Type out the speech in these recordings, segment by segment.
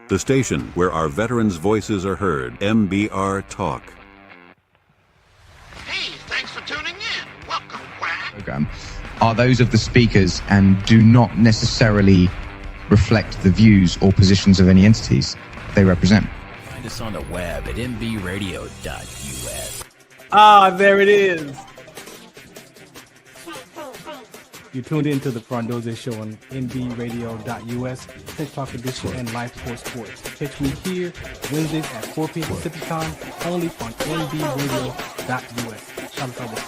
The station where our veterans' voices are heard. MBR Talk. Hey, thanks for tuning in. Welcome, Quack. Program are those of the speakers and do not necessarily reflect the views or positions of any entities they represent. Find us on the web at mbradio.us. There it is. You tuned into the Farron Dozier Show on nbradio.us, Tech Talk Edition, and Life Force Sports. Catch me here Wednesdays at 4 p.m. Pacific Time, only on nbradio.us. Shout out.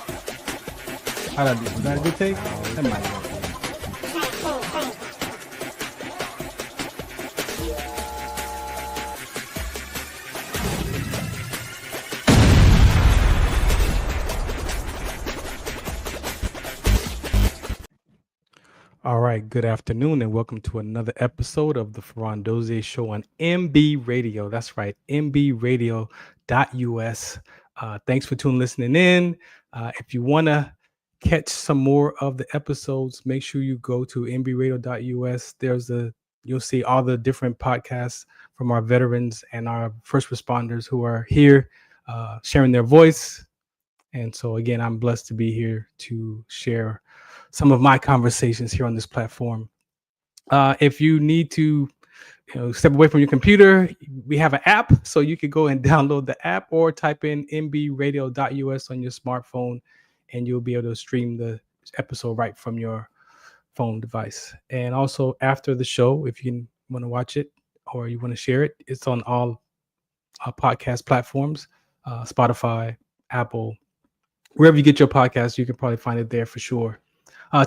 How did I do? Was that a good take? That might work. All right, good afternoon and welcome to another episode of the Farron Dozier Show on MB Radio. That's right, mbradio.us. Thanks for listening in. If you want to catch some more of the episodes, make sure you go to mbradio.us. You'll see all the different podcasts from our veterans and our first responders who are here sharing their voice. And so again, I'm blessed to be here to share some of my conversations here on this platform. If you need to step away from your computer, we have an app, so you can go and download the app or type in mbradio.us on your smartphone, and you'll be able to stream the episode right from your phone device. And also after the show, if you want to watch it or you want to share it, it's on all podcast platforms, Spotify, Apple, wherever you get your podcast, you can probably find it there for sure.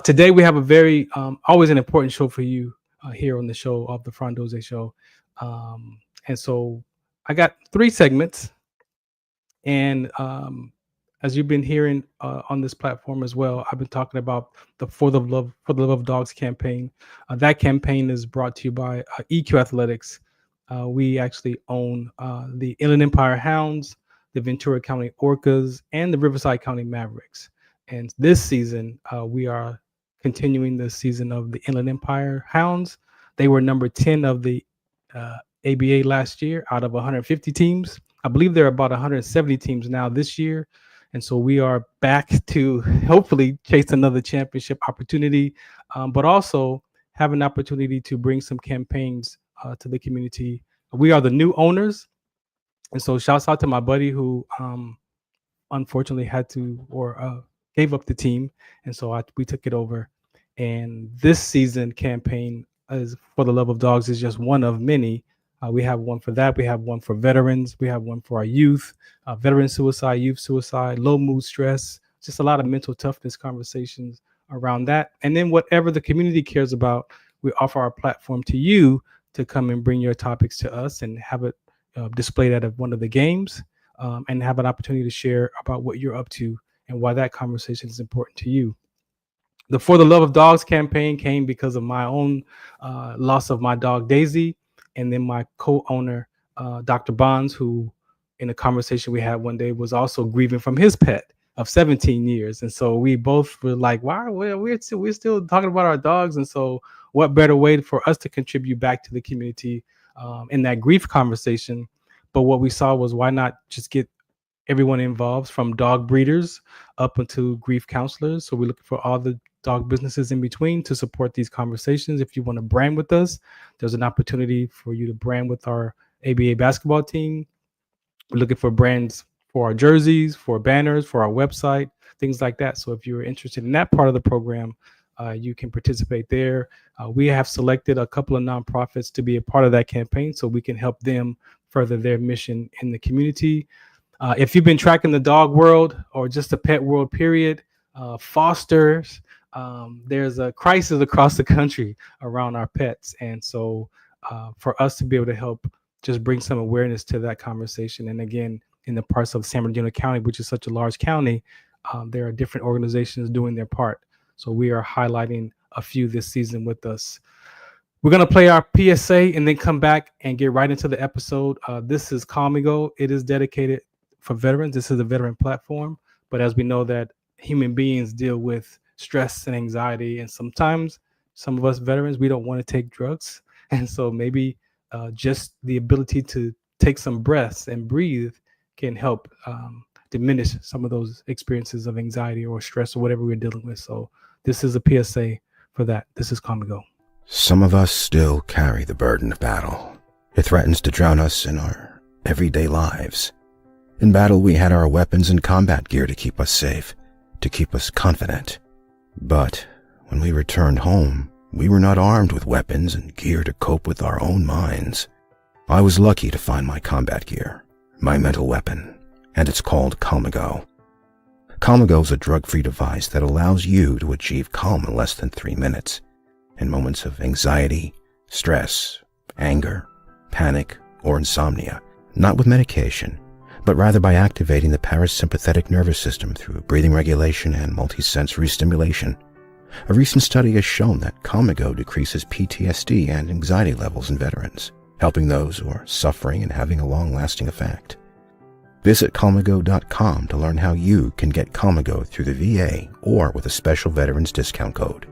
Today we have a very always an important show for you here on the show of the Farron Dozier Show. And so I got 3 segments. And as you've been hearing on this platform as well, I've been talking about the For the Love of Dogs campaign. That campaign is brought to you by EQ Athletics. We actually own the Inland Empire Hounds, the Ventura County Orcas, and the Riverside County Mavericks. And this season, we are continuing the season of the Inland Empire Hounds. They were number 10 of the ABA last year out of 150 teams. I believe there are about 170 teams now this year. And so we are back to hopefully chase another championship opportunity, but also have an opportunity to bring some campaigns to the community. We are the new owners. And so shouts out to my buddy who unfortunately had to gave up the team, and so we took it over. And this season campaign is For the Love of Dogs is just one of many. We have one for that. We have one for veterans. We have one for our youth, veteran suicide, youth suicide, low mood stress, just a lot of mental toughness conversations around that. And then whatever the community cares about, we offer our platform to you to come and bring your topics to us and have it displayed at one of the games, and have an opportunity to share about what you're up to and why that conversation is important to you. The For the Love of Dogs campaign came because of my own loss of my dog, Daisy, and then my co-owner, Dr. Bonds, who in a conversation we had one day was also grieving from his pet of 17 years. And so we both were like, wow, we're still talking about our dogs. And so what better way for us to contribute back to the community in that grief conversation? But what we saw was, why not just get everyone involved, from dog breeders up into grief counselors. So we're looking for all the dog businesses in between to support these conversations. If you want to brand with us, there's an opportunity for you to brand with our ABA basketball team. We're looking for brands for our jerseys, for banners, for our website, things like that. So if you're interested in that part of the program, you can participate there. We have selected a couple of nonprofits to be a part of that campaign so we can help them further their mission in the community. If you've been tracking the dog world or just the pet world period, fosters, there's a crisis across the country around our pets. And so for us to be able to help just bring some awareness to that conversation. And again, in the parts of San Bernardino County, which is such a large county, there are different organizations doing their part. So we are highlighting a few this season with us. We're going to play our PSA and then come back and get right into the episode. This is Calmigo. It is dedicated for veterans. This is a veteran platform. But as we know that human beings deal with stress and anxiety, and sometimes some of us veterans, we don't want to take drugs. And so maybe just the ability to take some breaths and breathe can help diminish some of those experiences of anxiety or stress or whatever we're dealing with. So this is a PSA for that. This is Calm to Go. Some of us still carry the burden of battle. It threatens to drown us in our everyday lives. In battle, we had our weapons and combat gear to keep us safe, to keep us confident. But when we returned home, we were not armed with weapons and gear to cope with our own minds. I was lucky to find my combat gear, my mental weapon, and it's called Calmago. Calmago is a drug-free device that allows you to achieve calm in less than 3 minutes in moments of anxiety, stress, anger, panic, or insomnia, not with medication, but rather by activating the parasympathetic nervous system through breathing regulation and multisensory stimulation. A recent study has shown that Calmago decreases PTSD and anxiety levels in veterans, helping those who are suffering and having a long-lasting effect. Visit Calmago.com to learn how you can get Calmago through the VA or with a special veterans discount code.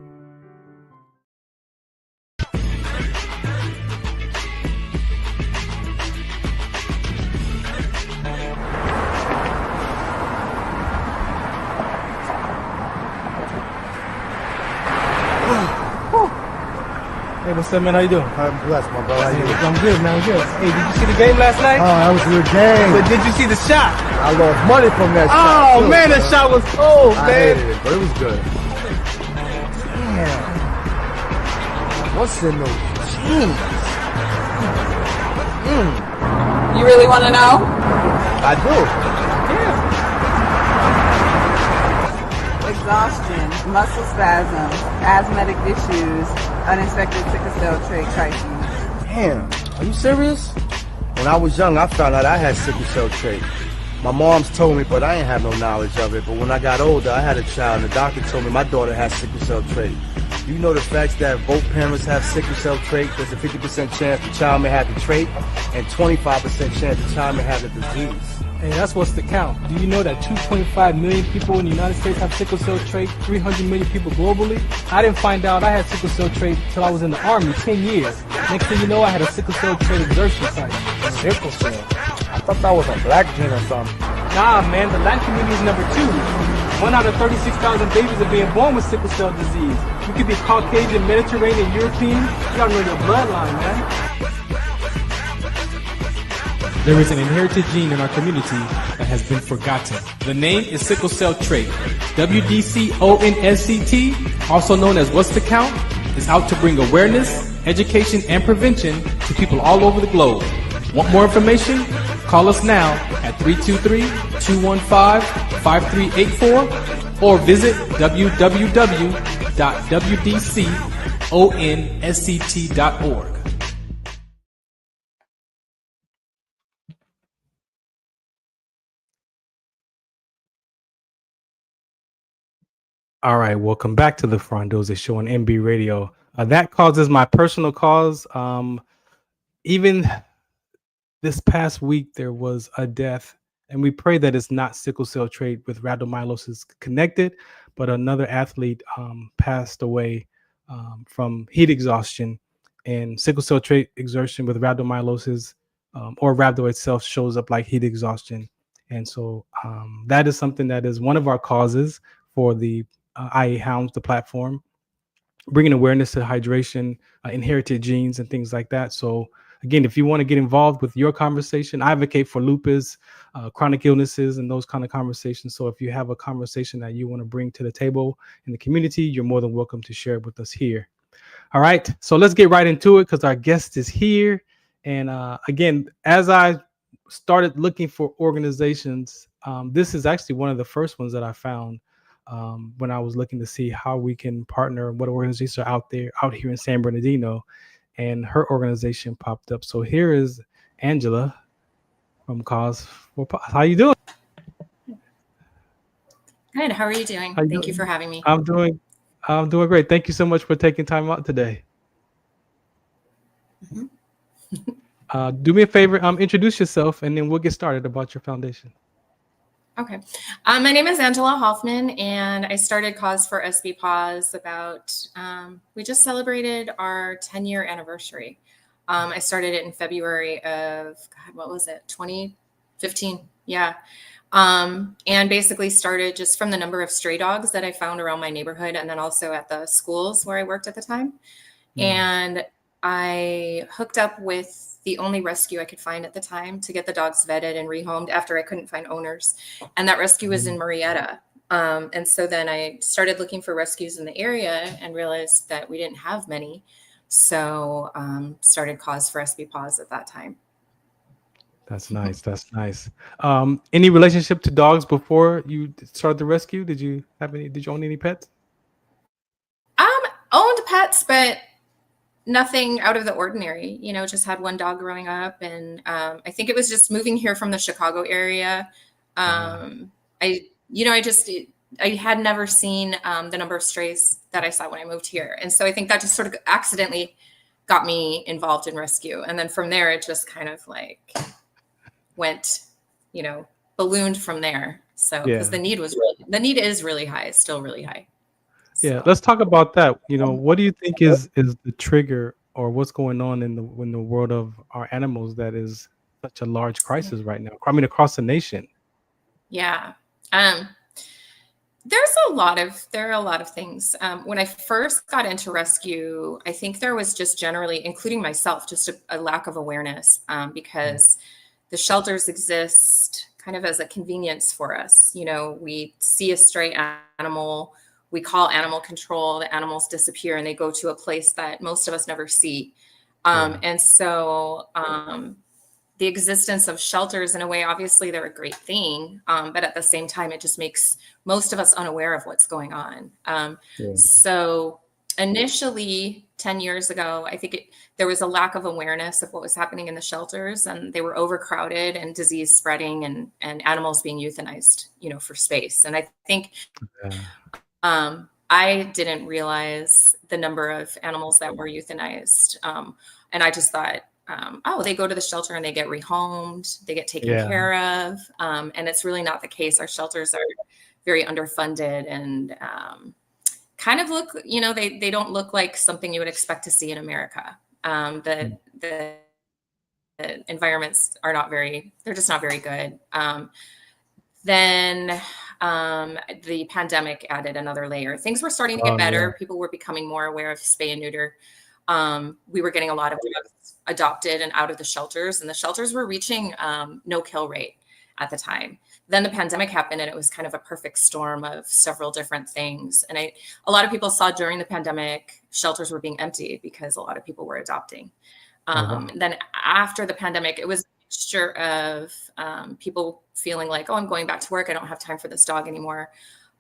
Hey, what's up, man? How you doing? I'm blessed, my brother. How you doing? I'm good, man. I'm good. Hey, did you see the game last night? Oh, that was a good game. But did you see the shot? I lost money from that shot. Oh, too, man, that shot was cold, I man. hated it, but it was good. Damn. What's in those jeans? You really want to know? I do. Exhaustion, muscle spasms, asthmatic issues, unexpected sickle cell trait crises. Damn. Are you serious? When I was young, I found out I had sickle cell trait. My mom's told me, but I ain't have no knowledge of it. But when I got older, I had a child, and the doctor told me my daughter has sickle cell trait. You know the facts that both parents have sickle cell trait? There's a 50% chance the child may have the trait, and 25% chance the child may have the disease. Hey, that's what's the count. Do you know that 2.5 million people in the United States have sickle cell trait, 300 million people globally? I didn't find out I had sickle cell trait until I was in the Army, 10 years. Next thing you know, I had a sickle cell trait exertion site. Sickle cell? I thought that was a black gene or something. Nah, man, the Latin community is number 2. 1 out of 36,000 babies are being born with sickle cell disease. You could be Caucasian, Mediterranean, European. You gotta know your bloodline, man. There is an inherited gene in our community that has been forgotten. The name is sickle cell trait. WDCONSCT, also known as What's the Count, is out to bring awareness, education, and prevention to people all over the globe. Want more information? Call us now at 323-215-5384 or visit www.wdconsct.org. All right, welcome back to the Farron Dozier Show on MB Radio. That cause is my personal cause. Even this past week, there was a death, and we pray that it's not sickle cell trait with rhabdomyolysis connected, but another athlete passed away from heat exhaustion, and sickle cell trait exertion with rhabdomyolysis or rhabdo itself shows up like heat exhaustion. And so that is something that is one of our causes for the IE Hounds, the platform, bringing awareness to hydration, inherited genes, and things like that. So again, if you want to get involved with your conversation, I advocate for lupus, chronic illnesses, and those kind of conversations. So if you have a conversation that you want to bring to the table in the community, you're more than welcome to share it with us here. All right, so let's get right into it because our guest is here. And again, as I started looking for organizations, this is actually one of the first ones that I found when I was looking to see how we can partner, what organizations are out here in San Bernardino, and her organization popped up. So here is Angela from Cause for Paws. How you doing? Good. How are you doing? Thank you for having me. I'm doing great. Thank you so much for taking time out today. Mm-hmm. Do me a favor, introduce yourself, and then we'll get started about your foundation. Okay. My name is Angela Hoffman, and I started Cause for Paws about, we just celebrated our 10-year anniversary. I started it in February of, God, what was it? 2015. Yeah. And basically started just from the number of stray dogs that I found around my neighborhood, and then also at the schools where I worked at the time. And I hooked up with the only rescue I could find at the time to get the dogs vetted and rehomed after I couldn't find owners. And that rescue was in Marietta. And so then I started looking for rescues in the area and realized that we didn't have many. So started Cause for SB Paws at that time. That's nice. That's nice. Any relationship to dogs before you started the rescue? Did you own any pets? Owned pets, but nothing out of the ordinary. Just had one dog growing up, and I think it was just moving here from the Chicago area. I had never seen the number of strays that I saw when I moved here, and so I think that just sort of accidentally got me involved in rescue, and then from there it just kind of like went, ballooned from there. So because the need is really high, still really high. Yeah, So. let's talk about that. What do you think is the trigger, or what's going on in the world of our animals that is such a large crisis right now? I mean, across the nation. Yeah. There are a lot of things. When I first got into rescue, I think there was just generally, including myself, just a lack of awareness because the shelters exist kind of as a convenience for us. We see a stray animal, we call animal control, the animals disappear and they go to a place that most of us never see. And so the existence of shelters, in a way, obviously they're a great thing, but at the same time, it just makes most of us unaware of what's going on. So initially, 10 years ago, I think there was a lack of awareness of what was happening in the shelters, and they were overcrowded and disease spreading and animals being euthanized, for space. And I think I didn't realize the number of animals that were euthanized. And I just thought, they go to the shelter and they get rehomed, they get taken care of. And it's really not the case. Our shelters are very underfunded and kind of look, they don't look like something you would expect to see in America. The environments are they're just not very good. Then the pandemic added another layer. Things were starting to get better. People were becoming more aware of spay and neuter. We were getting a lot of dogs adopted and out of the shelters, and the shelters were reaching no kill rate at the time. Then the pandemic happened, and it was kind of a perfect storm of several different things. And a lot of people saw during the pandemic, shelters were being empty because a lot of people were adopting. Then after the pandemic, it was a mixture of people feeling like, I'm going back to work. I don't have time for this dog anymore.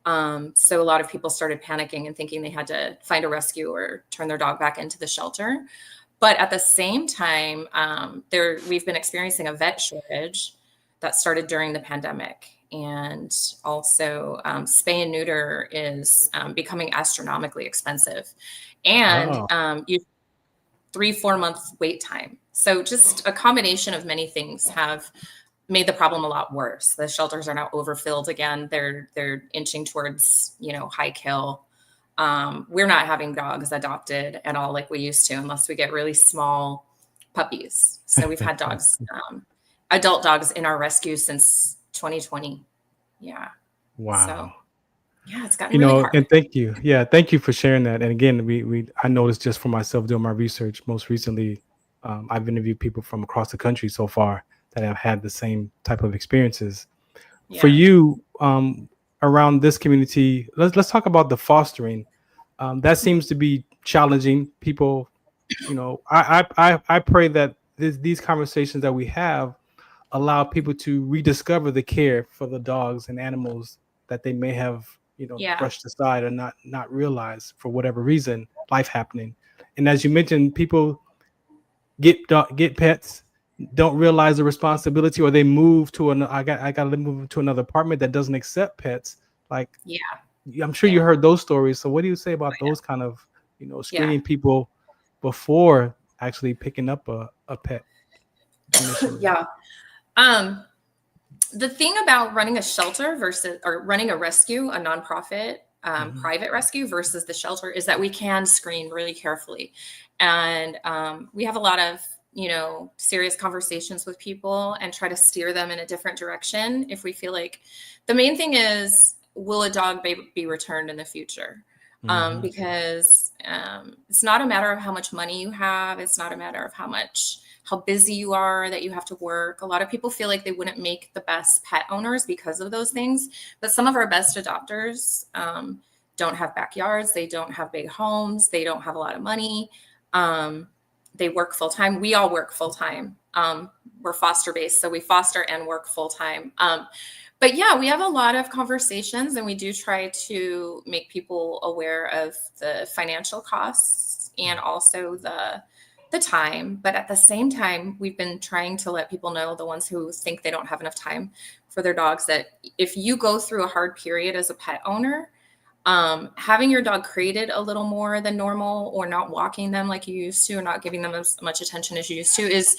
So a lot of people started panicking and thinking they had to find a rescue or turn their dog back into the shelter. But at the same time, we've been experiencing a vet shortage that started during the pandemic. And also spay and neuter is becoming astronomically expensive. And you 3-4 month wait time. So just a combination of many things have made the problem a lot worse. The shelters are now overfilled again. They're inching towards, high kill. We're not having dogs adopted at all like we used to, unless we get really small puppies. So we've had dogs, adult dogs in our rescue since 2020. Yeah. Wow. So, yeah, it's gotten really hard. And thank you. Yeah, thank you for sharing that. And again, I noticed just for myself doing my research most recently, I've interviewed people from across the country so far that have had the same type of experiences. For you, around this community, let's talk about the fostering. That seems to be challenging. People, I pray that these conversations that we have allow people to rediscover the care for the dogs and animals that they may have, brushed aside or not realized for whatever reason, life happening. And as you mentioned, people get pets, don't realize the responsibility, or they move to I got to move to another apartment that doesn't accept pets. I'm sure you heard those stories. So what do you say about those kind of, screening people before actually picking up a pet? The thing about running a shelter or running a rescue, a nonprofit, private rescue versus the shelter is that we can screen really carefully. And we have a lot of serious conversations with people and try to steer them in a different direction. If we feel like the main thing is, will a dog be returned in the future? Because it's not a matter of how much money you have. It's not a matter of how busy you are, that you have to work. A lot of people feel like they wouldn't make the best pet owners because of those things. But some of our best adopters don't have backyards. They don't have big homes. They don't have a lot of money. They work full time. We all work full time. We're foster based, so we foster and work full time. But yeah, we have a lot of conversations, and we do try to make people aware of the financial costs and also the time. But at the same time, we've been trying to let people know, the ones who think they don't have enough time for their dogs, that if you go through a hard period as a pet owner, having your dog crated a little more than normal, or not walking them like you used to, or not giving them as much attention as you used to, is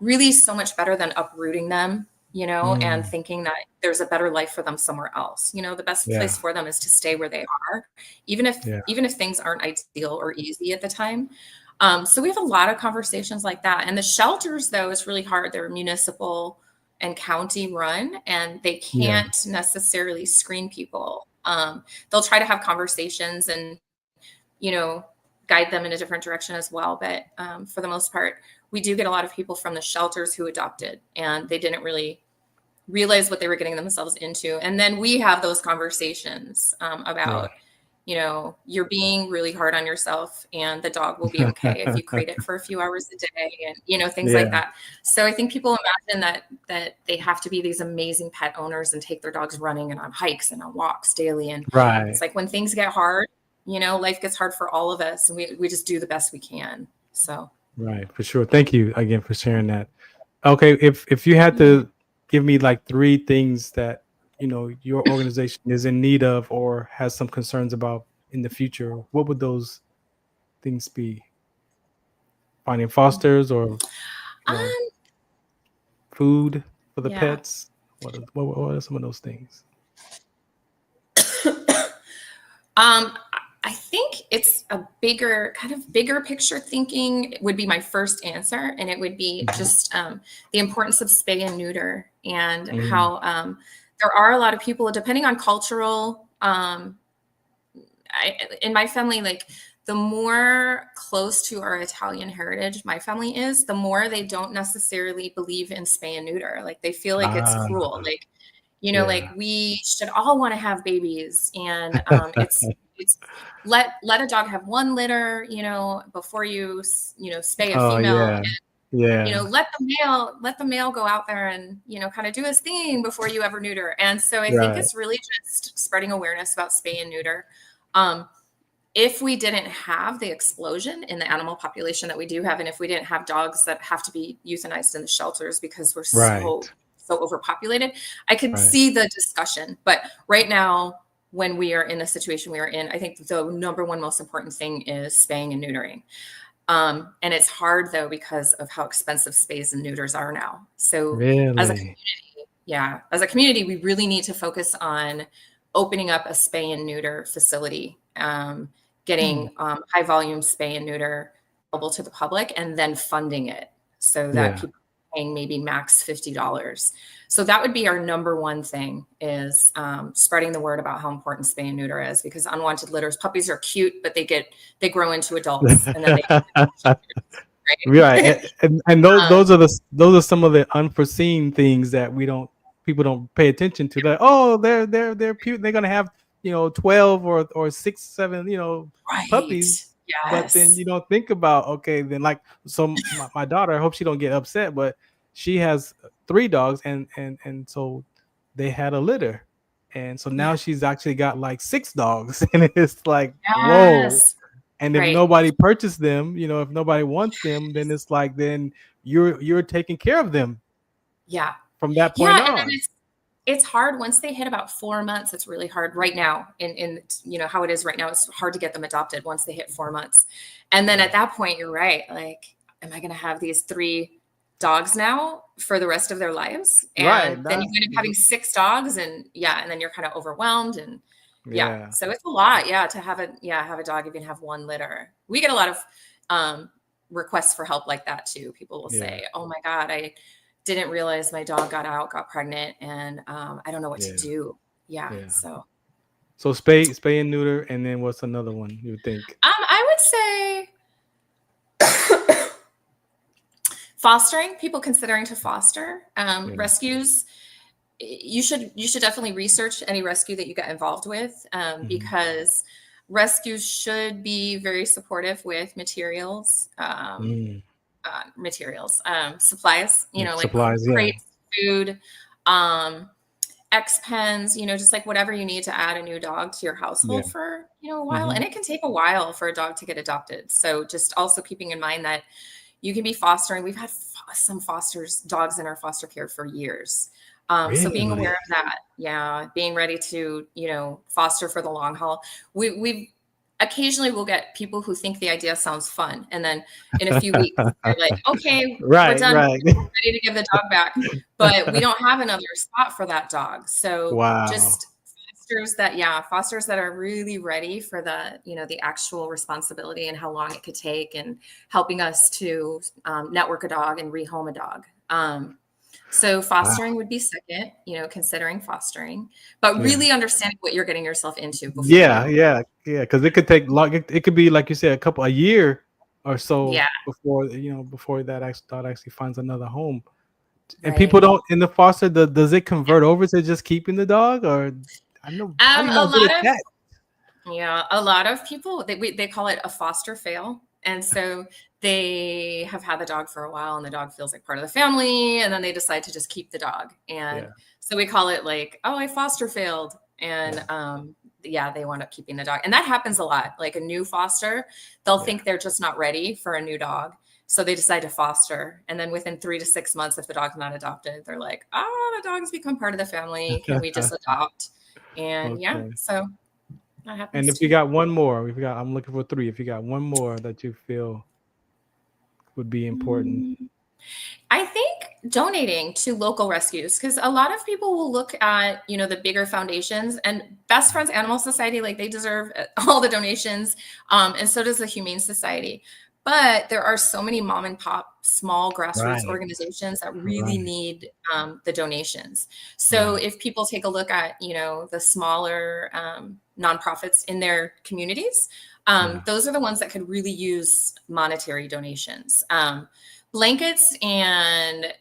really so much better than uprooting them, and thinking that there's a better life for them somewhere else. The best place for them is to stay where they are, even if things aren't ideal or easy at the time. So we have a lot of conversations like that. And the shelters, though, it's really hard. They're municipal and county run, and they can't necessarily screen people. They'll try to have conversations and, guide them in a different direction as well. But for the most part, we do get a lot of people from the shelters who adopted, and they didn't really realize what they were getting themselves into. And then we have those conversations about, you're being really hard on yourself, and the dog will be okay if you crate it for a few hours a day, and, things like that. So I think people imagine that they have to be these amazing pet owners and take their dogs running and on hikes and on walks daily. And it's like, when things get hard, life gets hard for all of us, and we just do the best we can. So. Right, for sure. Thank you again for sharing that. Okay, if you had to give me like 3 things that your organization is in need of or has some concerns about in the future, what would those things be? Finding fosters, or food for the pets? What are some of those things? I think it's a bigger picture thinking would be my first answer. And it would be just the importance of spay and neuter, and how there are a lot of people, depending on cultural, in my family, like, the more close to our Italian heritage my family is, the more they don't necessarily believe in spay and neuter. Like, they feel like it's cruel. Like, like, we should all want to have babies. And it's let a dog have 1 litter, before you, spay a female. Let the male go out there and, kind of do his thing before you ever neuter. And so I think it's really just spreading awareness about spay and neuter. If we didn't have the explosion in the animal population that we do have, and if we didn't have dogs that have to be euthanized in the shelters because we're so overpopulated, I could see the discussion. But right now, when we are in the situation we are in, I think the number one most important thing is spaying and neutering. And it's hard, though, because of how expensive spays and neuters are now. So as a community, we really need to focus on opening up a spay and neuter facility, getting high volume spay and neuter available to the public, and then funding it so that people are paying maybe max $50. So that would be our number one thing, is spreading the word about how important spay and neuter is, because unwanted litters, puppies are cute, but they grow into adults, and then and those are some of the unforeseen things that people don't pay attention to. Like, oh, they're cute, they're gonna have 12 or 6, 7 puppies. But then you don't think about, okay, then, like, so my daughter, I hope she don't get upset, but she has 3 dogs, and so they had a litter, and so now she's actually got like 6 dogs, and it's like, whoa. And if nobody purchased them, if nobody wants them, then it's like, then you're taking care of them. Yeah. From that point on. And then it's hard once they hit about 4 months. It's really hard right now. In how it is right now, it's hard to get them adopted once they hit 4 months. And then at that point, you're right. Like, am I going to have these 3 dogs now for the rest of their lives? And then you end up having 6 dogs, and then you're kind of overwhelmed, and so it's a lot, to have a dog, even have 1 litter. We get a lot of requests for help like that too. People will say, "Oh my God, I didn't realize my dog got pregnant, and I don't know what to do." Yeah. So spay and neuter, and then what's another one you would think? I would say fostering. People considering to foster rescues. You should definitely research any rescue that you get involved with, because rescues should be very supportive with materials, supplies, supplies, like crates, food, X pens, just like whatever you need to add a new dog to your household for, a while. And it can take a while for a dog to get adopted. So just also keeping in mind that you can be fostering. We've had some dogs in our foster care for years. So being aware of that, being ready to, foster for the long haul. We occasionally will get people who think the idea sounds fun, and then in a few weeks they're like, "Okay, we're done, we're ready to give the dog back," but we don't have another spot for that dog. So just fosters that are really ready for the, the actual responsibility and how long it could take, and helping us to network a dog and rehome a dog. So fostering would be second, considering fostering, but really understanding what you're getting yourself into before. Because it could take long. It could be, like you said, a year or so before that dog actually finds another home. And people don't in the foster. Does it convert over to just keeping the dog, or I know a lot of people they call it a foster fail, and so they have had the dog for a while and the dog feels like part of the family, and then they decide to just keep the dog. And so we call it like, "Oh, I foster failed." And they wind up keeping the dog. And that happens a lot. Like a new foster, they'll think they're just not ready for a new dog. So they decide to foster. And then within 3 to 6 months, if the dog's not adopted, they're like, "Oh, the dog's become part of the family. Can we just adopt?" And so that happens. And if you got one more, I'm looking for 3. If you got one more that you feel would be important. I think donating to local rescues, because a lot of people will look at, the bigger foundations, and Best Friends Animal Society, like they deserve all the donations. And so does the Humane Society. But there are so many mom and pop, small grassroots organizations that really need the donations. So if people take a look at, the smaller nonprofits in their communities, those are the ones that could really use monetary donations. Blankets and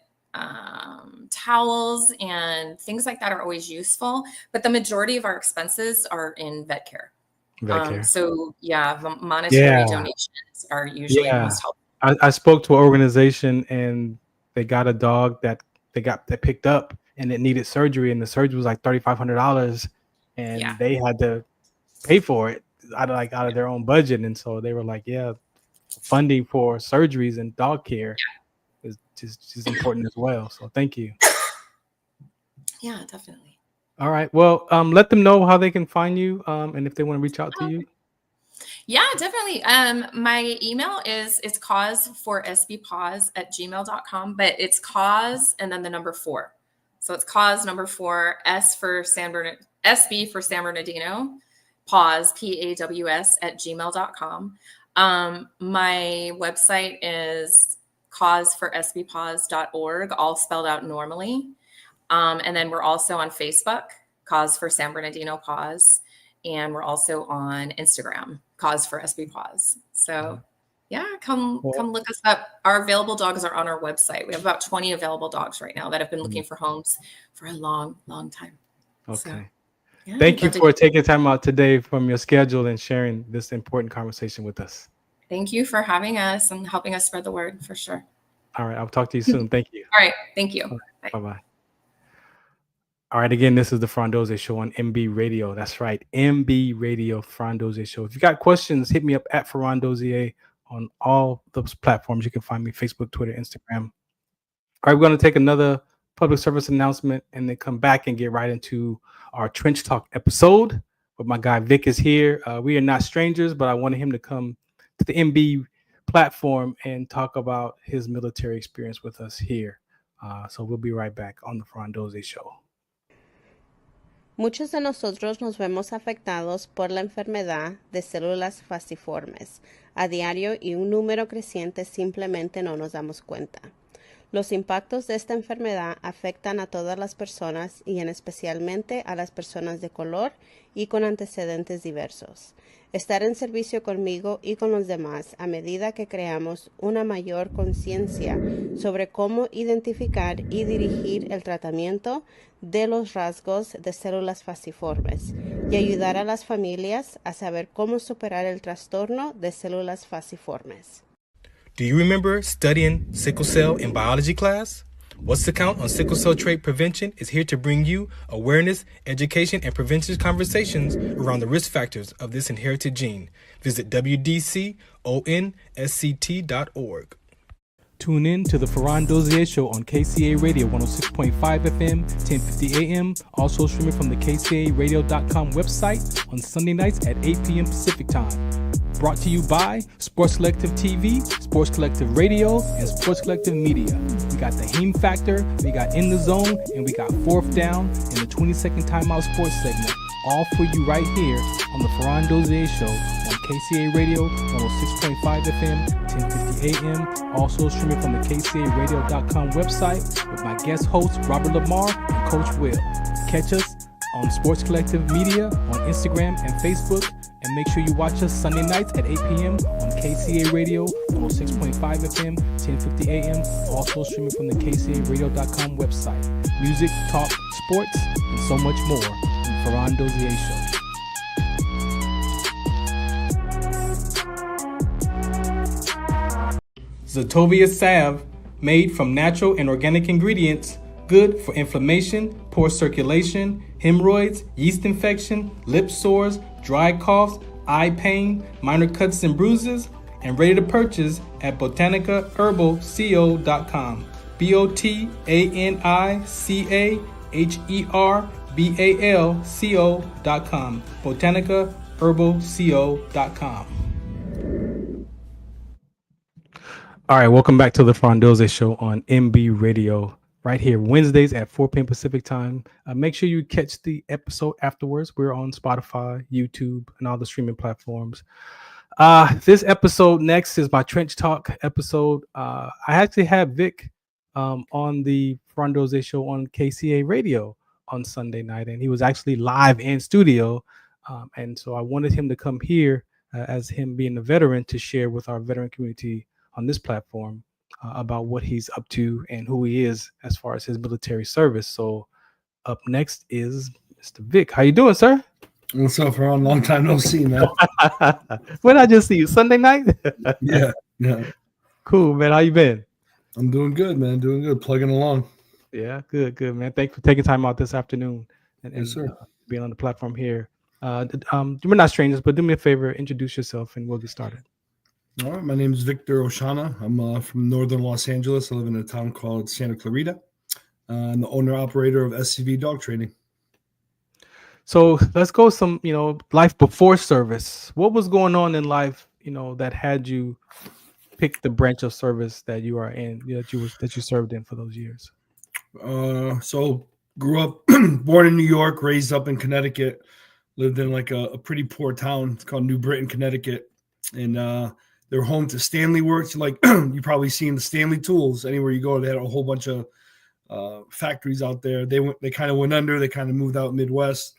towels and things like that are always useful, but the majority of our expenses are in vet care. So the monetary donations are usually most helpful. I spoke to an organization, and they got a dog that they picked up, and it needed surgery, and the surgery was like $3,500, and they had to pay for it out of their own budget. And so they were like, funding for surgeries and dog care is just important as well. So thank you. Yeah, definitely. All right. Well, let them know how they can find you, and if they want to reach out to you. Yeah, definitely. My email it's cause4sbpaws@gmail.com, but it's cause and then the number 4. So it's cause number 4, SB for San Bernardino, paws, PAWS @gmail.com. My website is cause4sbpaws.org, all spelled out normally. And then we're also on Facebook, Cause for San Bernardino Paws. And we're also on Instagram, Cause for SB Paws. So come look us up. Our available dogs are on our website. We have about 20 available dogs right now that have been looking for homes for a long, long time. Okay. So, thank you for taking time out today from your schedule and sharing this important conversation with us. Thank you for having us and helping us spread the word, for sure. All right. I'll talk to you soon. Thank you. All right. Thank you. Right. Bye-bye. All right. Again, this is the Farron Dozier Show on MB Radio. That's right. MB Radio, Farron Dozier Show. If you got questions, hit me up at Farron Dozier on all those platforms. You can find me Facebook, Twitter, Instagram. All right. We're going to take another public service announcement and then come back and get right into our Trench Talk episode. But my guy Vic is here. We are not strangers, but I wanted him to come to the MB platform and talk about his military experience with us here. So we'll be right back on the Farron Dozier Show. Muchos de nosotros nos vemos afectados por la enfermedad de células falciformes a diario y un número creciente simplemente no nos damos cuenta. Los impactos de esta enfermedad afectan a todas las personas y en especialmente a las personas de color y con antecedentes diversos. Estar en servicio conmigo y con los demás a medida que creamos una mayor conciencia sobre cómo identificar y dirigir el tratamiento de los rasgos de células falciformes y ayudar a las familias a saber cómo superar el trastorno de células falciformes. Do you remember studying sickle cell in biology class? What's the Count on Sickle Cell Trait Prevention is here to bring you awareness, education, and prevention conversations around the risk factors of this inherited gene. Visit wdconsct.org. Tune in to the Farron Dozier Show on KCA Radio 106.5 FM, 1050 AM, also streaming from the kcaradio.com website on Sunday nights at 8 p.m. Pacific Time. Brought to you by Sports Collective TV, Sports Collective Radio, and Sports Collective Media. We got the Heme Factor, we got In the Zone, and we got Fourth Down in the 20-second timeout sports segment. All for you right here on the Farron Dozier Show on KCA Radio 106.5 FM, 1050 AM, also streaming from the kcaradio.com website with my guest hosts Robert Lamar and Coach Will. Catch us on Sports Collective Media on Instagram and Facebook, and make sure you watch us Sunday nights at 8 p.m. on KCA Radio 106.5 FM, 1050 AM, also streaming from the kcaradio.com website. Music, talk, sports, and so much more on the Farron Dozier Show. Zetovia salve, made from natural and organic ingredients, good for inflammation, poor circulation, hemorrhoids, yeast infection, lip sores, dry coughs, eye pain, minor cuts and bruises, and ready to purchase at botanicaherbalco.com. botanicaherbalco.com. botanicaherbalco.com. All right, welcome back to the Farron Dozier Show on MB Radio, right here Wednesdays at 4 p.m. Pacific time. Make sure you catch the episode afterwards. We're on Spotify, YouTube, and all the streaming platforms. This episode next is my Trench Talk episode. I actually had Vic on the Farron Dozier Show on KCA Radio on Sunday night, and he was actually live in studio. And so I wanted him to come here as him being a veteran to share with our veteran community on this platform about what he's up to and who he is as far as his military service. So up next is Mr. Vic. How you doing, sir? What's up, Farron? Long time no see, man. When did I just see you? Sunday night? Yeah. Cool, man. How you been? I'm doing good, man. Doing good. Plugging along. Yeah, good, man. Thanks for taking time out this afternoon and yes, sir. Being on the platform here. We're not strangers, but do me a favor, introduce yourself and we'll get started. All right, my name is Victor Oshana. I'm from northern Los Angeles. I live in a town called Santa Clarita. I'm the owner-operator of SCV Dog Training. So let's go some, life before service. What was going on in life, that had you pick the branch of service that you are in, that you served in for those years? So grew up, born in New York, raised up in Connecticut, lived in like a pretty poor town. It's called New Britain, Connecticut. And they're home to Stanley Works. Like you probably seen the Stanley tools anywhere you go. They had a whole bunch of factories out there. They kind of went under. They kind of moved out Midwest,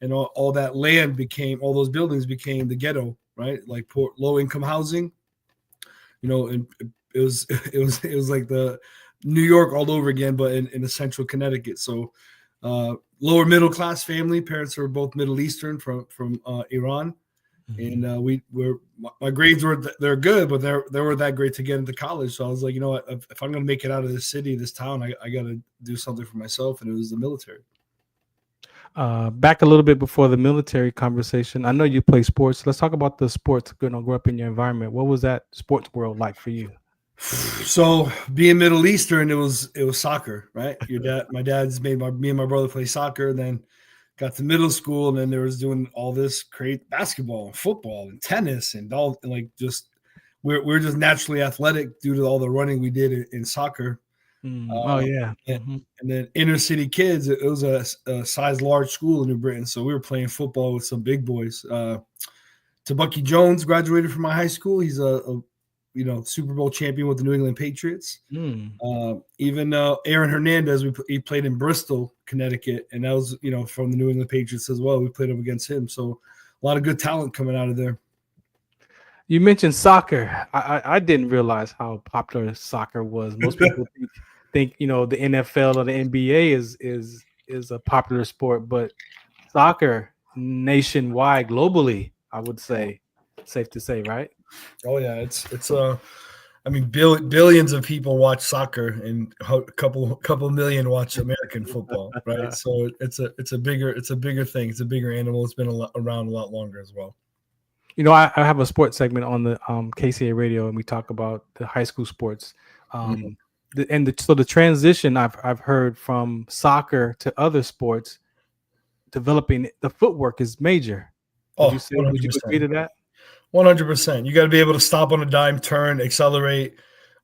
and all that land all those buildings became the ghetto, right? Like poor, low income housing. And it was like the New York all over again, but in a central Connecticut. So lower middle class family. Parents were both Middle Eastern from Iran. And my grades they're good, but they were that great to get into college. So I was like, what, if I'm going to make it out of this city, this town, I got to do something for myself. And it was the military. Back a little bit before the military conversation, I know you play sports. Let's talk about the sports. Grow up in your environment. What was that sports world like for you? So being Middle Eastern, it was soccer, right? My dad's made me and my brother play soccer. Then got to middle school, and then there was doing all this great basketball and football and tennis and all, and like just we're just naturally athletic due to all the running we did in soccer. Oh yeah. And then inner city kids, it was a size large school in New Britain, so we were playing football with some big boys. Tabucky Jones graduated from my high school. He's a Super Bowl champion with the New England Patriots. Even Aaron Hernandez, he played in Bristol, Connecticut, and that was from the New England Patriots as well. We played up against him, so a lot of good talent coming out of there. You mentioned soccer. I didn't realize how popular soccer was. Most people think the NFL or the NBA is a popular sport, but soccer nationwide, globally, I would say, safe to say, right? Oh yeah, it's billions of people watch soccer and a couple million watch American football, right? So it's a bigger thing. It's a bigger animal. It's been around a lot longer as well. I have a sports segment on the KCA radio, and we talk about the high school sports. So the transition I've heard from soccer to other sports, developing the footwork is major. Would you agree to that? 100%. You got to be able to stop on a dime, turn, accelerate,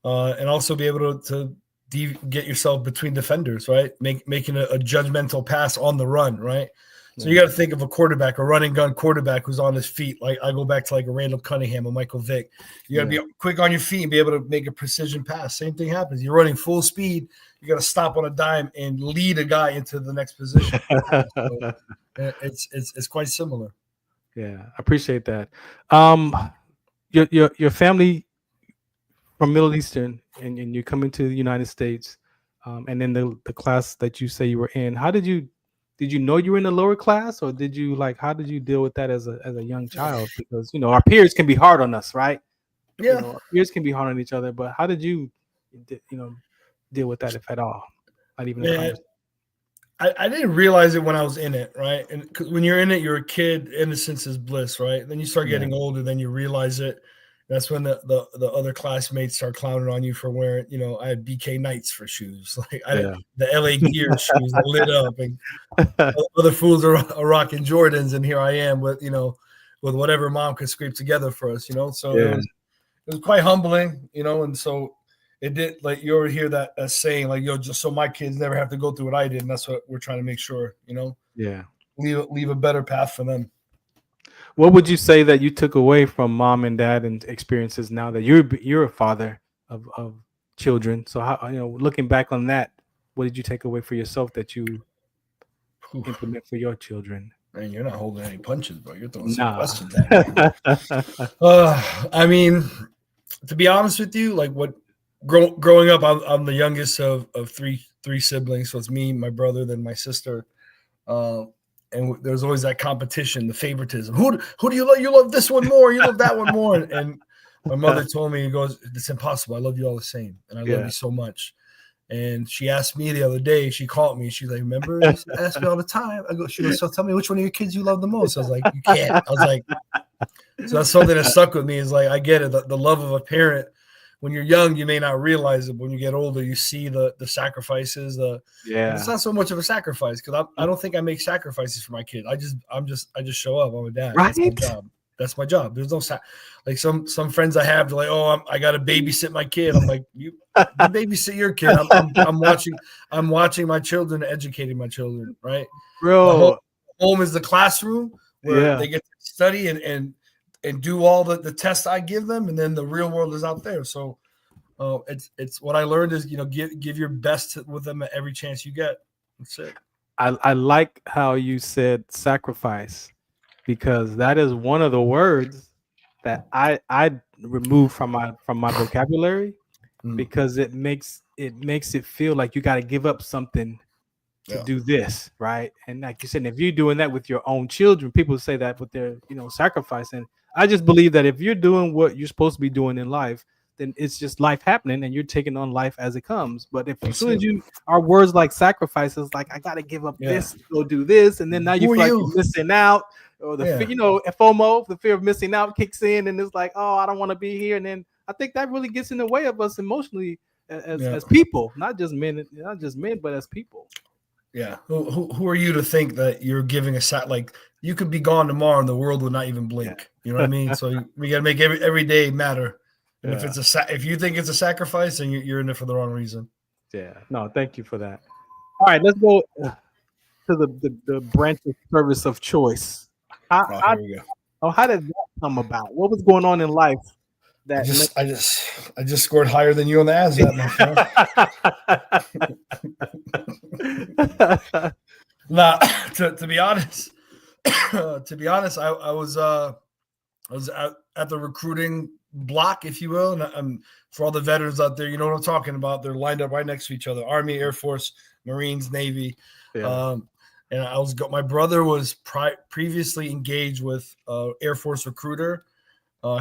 and also be able to get yourself between defenders, right? Making a judgmental pass on the run, right? So you got to think of a quarterback, a running gun quarterback who's on his feet. Like I go back to like a Randall Cunningham or Michael Vick. You got to be quick on your feet and be able to make a precision pass. Same thing happens. You're running full speed. You got to stop on a dime and lead a guy into the next position. So it's quite similar. Yeah, I appreciate that. Your family from Middle Eastern, and you're coming to the United States, and then the class that you say you were in. How did you know you were in the lower class, or how did you deal with that as a young child? Because our peers can be hard on us, right? Yeah, our peers can be hard on each other. But how did you deal with that, if at all? Not even. I didn't realize it when I was in it, right? And because when you're in it, you're a kid. Innocence is bliss, right? Then you start getting older, then you realize it. That's when the other classmates start clowning on you for wearing, I had BK Knights for shoes. Like I had the LA Gear shoes that lit up, and other fools are rocking Jordans, and here I am with whatever mom could scrape together for us, So it was quite humbling, and so it did, like you ever hear that saying, like, just so my kids never have to go through what I did, and that's what we're trying to make sure, leave a better path for them. What would you say that you took away from mom and dad and experiences now that you're a father of children? So how, looking back on that, what did you take away for yourself that you implement for your children? Man, you're not holding any punches, bro. You're throwing some questions at me. I mean, to be honest with you, like growing up, I'm the youngest of three siblings. So it's me, my brother, then my sister. And there's always that competition, the favoritism. Who do you love? You love this one more. You love that one more. And my mother told me, it's impossible. I love you all the same. And I love you so much. And she asked me the other day, she called me. She's like, remember, you ask me all the time. She goes, so tell me which one of your kids you love the most. I was like, you can't. I was like, so that's something that stuck with me, is like, I get it. The love of a parent. When you're young, you may not realize it. But when you get older, you see the sacrifices. It's not so much of a sacrifice, because I don't think I make sacrifices for my kid. I just show up. I'm a dad. Right? That's my job. There's no like some friends I have. They're like, I got to babysit my kid. I'm like, you babysit your kid. I'm watching my children, educating my children. Right, bro. Home is the classroom where they get to study and do all the tests I give them, and then the real world is out there. So it's what I learned is, give your best with them at every chance you get. That's it. I like how you said sacrifice, because that is one of the words that I remove from my vocabulary, because it makes it feel like you got to give up something to do this, right? And like you said, if you're doing that with your own children, people say that with their sacrifice. And I just believe that if you're doing what you're supposed to be doing in life, then it's just life happening, and you're taking on life as it comes. But if as soon as you are words like sacrifices, like I got to give up this to go do this, and then now you feel like you're missing out, or the FOMO, the fear of missing out, kicks in, and it's like, I don't want to be here. And then I think that really gets in the way of us emotionally as people, not just men, but as people. Yeah. Who are you to think that you're giving like you could be gone tomorrow and the world would not even blink? You know what I mean? So we got to make every day matter. And if you think it's a sacrifice, then you're in it for the wrong reason. Yeah. No, thank you for that. All right, let's go to the branch of service of choice. Here we go. How did that come about? What was going on in life? I just scored higher than you on the ASVAB, my friend. Nah, to be honest, I was at the recruiting block, if you will, and for all the veterans out there, you know what I'm talking about. They're lined up right next to each other: Army, Air Force, Marines, Navy. Yeah. And my brother was previously engaged with Air Force recruiter.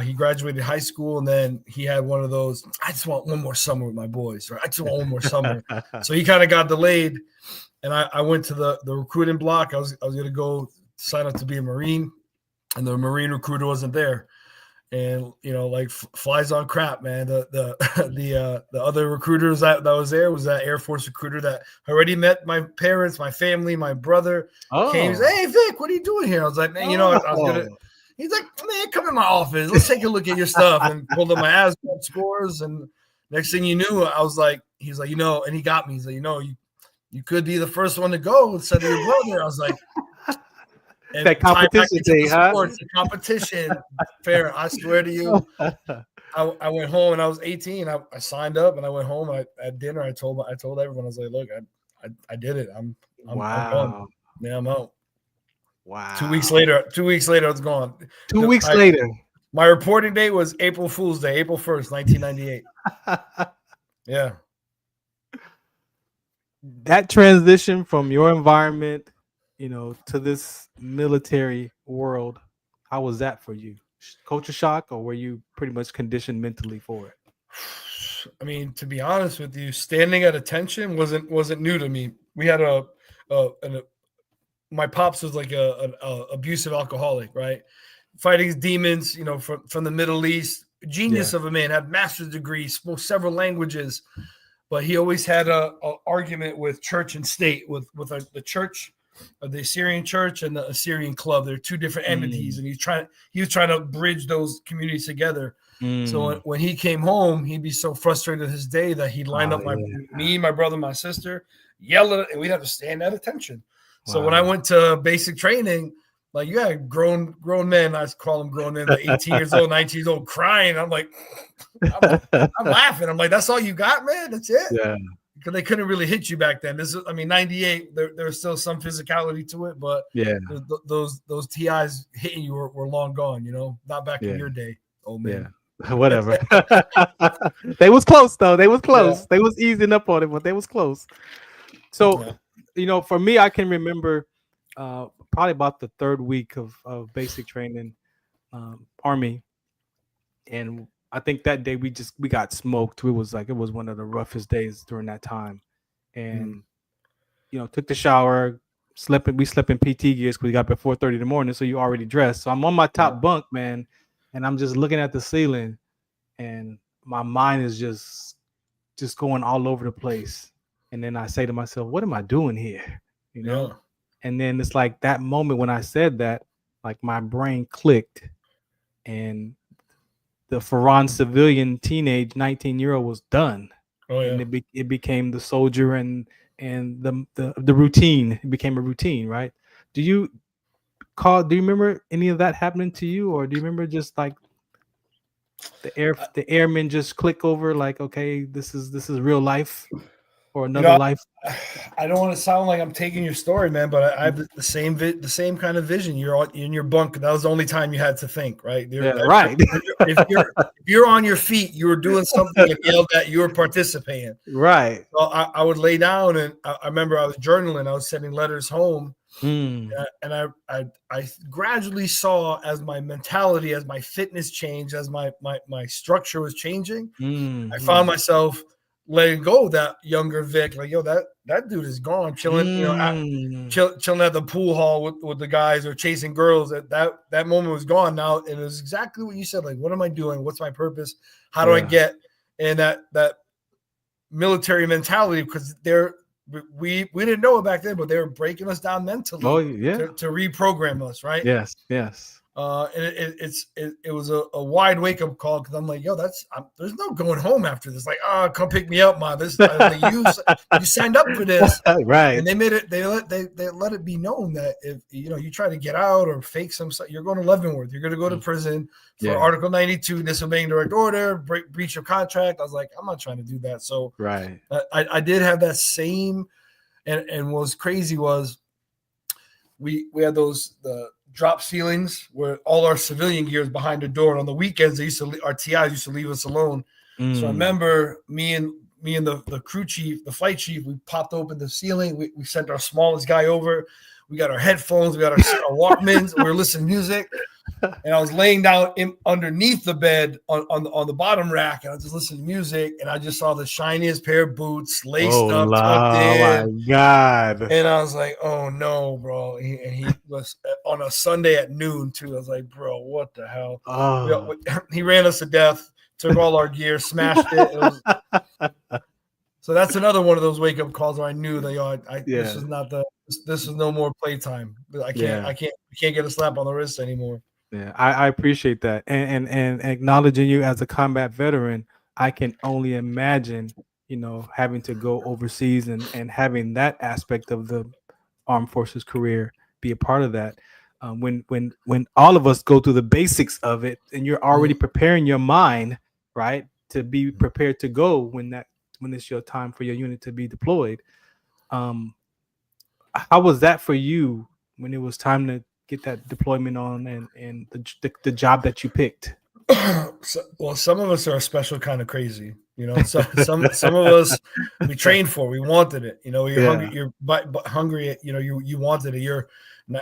He graduated high school, and then he had one of those, I just want one more summer with my boys, or I just want one more summer. So he kind of got delayed, and I went to the recruiting block. I was going to go sign up to be a Marine, and the Marine recruiter wasn't there. And, you know, like flies on crap, man. The other recruiters that was there was that Air Force recruiter that already met my parents, my family, my brother. Came, hey, Vic, what are you doing here? I was like, man, you know, I was going to. He's like, man, come in my office. Let's take a look at your stuff. And pulled up my ASVAB scores. And next thing you knew, I was like, he's like, you know, and he got me. He's like, you know, you could be the first one to go instead of your brother. I was like, and that competition thing, huh? Sports, the competition. Fair. I swear to you. I went home and I was 18. I signed up and I went home. At dinner, I told everyone, I was like, look, I did it. I'm done. Man, I'm out. Wow. 2 weeks later, I was gone. 2 weeks later. My reporting date was April Fool's Day, April 1st, 1998. Yeah. That transition from your environment, you know, to this military world, how was that for you? Culture shock, or were you pretty much conditioned mentally for it? I mean, to be honest with you, standing at attention wasn't new to me. We had my pops was like an abusive alcoholic, right? Fighting demons, you know, from the Middle East. Genius of a man, had master's degree, spoke several languages, but he always had a argument with church and state, with the church, the Assyrian church and the Assyrian club. They're two different entities, and he was trying to bridge those communities together. So when he came home, he'd be so frustrated his day that he'd line up me, my brother, my sister, yell at it, and we'd have to stand at attention. So when I went to basic training, like you had grown men, I call them grown men, like 18 years old, 19 years old, crying. I'm like, I'm laughing. I'm like, that's all you got, man? That's it? Yeah. Because they couldn't really hit you back then. 98, there was still some physicality to it, but those TIs hitting you were long gone, you know, not back in your day. Oh, man. Yeah. Whatever. They was close, though. They was close. Yeah. They was easing up on it, but they was close. So, you know, for me, I can remember probably about the third week of basic training, Army. And I think that day we got smoked. It was one of the roughest days during that time. And, you know, took the shower, we slept in PT gears because we got up at 4:30 in the morning. So you already dressed. So I'm on my top bunk, man. And I'm just looking at the ceiling and my mind is just going all over the place. And then I say to myself, what am I doing here? You know? Yeah. And then it's like that moment when I said that, like my brain clicked and the Farron civilian teenage 19-year-old was done. Oh, yeah. And it became the soldier and the routine. It became a routine, right? Do you remember any of that happening to you? Or do you remember just like the airmen just click over like, okay, this is real life? Or another life. I don't want to sound like I'm taking your story, man, but I have the same kind of vision. You're in your bunk. That was the only time you had to think, right? Right. If you're on your feet, you were doing something and yelled at, you were participating. Right. So I would lay down, and I remember I was journaling. I was sending letters home, and I gradually saw as my mentality, as my fitness changed, as my structure was changing. I found myself letting go of that younger Vic, like, yo, that dude is gone, chilling, you know, chilling at the pool hall with the guys or chasing girls. That moment was gone now. And it was exactly what you said. Like, what am I doing? What's my purpose? How do I get in that military mentality? Because we didn't know it back then, but they were breaking us down mentally. Oh, yeah. To reprogram us, right? Yes. And it was a wide wake up call because I'm like, yo, there's no going home after this. Like, oh, come pick me up, Mom. You signed up for this, right? And they made it. They let it be known that if you try to get out or fake you're going to Leavenworth. You're going to go to prison for Article 92, disobeying direct order, breach of contract. I was like, I'm not trying to do that. So right, I did have that same, and what was crazy was we had the drop ceilings where all our civilian gear is behind the door. And on the weekends, our TIs used to leave us alone. So I remember me and the crew chief, the flight chief, we popped open the ceiling. We sent our smallest guy over. We got our headphones. We got our Walkmans. We were listening to music. And I was laying down underneath the bed on the bottom rack, and I was just listening to music, and I just saw the shiniest pair of boots, laced up, tucked in. Oh my God! And I was like, "Oh no, bro!" He was on a Sunday at noon too. I was like, "Bro, what the hell?" Oh. He ran us to death, took all our gear, smashed it. So that's another one of those wake up calls where I knew that this is not this is no more playtime. I can't get a slap on the wrist anymore. Yeah, I appreciate that, and acknowledging you as a combat veteran, I can only imagine, having to go overseas and having that aspect of the armed forces career be a part of that. When all of us go through the basics of it, and you're already preparing your mind, right, to be prepared to go when it's your time for your unit to be deployed. How was that for you when it was time to get that deployment on and the job that you picked? Well, some of us are a special kind of crazy, So some of us we trained for, we wanted it, hungry, you're hungry, you wanted it. You're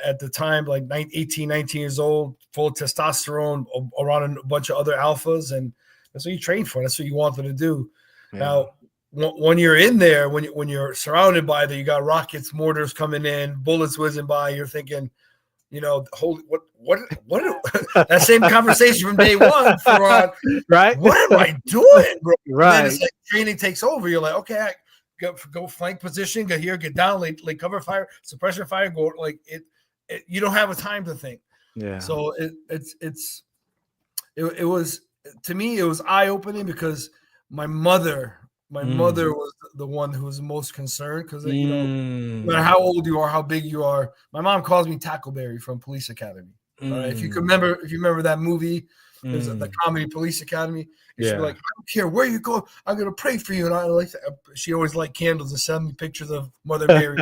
at the time like 18, 19 years old, full of testosterone, around a bunch of other alphas, and that's what you trained for. That's what you wanted to do. Yeah. Now, when you're in there, when you're surrounded by you got rockets, mortars coming in, bullets whizzing by, you're thinking, holy, what that same conversation from day one, right? What am I doing, bro? Right. Then it's like training takes over. You're like, okay, I go flank position, get here, get down, like cover fire, suppression fire, go like it. You don't have a time to think. Yeah. So it was, to me, it was eye opening because my mother was the one who was most concerned because no matter how old you are, how big you are, my mom calls me Tackleberry from Police Academy. If you remember that movie, there's the comedy Police Academy. She'd be like, I don't care where you go, I'm gonna pray for you. And she always liked candles and send me pictures of Mother Mary.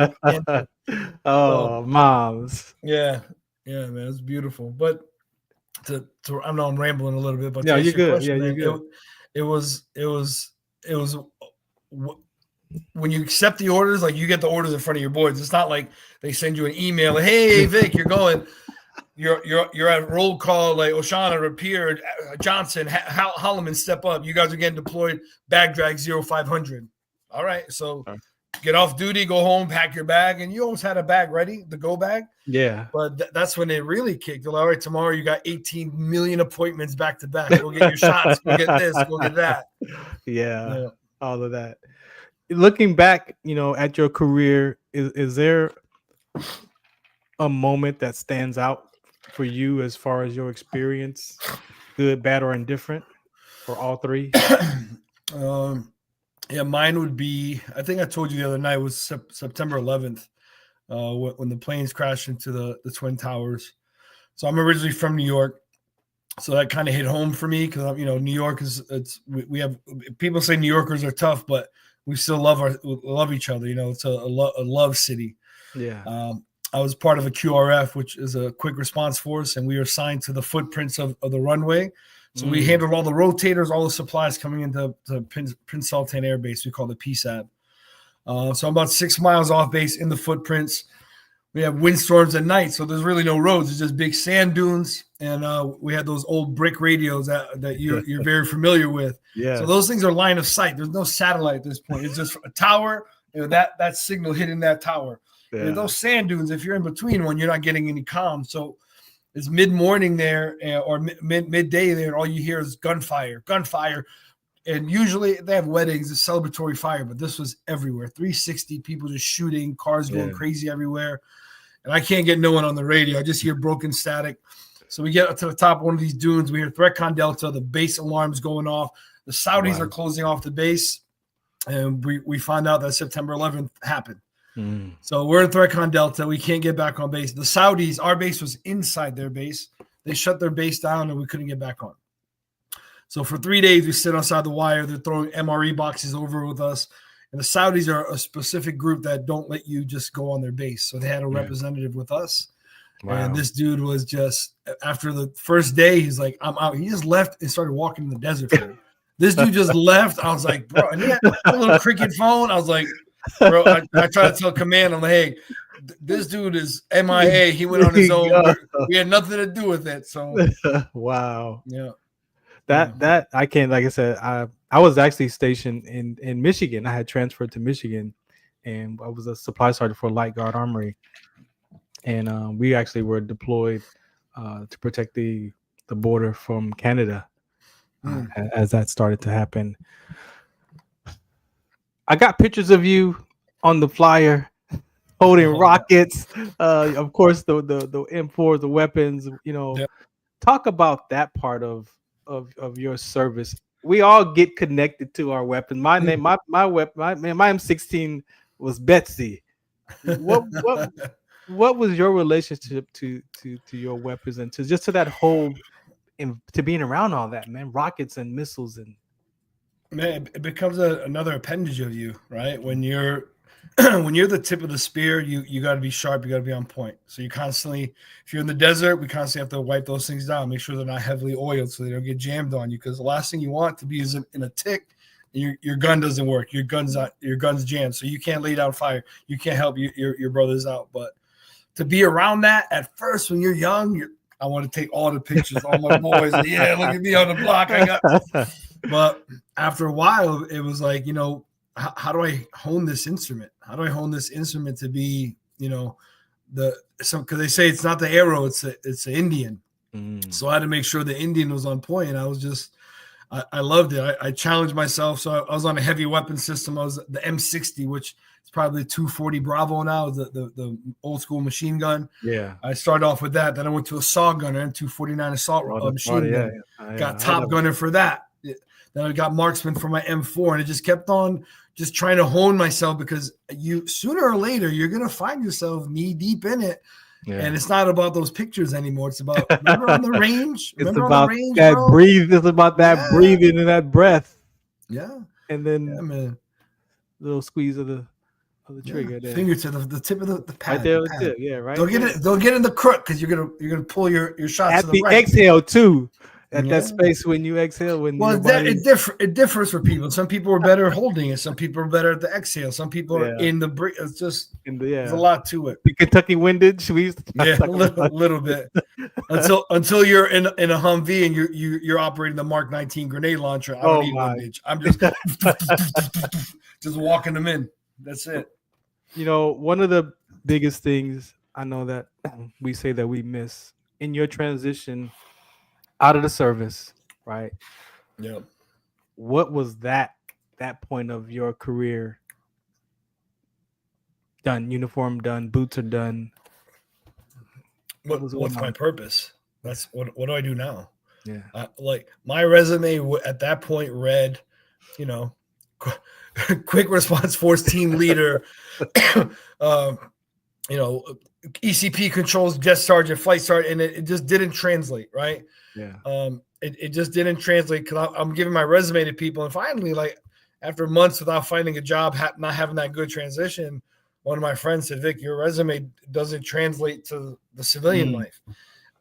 Moms. Yeah, man, it's beautiful. But I know I'm rambling a little bit, but no, you're good. Question, you're good. It was when you accept the orders, like you get the orders in front of your boards. It's not like they send you an email, like, hey Vic, you're going, you're at roll call, like Oshana, Rapier, Johnson, Holloman, step up. You guys are getting deployed. Bag drag 0500. All right, so get off duty, go home, pack your bag, and you always had a bag ready, the go bag. Yeah, but that's when it really kicked. Like, all right, tomorrow you got 18 million appointments back to back. Go get your shots. Go get this. Go get that. Yeah, all of that. Looking back, at your career, is there a moment that stands out for you as far as your experience, good, bad, or indifferent, for all three? Yeah, mine would be, I think I told you the other night, was September 11th, when the planes crashed into the Twin Towers. So I'm originally from New York. So that kind of hit home for me because, New York we have, people say New Yorkers are tough, but we still love each other. It's a love city. Yeah. I was part of a QRF, which is a quick response force, and we were assigned to the footprints of the runway. So we handled all the rotators, all the supplies coming into Prince Sultan Air Base. We call it PSAB. So I'm about 6 miles off base in the footprints. We have windstorms at night, so there's really no roads. It's just big sand dunes, and we had those old brick radios that you're very familiar with. Yeah. So those things are line of sight. There's no satellite at this point. It's just a tower, that signal hitting that tower. Yeah. And those sand dunes, if you're in between one, you're not getting any comm. So it's mid-morning there or midday there, and all you hear is gunfire. And usually they have weddings, it's celebratory fire, but this was everywhere. 360 people just shooting, cars going crazy everywhere. And I can't get no one on the radio. I just hear broken static. So we get up to the top of one of these dunes. We hear ThreatCon Delta. The base alarm's going off. The Saudis are closing off the base. And we find out that September 11th happened. So we're in ThreatCon Delta. We can't get back on base. The Saudis, our base was inside their base. They shut their base down and we couldn't get back on. So for 3 days, we sit outside the wire. They're throwing MRE boxes over with us. And the Saudis are a specific group that don't let you just go on their base. So they had a representative with us. Wow. And this dude was just, after the first day, he's like, I'm out. He just left and started walking in the desert for me. This dude just left. I was like, bro, and he had a little cricket phone. I was like, bro, I tried to tell command, I'm like, hey, this dude is MIA. He went on his own. We had nothing to do with it. So wow. Yeah. That I can't, like I said, I was actually stationed in Michigan. I had transferred to Michigan, and I was a supply sergeant for Light Guard Armory. And we actually were deployed to protect the border from Canada as that started to happen. I got pictures of you on the flyer holding rockets. Of course, the M4, the weapons. Talk about that part of your service. We all get connected to our weapon. My name, my weapon, my M16 was Betsy. What was your relationship to your weapons and to that whole, to being around all that, man, rockets and missiles and. Man, it becomes another appendage of you, right? When you're the tip of the spear, you got to be sharp. You got to be on point. So you constantly, if you're in the desert, we constantly have to wipe those things down, make sure they're not heavily oiled so they don't get jammed on you. Because the last thing you want to be is in a tick. Your gun doesn't work. Your gun's jammed, so you can't lay down fire. You can't help your brothers out. But to be around that at first when you're young, I want to take all the pictures, all my boys. Yeah, look at me on the block. I got. But after a while, it was like, how do I hone this instrument? How do I hone this instrument to be, because they say it's not the arrow, it's the Indian. So I had to make sure the Indian was on point. And I was just, I loved it. I challenged myself. So I was on a heavy weapon system. I was the M60, which is probably 240 Bravo now, the old school machine gun. Yeah. I started off with that. Then I went to assault gunner, M249 assault machine gun. Got top gunner for that. Then I got marksman for my M4, and it just kept on just trying to hone myself, because you sooner or later you're gonna find yourself knee deep in it, and it's not about those pictures anymore. It's about remember on the range. It's about that breathe. It's about that breathing and that breath. Yeah, and then little squeeze of the trigger. There. Finger to the tip of the pad. Right there, the tip. Yeah, right. Don't get in the crook, because you're gonna pull your shots at to the right. Exhale too. At that space when you exhale, it differs for people. Some people are better holding it. Some people are better at the exhale. Some people are in the break. It's just there's a lot to it. The Kentucky windage, we used to a little bit until you're in a Humvee and you're operating the Mark 19 grenade launcher. I don't need windage. I'm just just walking them in. That's it. One of the biggest things I know that we say that we miss in your transition out of the service, right? Yeah. What was that point of your career? Done, uniform done, boots are done. What's my purpose? That's what do I do now? Yeah. Like my resume at that point read, quick response force team leader, ECP controls, jet sergeant, flight sergeant, and it just didn't translate, right? Yeah. It just didn't translate, because I'm giving my resume to people, and finally, like after months without finding a job, not having that good transition, one of my friends said, "Vic, your resume doesn't translate to the civilian life."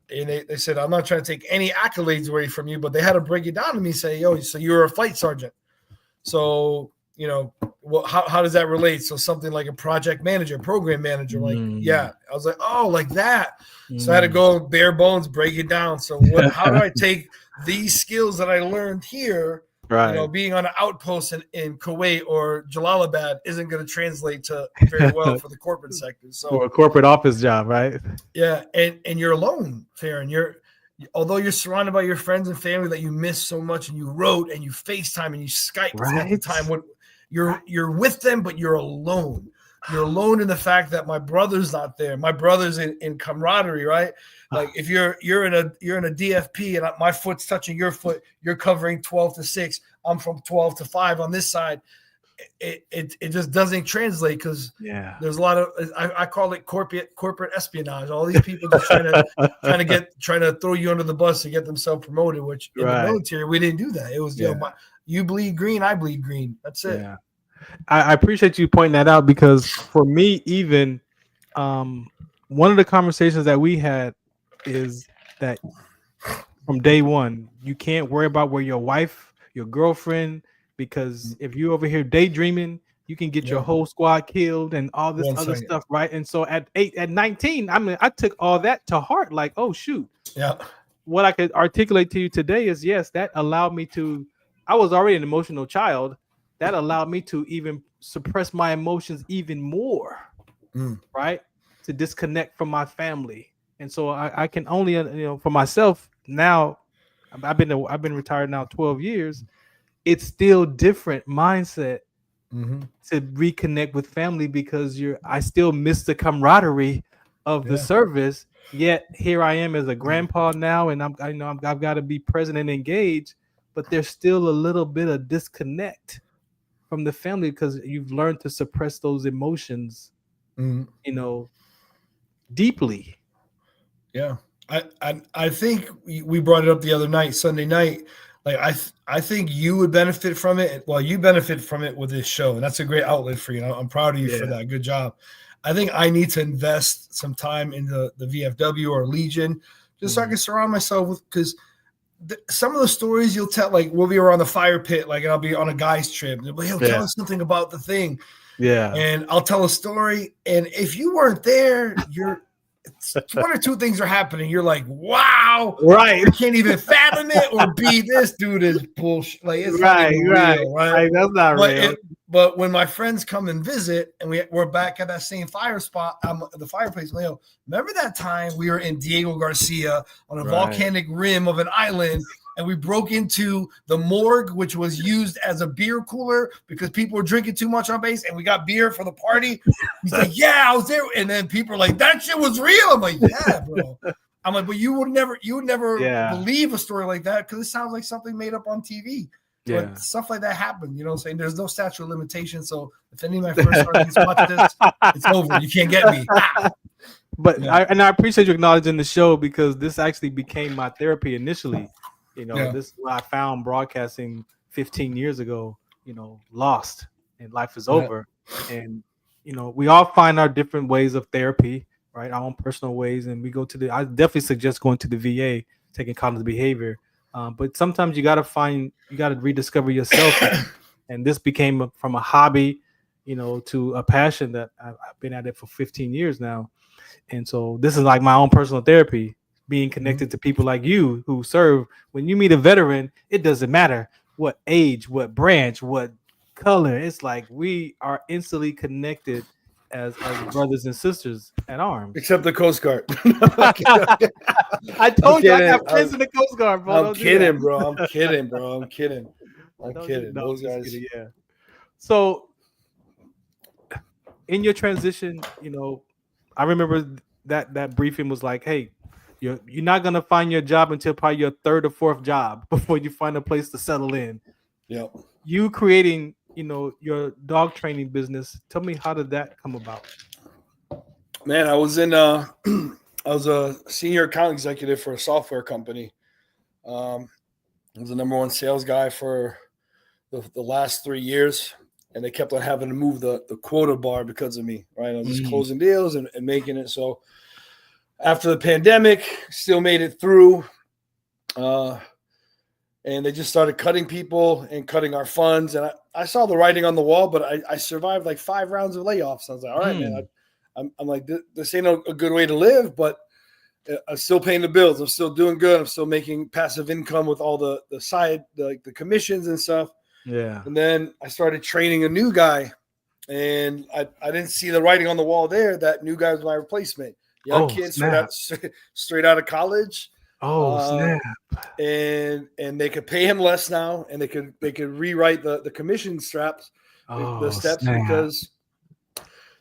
And they said, "I'm not trying to take any accolades away from you," but they had to break it down to me, say, "Yo, so you're a flight sergeant, so how does that relate?" So something like a project manager, program manager, like I was like, oh, like that. So I had to go bare bones, break it down. So how do I take these skills that I learned here, right? Being on an outpost in Kuwait or Jalalabad isn't going to translate to very well for the corporate sector. So for a corporate office job, right? Yeah, and you're alone, Farron. Although you're surrounded by your friends and family that you miss so much, and you wrote and you FaceTime and you Skype at the time, you're with them, but you're alone. you're alone in the fact that my brother's not there. My brother's in camaraderie, right? Like if you're in a DFP and my foot's touching your foot, you're covering 12 to 6. I'm from 12 to 5 on this side. It just doesn't translate because there's a lot of I call it corporate espionage. All these people just trying to throw you under the bus to get themselves promoted. Which in the military we didn't do that. It was you bleed green, I bleed green. That's it. Yeah. I appreciate you pointing that out because for me, even one of the conversations that we had is that from day one, you can't worry about where your wife, your girlfriend. Because if you're over here daydreaming, you can get your whole squad killed and all this other stuff, right? And so at 19, I took all that to heart. Like, oh shoot, what I could articulate to you today is yes, that allowed me to. I was already an emotional child. That allowed me to even suppress my emotions even more, right? To disconnect from my family, and so I can only, for myself now. I've been retired now 12 years. It's still different mindset to reconnect with family because I still miss the camaraderie of the service. Yet here I am as a grandpa now, and I've got to be present and engaged. But there's still a little bit of disconnect from the family because you've learned to suppress those emotions, deeply. Yeah, I think we brought it up the other night, Sunday night. Like I think you would benefit from it. Well, you benefit from it with this show, and that's a great outlet for you. I'm proud of you for that. Good job. I think I need to invest some time in the VFW or Legion, just so I can surround myself with, because some of the stories you'll tell, like we'll be around the fire pit, like, and I'll be on a guy's trip. And he'll tell us something about the thing. Yeah. And I'll tell a story. And if you weren't there, one or two things are happening. You're like, wow, right? I can't even fathom it. Or B, this dude is bullshit. Like it's not even real, right? That's not real. But when my friends come and visit, and we're back at that same fire spot, the fireplace. Remember that time we were in Diego Garcia on a volcanic rim of an island, and we broke into the morgue, which was used as a beer cooler because people were drinking too much on base, and we got beer for the party. He's like, yeah, I was there. And then people are like, that shit was real. I'm like, yeah, bro. I'm like, but you would never believe a story like that because it sounds like something made up on TV. Yeah. But stuff like that happened. You know what I'm saying? There's no statute of limitations. So if any of my first audience watch this, it's over. You can't get me. But I appreciate you acknowledging the show because this actually became my therapy initially. This is what I found broadcasting 15 years ago, lost and life is over. And, we all find our different ways of therapy, right? Our own personal ways. And we go I definitely suggest going to the VA, taking cognitive behavior. But sometimes you got to rediscover yourself. And this became from a hobby, to a passion that I've been at it for 15 years now. And so this is like my own personal therapy. Being connected to people like you who serve. When you meet a veteran, it doesn't matter what age, what branch, what color. It's like we are instantly connected as brothers and sisters at arms. Except the Coast Guard. I told you I got friends in the Coast Guard, bro. I'm kidding, bro. I'm kidding. Those guys. Yeah. So in your transition, I remember that briefing was like, hey, you're not gonna find your job until probably your third or fourth job before you find a place to settle in. Yeah. You creating, your dog training business. Tell me, how did that come about? Man, I was a senior account executive for a software company. I was the number one sales guy for the last 3 years, and they kept on having to move the quota bar because of me. Right, I was just closing deals and making it so. After the pandemic, still made it through, and they just started cutting people and cutting our funds. And I saw the writing on the wall, but I survived like 5 rounds of layoffs. I was like, all right, man, I'm like, this ain't a good way to live, but I'm still paying the bills. I'm still doing good. I'm still making passive income with all the side, the commissions and stuff. Yeah. And then I started training a new guy, and I didn't see the writing on the wall there. That new guy was my replacement. Young kids straight out of college. Snap! And they could pay him less now, and they could rewrite the commission straps, the steps, because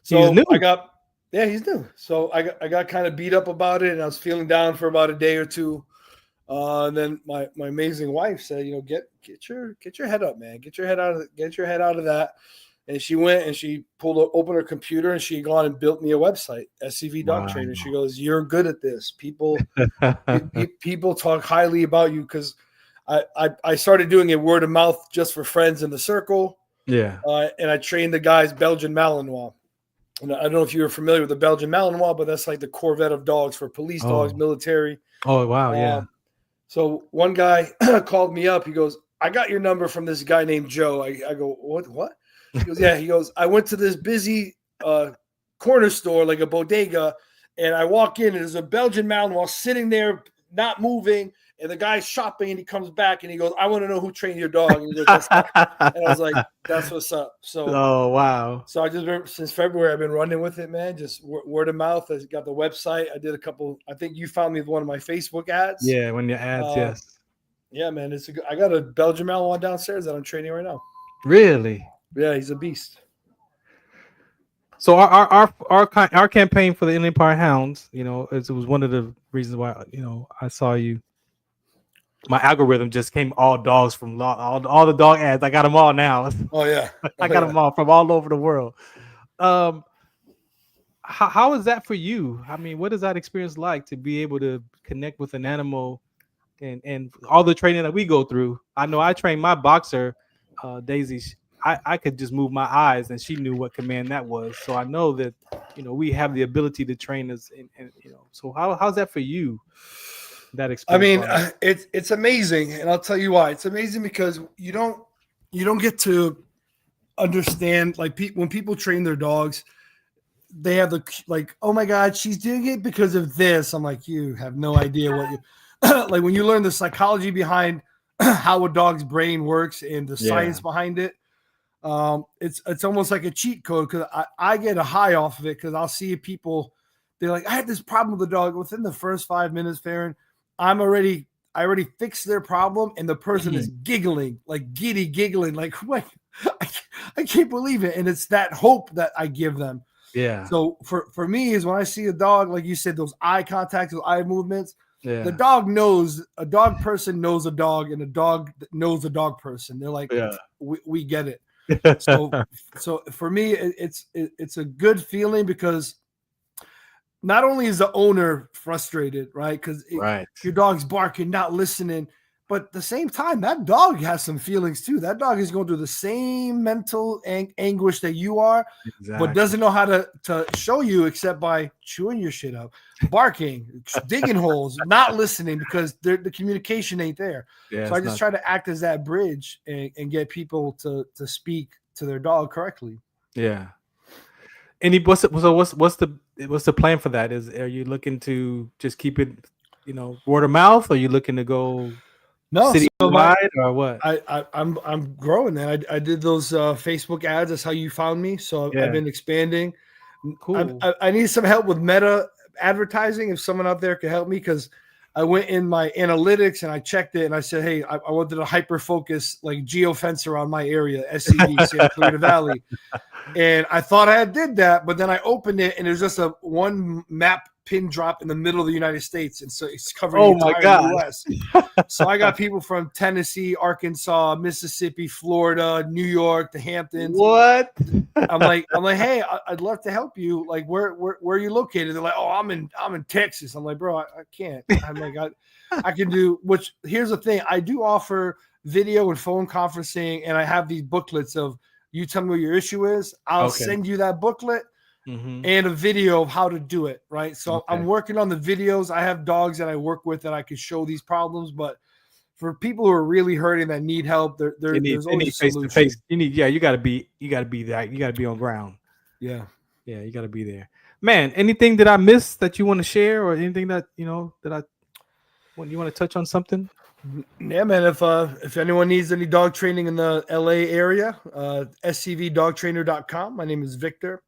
So he's new. he's new. So I got kind of beat up about it, and I was feeling down for about a day or two. And then my amazing wife said, get your head up, man. Get your head out of that. And she went and she opened her computer, and she had gone and built me a website, SCV Dog Trainer. She goes, "You're good at this. People talk highly about you," because I started doing it word of mouth just for friends in the circle. Yeah. And I trained the guys Belgian Malinois. And I don't know if you're familiar with the Belgian Malinois, but that's like the Corvette of dogs for police dogs, military. Oh, wow. Yeah. So one guy called me up. He goes, "I got your number from this guy named Joe." I go, What? He goes, "Yeah." He goes, "I went to this busy corner store, like a bodega, and I walk in, and there's a Belgian Malinois sitting there, not moving. And the guy's shopping, and he comes back, and he goes, 'I want to know who trained your dog.'" And he goes, "That's not." And I was like, "That's what's up." So, oh wow. So I just been, since February, I've been running with it, man. Just word of mouth. I got the website. I did a couple. I think you found me with one of my Facebook ads. Yeah, when your ads, yes. Yeah, man. I got a Belgian Malinois downstairs that I'm training right now. Really? Yeah, he's a beast. So our campaign for the Inland Empire Hounds, it was one of the reasons why I saw you. My algorithm just came all dogs from all the dog ads. I got them all now. Oh yeah, I got them all from all over the world. How is that for you? I mean, what is that experience like to be able to connect with an animal and all the training that we go through? I know I trained my boxer, Daisy. I could just move my eyes, and she knew what command that was. So I know that we have the ability to train us. And so how's that for you? That experience. I mean, it's amazing, and I'll tell you why. It's amazing because you don't get to understand, like, when people train their dogs, they have oh my God, she's doing it because of this. I'm like, you have no idea what you like when you learn the psychology behind how a dog's brain works and the science behind it. It's almost like a cheat code, because I get a high off of it, because I'll see people, they're like, "I had this problem with the dog." Within the first 5 minutes, Farron, I already fixed their problem, and the person is giggling, like giddy giggling, like, "Wait, I can't believe it." And it's that hope that I give them. Yeah. So for me is when I see a dog, like you said, those eye contacts, those eye movements, the dog knows, a dog person knows a dog, and a dog knows a dog person. They're like, we get it. So for me, it's a good feeling, because not only is the owner frustrated, right? Because your dog's barking, not listening, but at the same time, that dog has some feelings too. That dog is going through the same mental anguish that you are, but doesn't know how to show you except by chewing your shit up, barking, digging holes, not listening, because the communication ain't there. Yeah, so I just try to act as that bridge and get people to speak to their dog correctly. Yeah. What's the plan for that? Are you looking to just keep it, word of mouth? Or are you looking to go citywide, or what? I'm growing that. I did those Facebook ads. That's how you found me. So I've been expanding. Cool. I need some help with meta advertising. If someone out there could help me, because I went in my analytics and I checked it, and I said, "Hey, I wanted to hyper focus, like, geofence around my area, SCV, Santa Clarita Valley." And I thought I did that, but then I opened it, and there's just a one map pin drop in the middle of the United States, and so it's covering the entire U.S. So I got people from Tennessee, Arkansas, Mississippi, Florida, New York, the Hamptons. What? I'm like, "Hey, I'd love to help you. Like, where are you located?" They're like, "Oh, I'm in Texas." I'm like, "Bro, I can't." I'm like, I can do. Which, here's the thing, I do offer video and phone conferencing, and I have these booklets of, you tell me what your issue is, I'll send you that booklet. And a video of how to do it, right? So I'm working on the videos. I have dogs that I work with that I can show these problems, but for people who are really hurting, that need help, there's always a solution. You gotta be that. You gotta be on ground. Yeah, you gotta be there, man. Anything that I missed that you want to share, or anything that you want to touch on something? Yeah, man. If anyone needs any dog training in the LA area, scvdogtrainer.com. My name is Victor.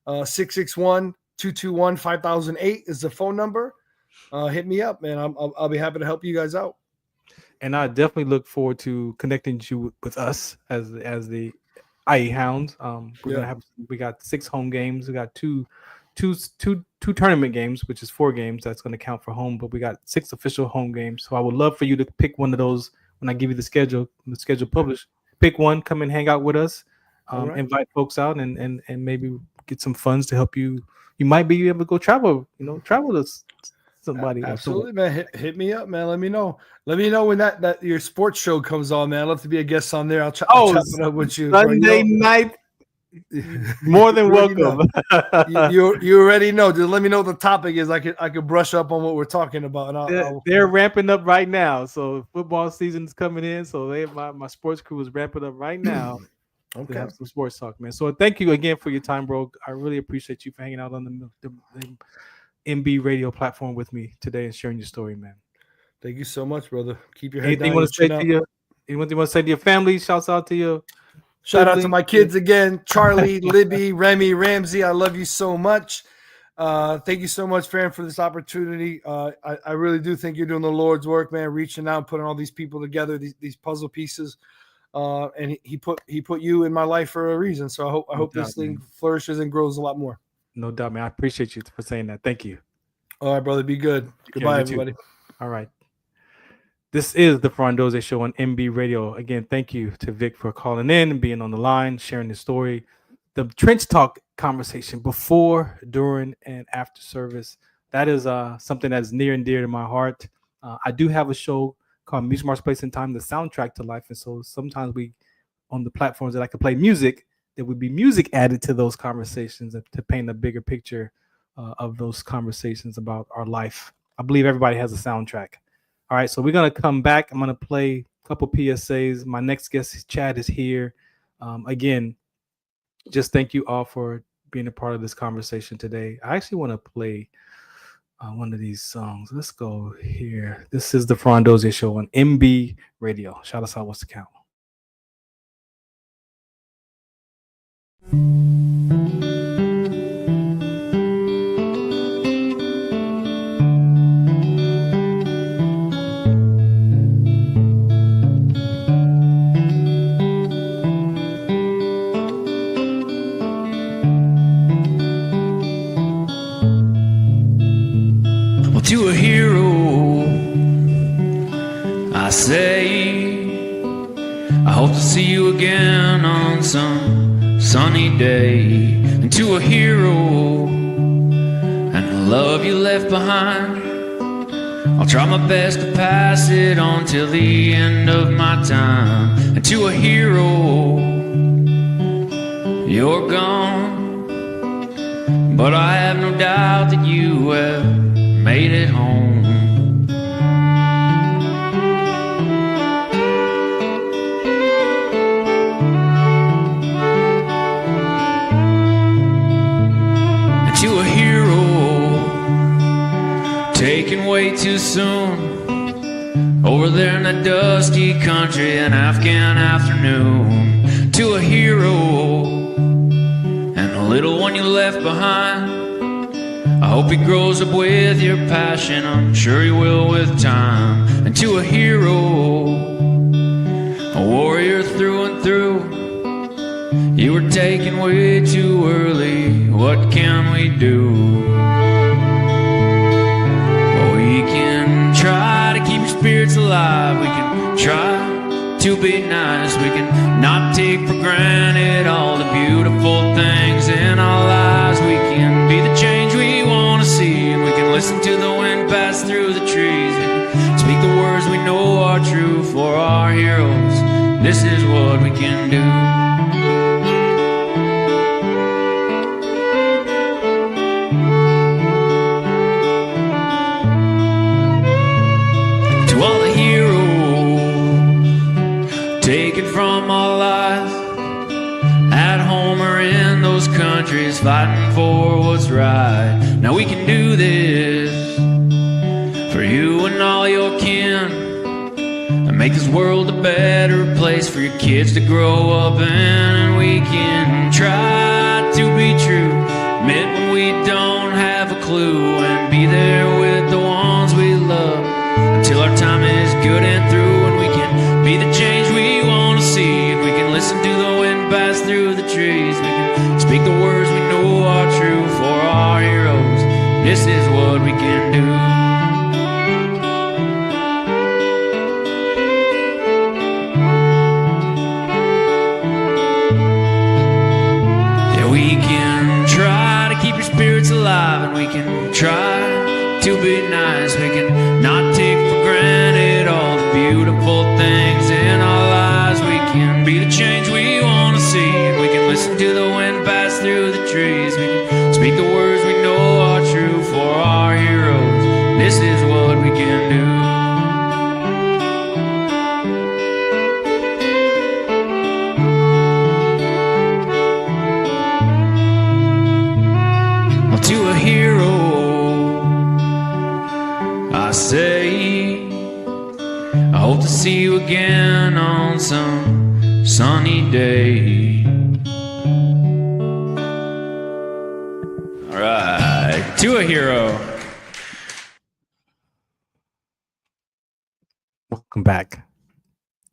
661-221-5008 is the phone number. Hit me up, man. I'll be happy to help you guys out. And I definitely look forward to connecting you with us as the IE Hounds. We got 6 home games. We got two tournament games, which is 4 games. That's going to count for home, but we got 6 official home games. So I would love for you to pick one of those when I give you the schedule published. Pick one, come and hang out with us. Right. Invite folks out and maybe get some funds to help you. You might be able to go travel to somebody. Absolutely, man. Hit me up, man. Let me know. Let me know when that your sports show comes on, man. I'd love to be a guest on there. I'll chop it up with you. Sunday night. More than welcome. You already know. Just let me know what the topic is. I could brush up on what we're talking about. And they're ramping up right now. So football season is coming in. So my sports crew is ramping up right now. Okay. To have some sports talk, man. So thank you again for your time, bro. I really appreciate you for hanging out on the MB radio platform with me today and sharing your story, man. Thank you so much, brother. Keep your head down. Anything you want to say to your family? Shouts out to you. Shout out to my kids again, Charlie, Libby, Remy, Ramsey. I love you so much. Thank you so much, Farron, for this opportunity. I really do think you're doing the Lord's work, man, reaching out, putting all these people together, these puzzle pieces. And he put you in my life for a reason. So I hope this thing flourishes and grows a lot more. No doubt, man. I appreciate you for saying that. Thank you. All right, brother. Be good. Goodbye, everybody. All right. This is the Farron Dozier Show on MB Radio. Again, thank you to Vic for calling in and being on the line, sharing his story. The Trench Talk conversation before, during, and after service. That is something that's near and dear to my heart. I do have a show called Music Marks Place and Time, the soundtrack to life. And so sometimes we, on the platforms that I can play music, there would be music added to those conversations to paint a bigger picture of those conversations about our life. I believe everybody has a soundtrack. All right, so we're going to come back. I'm going to play a couple PSAs. My next guest, Chad, is here. Again, just thank you all for being a part of this conversation today. I actually want to play one of these songs. Let's go here. This is the Farron Dozier Show on MB Radio. Shout us out. What's the count? To a hero, I say, I hope to see you again on some sunny day. And to a hero, and the love you left behind, I'll try my best to pass it on till the end of my time. And to a hero, you're gone, but I have no doubt that you have made it home. And to a hero taken way too soon, over there in that dusty country, an Afghan afternoon. To a hero and the little one you left behind, I hope he grows up with your passion, I'm sure he will with time. And to a hero, a warrior through and through, you were taken way too early, what can we do? Well, we can try to keep your spirits alive, we can try to be nice, we can not take for granted all the beautiful things in our lives. We can be the change we want to see, and we can listen to the wind pass through the trees, and speak the words we know are true for our heroes. This is what we can do. To all the heroes taken from our lives, at home or in those countries, fighting for what's right. Now we can do this for you and all your kin, and make this world a better place for your kids to grow up in. And we can try to be true, admit when we don't have a clue, and be there with the ones we love until our time is good and through. And we can be the change we want to see, and we can listen to the wind pass through This is what we can do. Yeah, we can try to keep your spirits alive, and we can try to be nice. We can not take for granted all the beautiful things in our lives. We can be the change we want to see, and we can listen to the wind pass through the trees. We can speak the words we know are true for our heroes. This is what we can do. Well, to a hero I say, I hope to see you again on some sunny day. All right, to a hero. Welcome back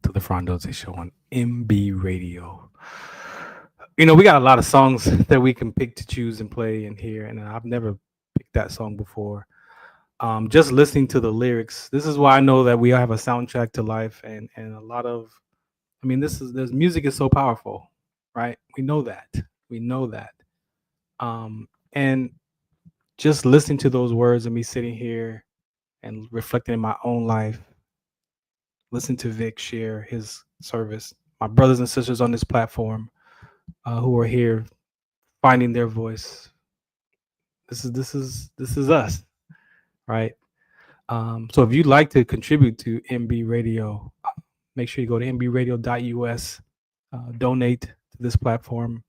to the Farron Dozier Show on MB Radio. You know, we got a lot of songs that we can pick to choose and play in here, and I've never picked that song before. Just listening to the lyrics, this is why I know that we all have a soundtrack to life, and a lot of, I mean, this music is so powerful, right? We know that. And just listening to those words and me sitting here and reflecting in my own life, listen to Vic share his service, my brothers and sisters on this platform who are here finding their voice. This is us, right? So if you'd like to contribute to MB Radio, make sure you go to mbradio.us, donate to this platform.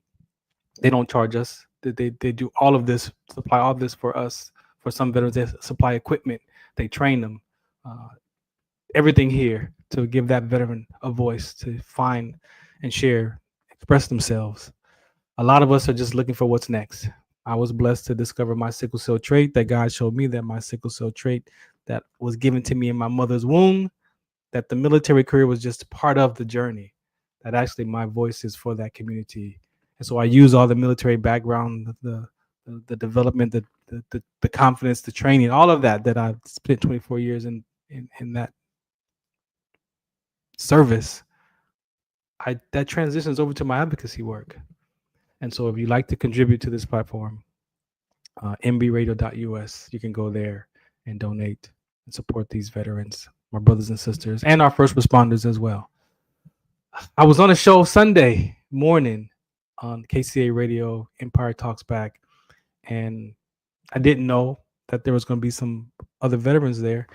They don't charge us. They do all of this, supply all of this for us. For some veterans, they supply equipment. They train them. Everything here to give that veteran a voice to find and share, express themselves. A lot of us are just looking for what's next. I was blessed to discover my sickle cell trait, that God showed me that my sickle cell trait that was given to me in my mother's womb, that the military career was just part of the journey, that actually my voice is for that community. And so I use all the military background, the development, the confidence, the training, all of that I've spent 24 years in that service. That transitions over to my advocacy work. And so if you'd like to contribute to this platform, mbradio.us, you can go there and donate and support these veterans, my brothers and sisters, and our first responders as well. I was on a show Sunday morning on KCA Radio, Empire Talks Back, and I didn't know that there was going to be some other veterans there,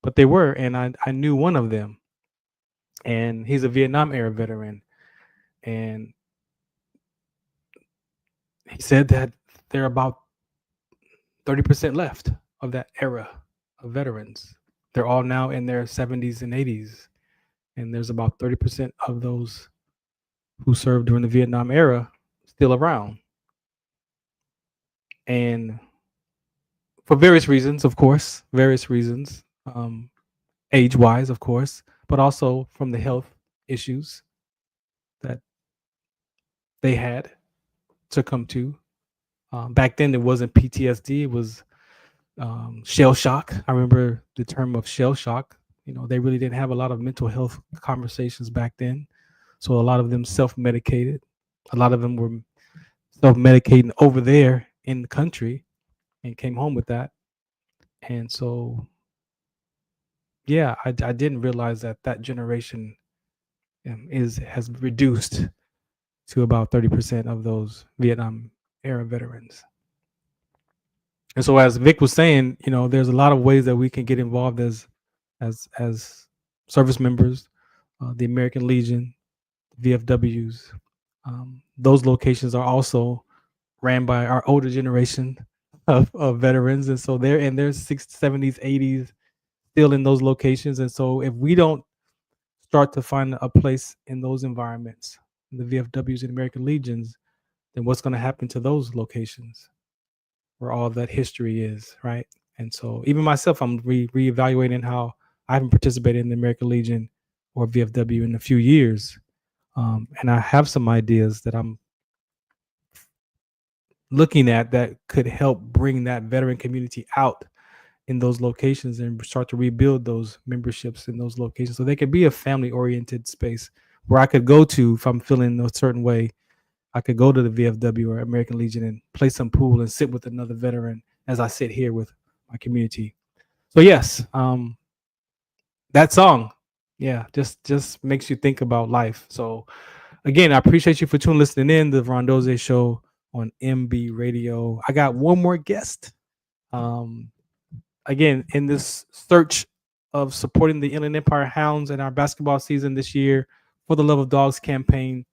but they were, and I knew one of them, and he's a Vietnam era veteran, and he said that there are about 30% left of that era of veterans. They're all now in their 70s and 80s, and there's about 30% of those who served during the Vietnam era still around. And for various reasons, of course, age-wise, of course, but also from the health issues that they had succumbed to. Back then, it wasn't PTSD, it was shell shock. I remember the term of shell shock. You know, they really didn't have a lot of mental health conversations back then. So a lot of them self-medicated. A lot of them were self-medicating over there in the country and came home with that. And so, yeah, I didn't realize that generation has reduced to about 30% of those Vietnam era veterans. And so, as Vic was saying, you know, there's a lot of ways that we can get involved as service members, the American Legion, VFWs. Those locations are also ran by our older generation of veterans, and so they're in their 60s, 70s, 80s, still in those locations. And so, if we don't start to find a place in those environments, the VFWs and American Legions, then what's going to happen to those locations where all that history is, right? And so even myself, I'm reevaluating how I haven't participated in the American Legion or VFW in a few years. And I have some ideas that I'm looking at that could help bring that veteran community out in those locations and start to rebuild those memberships in those locations so they could be a family oriented space where I could go to if I'm feeling a certain way. I could go to the VFW or American Legion and play some pool and sit with another veteran as I sit here with my community. So yes, that song, yeah, just makes you think about life. So again, I appreciate you for listening in the Farron Dozier Show on MB Radio. I got one more guest. Again, in this search of supporting the Inland Empire Hounds and our basketball season this year for the Love of Dogs campaign.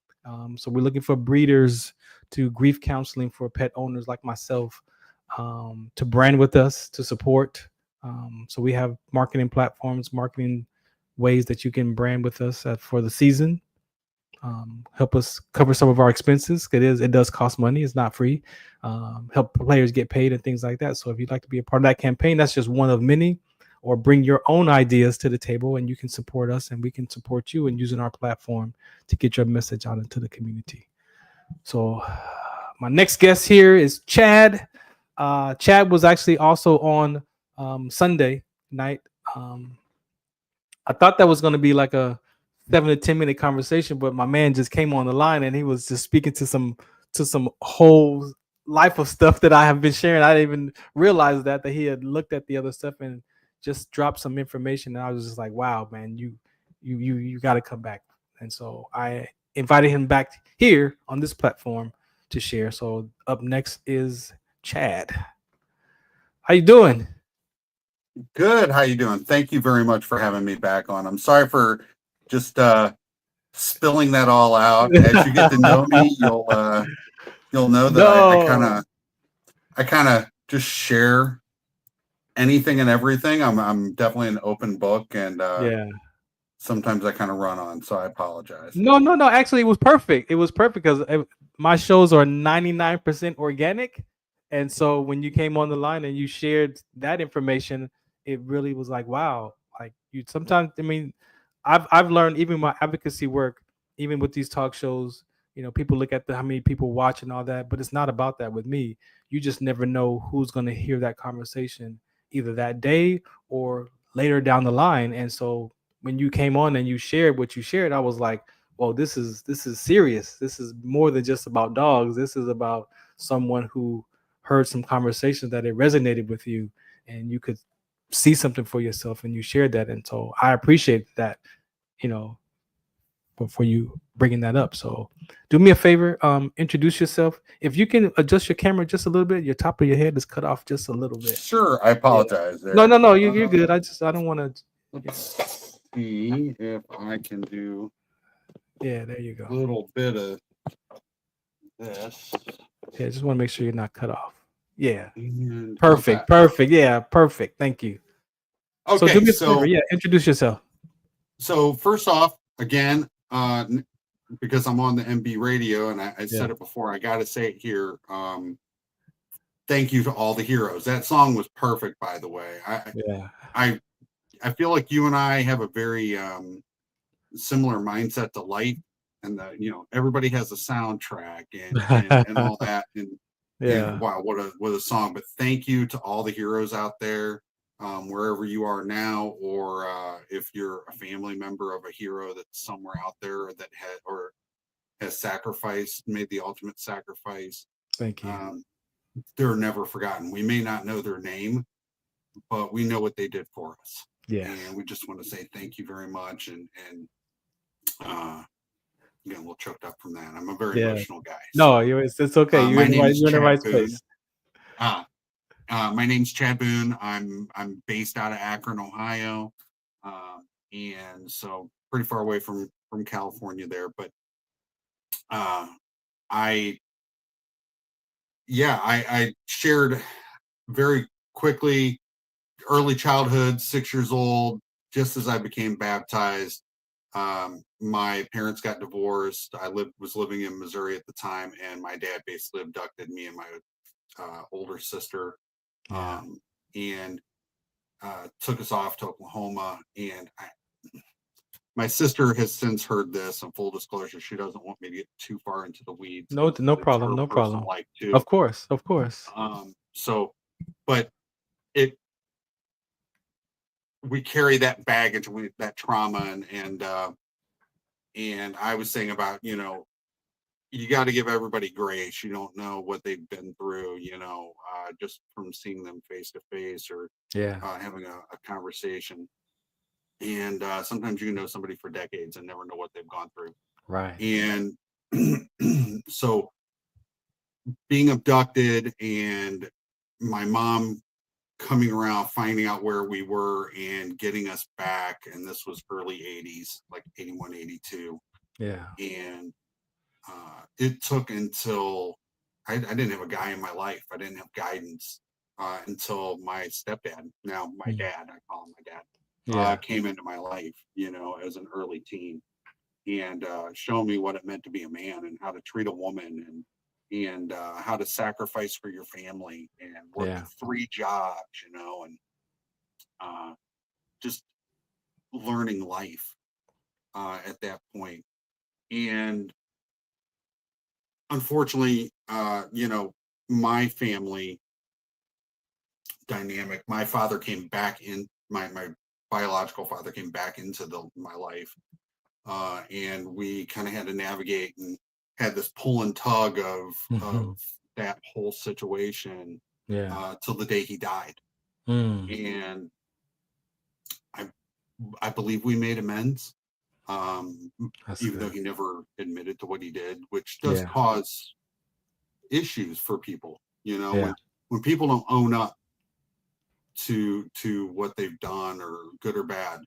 So we're looking for breeders to grief counseling for pet owners like myself to brand with us, to support. So we have marketing platforms, marketing ways that you can brand with us for the season. Help us cover some of our expenses. It does cost money. It's not free. Help players get paid and things like that. So if you'd like to be a part of that campaign, that's just one of many. Or bring your own ideas to the table, and you can support us, and we can support you in using our platform to get your message out into the community. So my next guest here is Chad. Chad was actually also on Sunday night. I thought that was going to be like a 7 to 10 minute conversation, but my man just came on the line and he was just speaking to some whole life of stuff that I have been sharing. I didn't even realize that he had looked at the other stuff and just dropped some information. And I was just like, wow, man, you got to come back. And so I invited him back here on this platform to share. So up next is Chad. How you doing? Good. How you doing? Thank you very much for having me back on. I'm sorry for just spilling that all out. As you get to know me, you'll know that I kind of just share anything and everything. I'm definitely an open book, and sometimes I kind of run on, so I apologize. No. Actually, it was perfect. It was perfect because my shows are 99% organic, and so when you came on the line and you shared that information, it really was like, wow. Like you sometimes, I mean, I've learned even my advocacy work, even with these talk shows, people look at how many people watch and all that, but it's not about that with me. You just never know who's going to hear that conversation either that day or later down the line. And so when you came on and you shared what you shared, I was like, well, this is serious. This is more than just about dogs. This is about someone who heard some conversations that it resonated with you and you could see something for yourself, and you shared that. And so I appreciate that, for you bringing that up. So do me a favor, introduce yourself. If you can adjust your camera just a little bit, your top of your head is cut off just a little bit. Sure. I apologize. Yeah. No, you're good. I don't want to. Let's see if I can do. Yeah, there you go. A little bit of this. Yeah, just want to make sure you're not cut off. Yeah. Perfect. Yeah, perfect. Thank you. Okay. So do me a favor. Yeah, introduce yourself. So first off, again, because I'm on the MB radio and I said it before, I got to say it here. Thank you to all the heroes. That song was perfect, by the way. I feel like you and I have a very similar mindset to life, and everybody has a soundtrack and all that. And wow, what a song! But thank you to all the heroes out there, wherever you are now, or if you're a family member of a hero that's somewhere out there that has sacrificed, made the ultimate sacrifice. Thank you. They're never forgotten. We may not know their name, but we know what they did for us. Yeah. And we just want to say thank you very much. And a little choked up from that. I'm a very emotional guy. So, no, it's okay. You're in the right space. My name's Chad Boone. I'm based out of Akron, Ohio. And so pretty far away from California there. But I shared very quickly early childhood, 6 years old, just as I became baptized. My parents got divorced. I was living in Missouri at the time, and my dad basically abducted me and my older sister, and took us off to Oklahoma. And my sister has since heard this, and full disclosure, she doesn't want me to get too far into the weeds. No problem. Her No personal problem. life too. Of course. So, but we carry that baggage, that trauma, and I was saying about, you got to give everybody grace. You don't know what they've been through, just from seeing them face to face or having a conversation. And sometimes you can know somebody for decades and never know what they've gone through. Right. And so being abducted and my mom coming around, finding out where we were and getting us back. And this was early 80s, like 81, 82. Yeah. And it took until I didn't have a guy in my life. I didn't have guidance until my stepdad, now my dad, I call him my dad, came into my life, as an early teen, and showed me what it meant to be a man and how to treat a woman and how to sacrifice for your family and work 3 jobs, and just learning life at that point. And unfortunately, my family dynamic, my father came back in, my biological father came back into my life, and we kind of had to navigate and had this pull and tug of that whole situation till the day he died. And I believe we made amends, even though he never admitted to what he did, which does cause issues for people, when people don't own up to what they've done, or good or bad,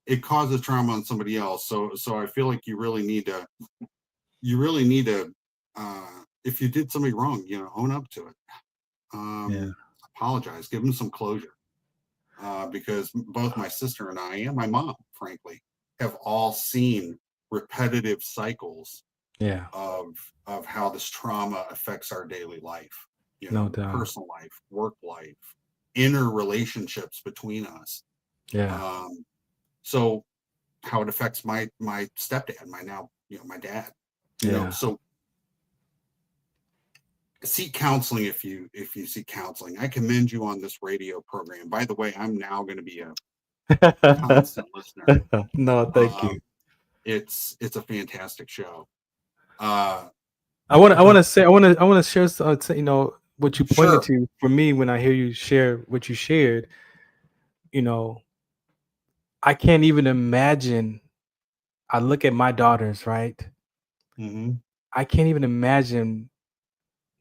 it causes trauma on somebody else. So I feel like you really need to if you did somebody wrong, own up to it. Apologize, give them some closure, because both my sister and I and my mom, frankly, have all seen repetitive cycles of how this trauma affects our daily life, no doubt, personal life, work life, inner relationships between us. So how it affects my stepdad, my dad, so seek counseling if you seek counseling. I commend you on this radio program. By the way, I'm now going to be a constant listener. No, thank you. It's a fantastic show. I want to share what you pointed to. For me, when I hear you share what you shared, I can't even imagine. I look at my daughters, right? I can't even imagine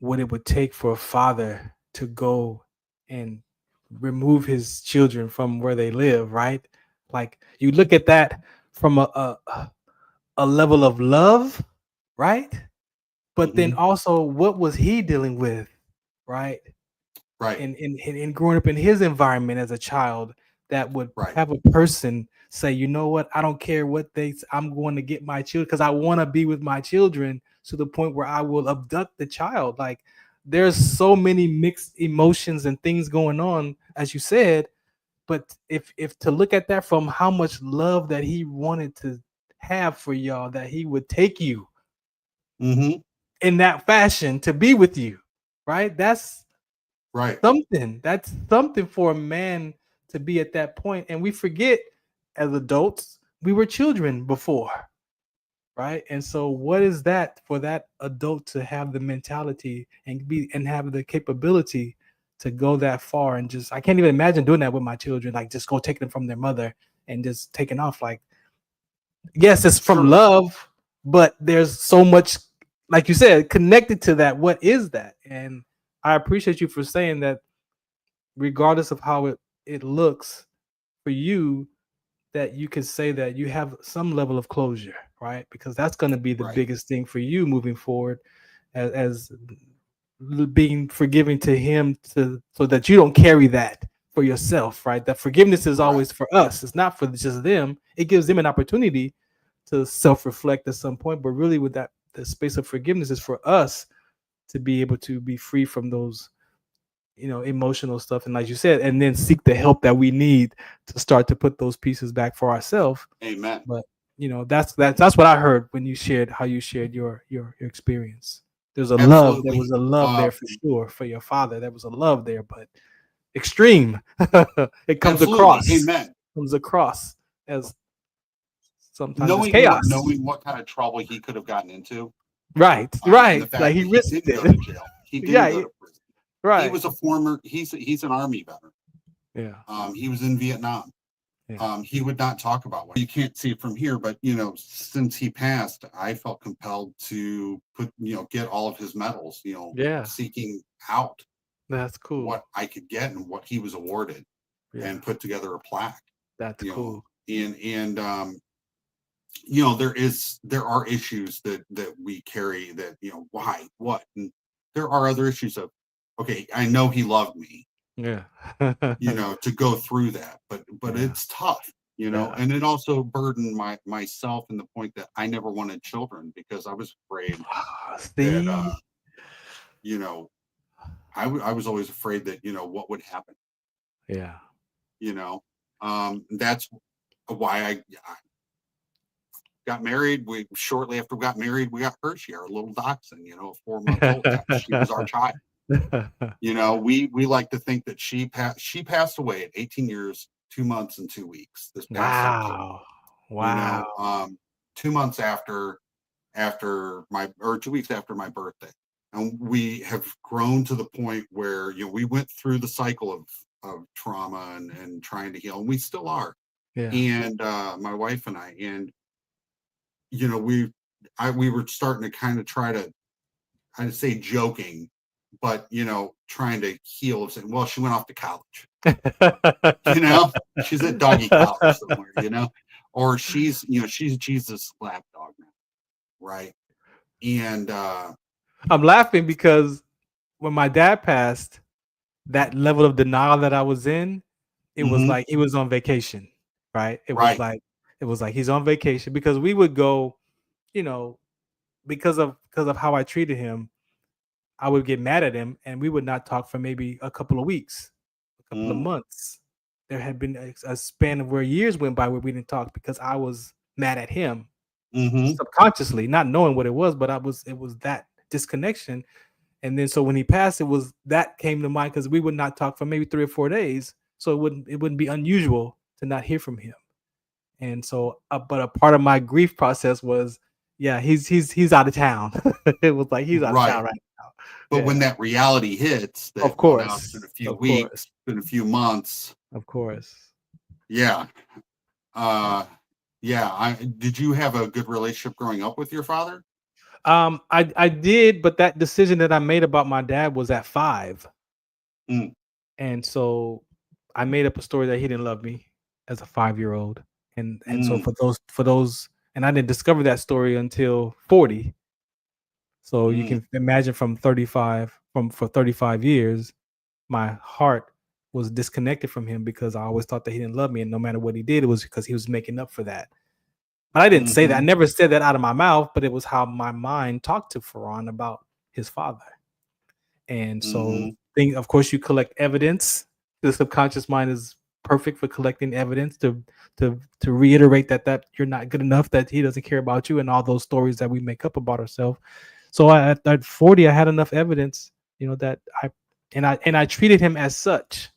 what it would take for a father to go and remove his children from where they live, right? Like, you look at that from a level of love, right? But then also, what was he dealing with, right? Right. And growing up in his environment as a child, that would have a person say, you know what, I don't care what I'm going to get my children, because I want to be with my children, to the point where I will abduct the child. Like, there's so many mixed emotions and things going on, as you said. But if to look at that from how much love that he wanted to have for y'all, that he would take you in that fashion to be with you, right? That's something. That's something for a man to be at that point. And we forget, as adults, we were children before, right? And so what is that for that adult to have the mentality and have the capability to go that far? And just, I can't even imagine doing that with my children, like just go take them from their mother and just taking off. Like, yes, it's from love, but there's so much, like you said, connected to that. What is that? And I appreciate you for saying that, regardless of how it looks for you, that you can say that you have some level of closure, right? Because that's going to be the biggest thing for you moving forward, as being forgiving to him, so that you don't carry that for yourself, right? That forgiveness is always for us. It's not for just them. It gives them an opportunity to self-reflect at some point, but really with that, the space of forgiveness is for us to be able to be free from those emotional stuff, and like you said, and then seek the help that we need to start to put those pieces back for ourselves. Amen. But that's what I heard when you shared how you shared your experience. There's a love. There was a love there for sure for your father. There was a love there, but extreme. It comes across. Amen. Comes across as sometimes knowing chaos. Knowing what kind of trouble he could have gotten into. Right. Like he risked it. Go to jail. He didn't go to prison. Right. He was a former. He's an Army veteran. Yeah. He was in Vietnam. Yeah. He would not talk about what you can't see it from here, but since he passed, I felt compelled to get all of his medals. Seeking out. That's cool. What I could get and what he was awarded, and put together a plaque. That's cool. And there are issues that we carry that why what, and there are other issues of okay, I know he loved me. Yeah. To go through that, but it's tough, and it also burdened myself in the point that I never wanted children because I was afraid that I was always afraid that what would happen. Yeah. That's why I got married. Shortly after we got married, we got Hershey, our little dachshund, a 4-month-old. She was our child. We like to think that she passed away at 18 years, 2 months and 2 weeks. This past September. Wow. 2 months after 2 weeks after my birthday. And we have grown to the point where we went through the cycle of trauma and trying to heal, and we still are. Yeah. And my wife and I, and we were starting to kind of try to, I'd say joking, but trying to heal, saying, well, she went off to college. She's at doggy college somewhere, or she's Jesus lapdog now, right? And I'm laughing because when my dad passed, that level of denial that I was in, it was like he was on vacation, right? It was like he's on vacation, because we would go, because of how I treated him, I would get mad at him and we would not talk for maybe a couple of weeks, a couple of months. There had been a span of where years went by where we didn't talk because I was mad at him subconsciously, not knowing what it was, but it was that disconnection. And then so when he passed, it was that came to mind because we would not talk for maybe 3 or 4 days. So it wouldn't be unusual to not hear from him. And so, but a part of my grief process was, he's out of town. It was like he's out of town right now. But when that reality hits, that of course, it's been a few weeks, it's been a few months. Of course. Yeah. Did you have a good relationship growing up with your father? I did, but that decision that I made about my dad was at 5. And so I made up a story that he didn't love me as a 5-year-old. And so for those, and I didn't discover that story until 40. So you can imagine for 35 years, my heart was disconnected from him because I always thought that he didn't love me. And no matter what he did, it was because he was making up for that. But I didn't say that. I never said that out of my mouth, but it was how my mind talked to Farron about his father. And so of course you collect evidence. The subconscious mind is perfect for collecting evidence to reiterate that you're not good enough, that he doesn't care about you, and all those stories that we make up about ourselves. So at 40, I had enough evidence, that I treated him as such.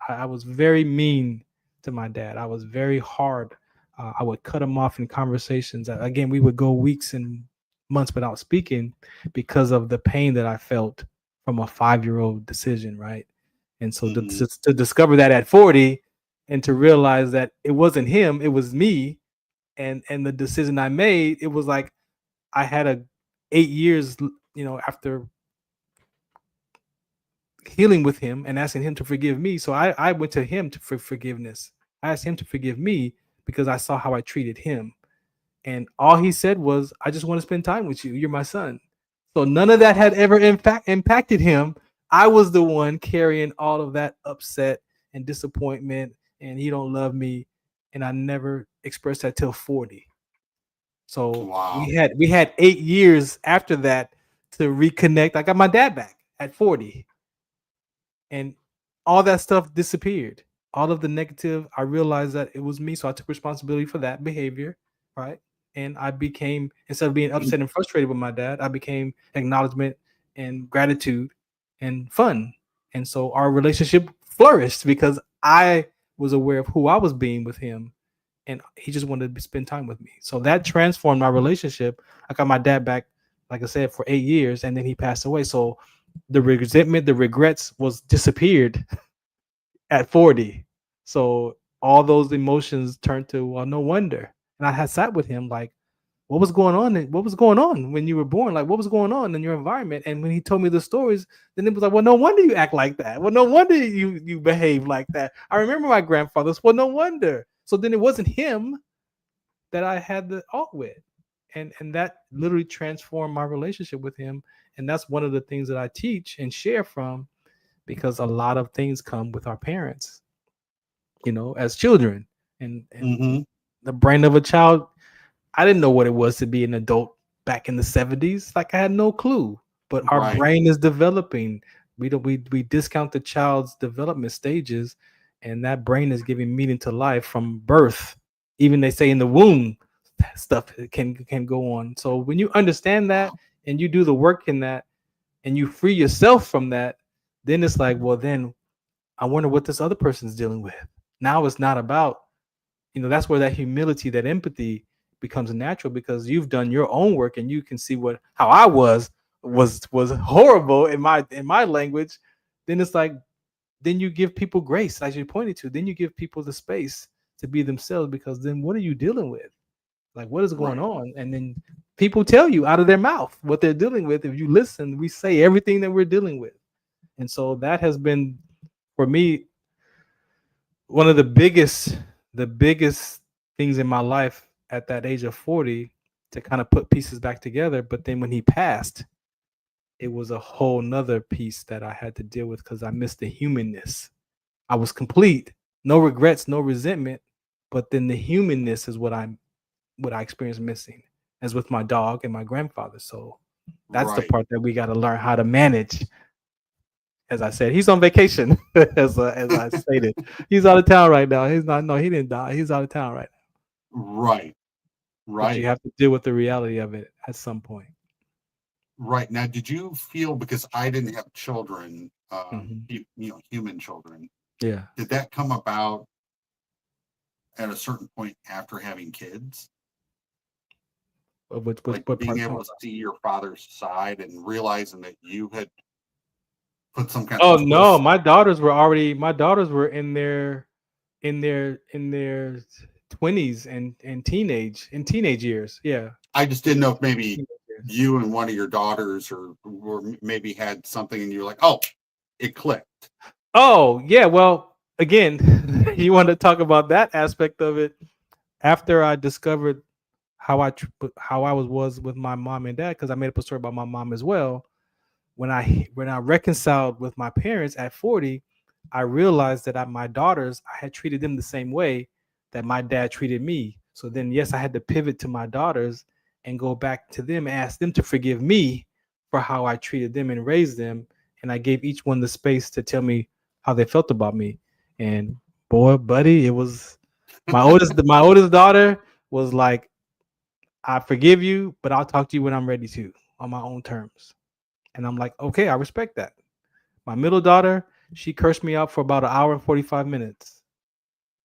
I was very mean to my dad. I was very hard. I would cut him off in conversations. Again, we would go weeks and months without speaking because of the pain that I felt from a 5-year-old decision, right? And so to discover that at 40 and to realize that it wasn't him, it was me, and the decision I made, it was like I had 8 years, after healing with him and asking him to forgive me. So I went to him for forgiveness. I asked him to forgive me because I saw how I treated him. And all he said was, I just want to spend time with you. You're my son. So none of that had ever impacted him. I was the one carrying all of that upset and disappointment, and he don't love me. And I never expressed that till 40. So we had 8 years after that to reconnect. I got my dad back at 40. and all that stuff disappeared. All of the negative, I realized that it was me, so I took responsibility for that behavior, right? And I became, instead of being upset and frustrated with my dad, I became acknowledgement and gratitude and fun. And so our relationship flourished because I was aware of who I was being with him, and he just wanted to spend time with me. So that transformed my relationship. I got my dad back, like I said, for 8 years, and then he passed away. So the resentment, the regrets was disappeared at 40. So all those emotions turned to, well, no wonder. And I had sat with him like, what was going on? What was going on when you were born? Like, what was going on in your environment? And when he told me the stories, then it was like, well, no wonder you act like that. Well, no wonder you behave like that. I remember my grandfather's. Well, no wonder. So then it wasn't him that I had the alt with. And that literally transformed my relationship with him. And that's one of the things that I teach and share from, because a lot of things come with our parents, as children. And the brain of a child, I didn't know what it was to be an adult back in the 70s. Like, I had no clue. But our brain is developing. We discount the child's development stages, and that brain is giving meaning to life from birth. Even they say in the womb, stuff can go on. So when you understand that and you do the work in that and you free yourself from that, then it's like, well, then I wonder what this other person's dealing with. Now it's not about, that's where that humility, that empathy becomes natural, because you've done your own work and you can see how I was horrible in my language. Then it's like, then you give people grace, as you pointed to. Then you give people the space to be themselves, because then what are you dealing with? Like, what is going on? And then people tell you out of their mouth what they're dealing with. If you listen, we say everything that we're dealing with. And so that has been, for me, one of the biggest things in my life at that age of 40, to kind of put pieces back together. But then when he passed, it was a whole nother piece that I had to deal with, because I missed the humanness. I was complete, no regrets, no resentment, but then the humanness is what I experienced missing, as with my dog and my grandfather. So that's the part that we got to learn how to manage. As I said, he's on vacation, as I stated. He's out of town right now. He didn't die. He's out of town right now. Right. But you have to deal with the reality of it at some point. Right. Now, did you feel, because I didn't have children, human children. Yeah. Did that come about at a certain point after having kids? Being able to see your father's side and realizing that you had put some kind of no, my daughters were in their 20s and teenage years. Yeah. I just didn't know if maybe you and one of your daughters or maybe had something and you're like, oh, it clicked. Oh, yeah. Well, again, you want to talk about that aspect of it. After I discovered how I was with my mom and dad, because I made up a story about my mom as well. When I reconciled with my parents at 40, I realized that my daughters, I had treated them the same way that my dad treated me. So then, yes, I had to pivot to my daughters and go back to them and ask them to forgive me for how I treated them and raised them. And I gave each one the space to tell me how they felt about me. And boy, buddy, it was my oldest daughter was like, I forgive you, but I'll talk to you when I'm ready to, on my own terms. And I'm like, okay, I respect that. My middle daughter, she cursed me out for about an hour and 45 minutes.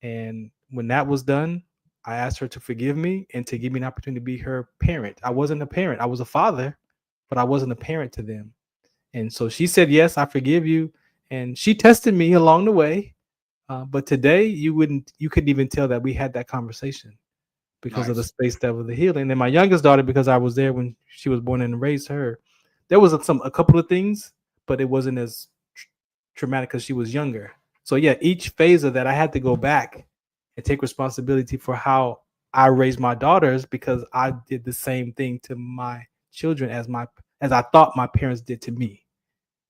And when that was done, I asked her to forgive me and to give me an opportunity to be her parent. I wasn't a parent. I was a father, but I wasn't a parent to them. And so she said, yes, I forgive you. And she tested me along the way. But today you couldn't even tell that we had that conversation because of the space that was the healing. And my youngest daughter, because I was there when she was born and raised her, there was a couple of things, but it wasn't as traumatic because she was younger. So yeah, each phase of that, I had to go back and take responsibility for how I raised my daughters, because I did the same thing to my children as I thought my parents did to me.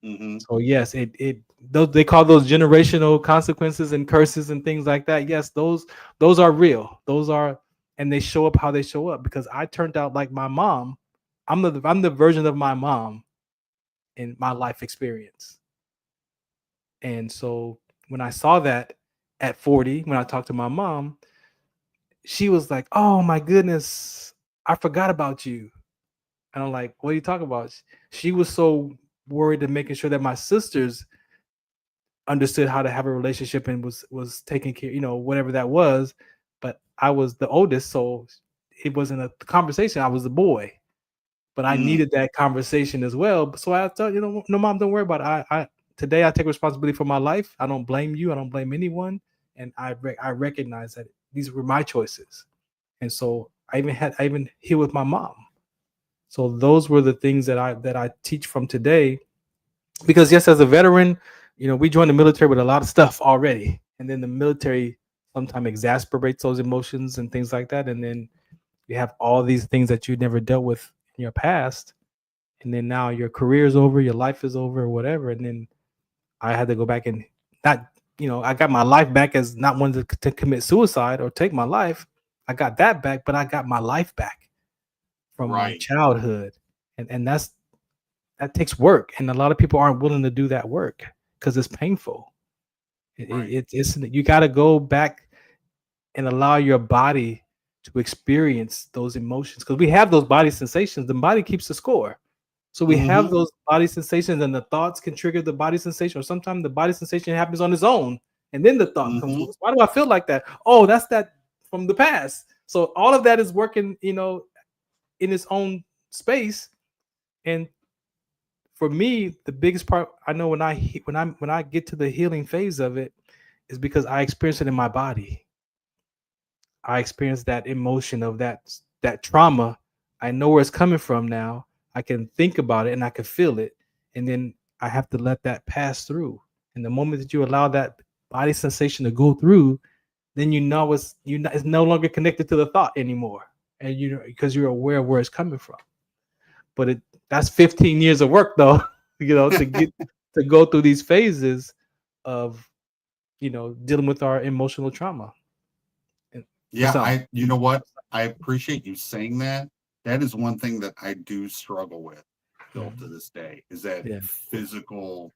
Mm-hmm. So yes, they call those generational consequences and curses and things like that. Yes, those are real. And they show up how they show up, because I turned out like my mom. I'm the version of my mom in my life experience. And so when I saw that at 40, when I talked to my mom, she was like, "Oh my goodness, I forgot about you." And I'm like, "What are you talking about?" She was so worried and making sure that my sisters understood how to have a relationship and was taking care, whatever that was. But I was the oldest, so it wasn't a conversation. I was the boy, but I needed that conversation as well. So I thought, no, mom, don't worry about it. I today I take responsibility for my life. I don't blame you. I don't blame anyone, and I recognize that these were my choices. And so I even healed with my mom. So those were the things that I teach from today, because yes, as a veteran, we joined the military with a lot of stuff already, and then the military sometimes exasperates those emotions and things like that, and then you have all these things that you never dealt with in your past, and then now your career is over, your life is over, or whatever, and then I had to go back and not, I got my life back as not wanting to commit suicide or take my life. I got that back, but I got my life back from my childhood, and that takes work, and a lot of people aren't willing to do that work because it's painful. It's you got to go back and allow your body to experience those emotions, because we have those body sensations. The body keeps the score, so we have those body sensations, and the thoughts can trigger the body sensation, or sometimes the body sensation happens on its own, and then the thought comes. Why do I feel like that? Oh, that's that from the past. So all of that is working, in its own space. And for me, the biggest part I know when I get to the healing phase of it is because I experience it in my body. I experience that emotion of that trauma. I know where it's coming from now. I can think about it and I can feel it, and then I have to let that pass through. And the moment that you allow that body sensation to go through, then it's no longer connected to the thought anymore, and because you're aware of where it's coming from. But that's 15 years of work, though, to go through these phases of dealing with our emotional trauma. Yeah, you know what? I appreciate you saying that. That is one thing that I do struggle with still to this day, is that physical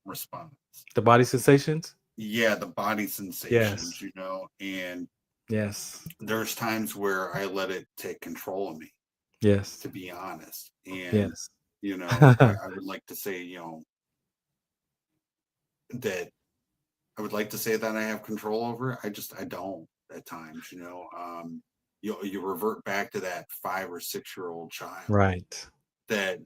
response. The body sensations? Yeah, the body sensations, and yes, there's times where I let it take control of me. Yes. To be honest. And yes. I would like to say, that I would like to say that I have control over it. I don't at times, you revert back to that 5 or 6 year old child. Right. That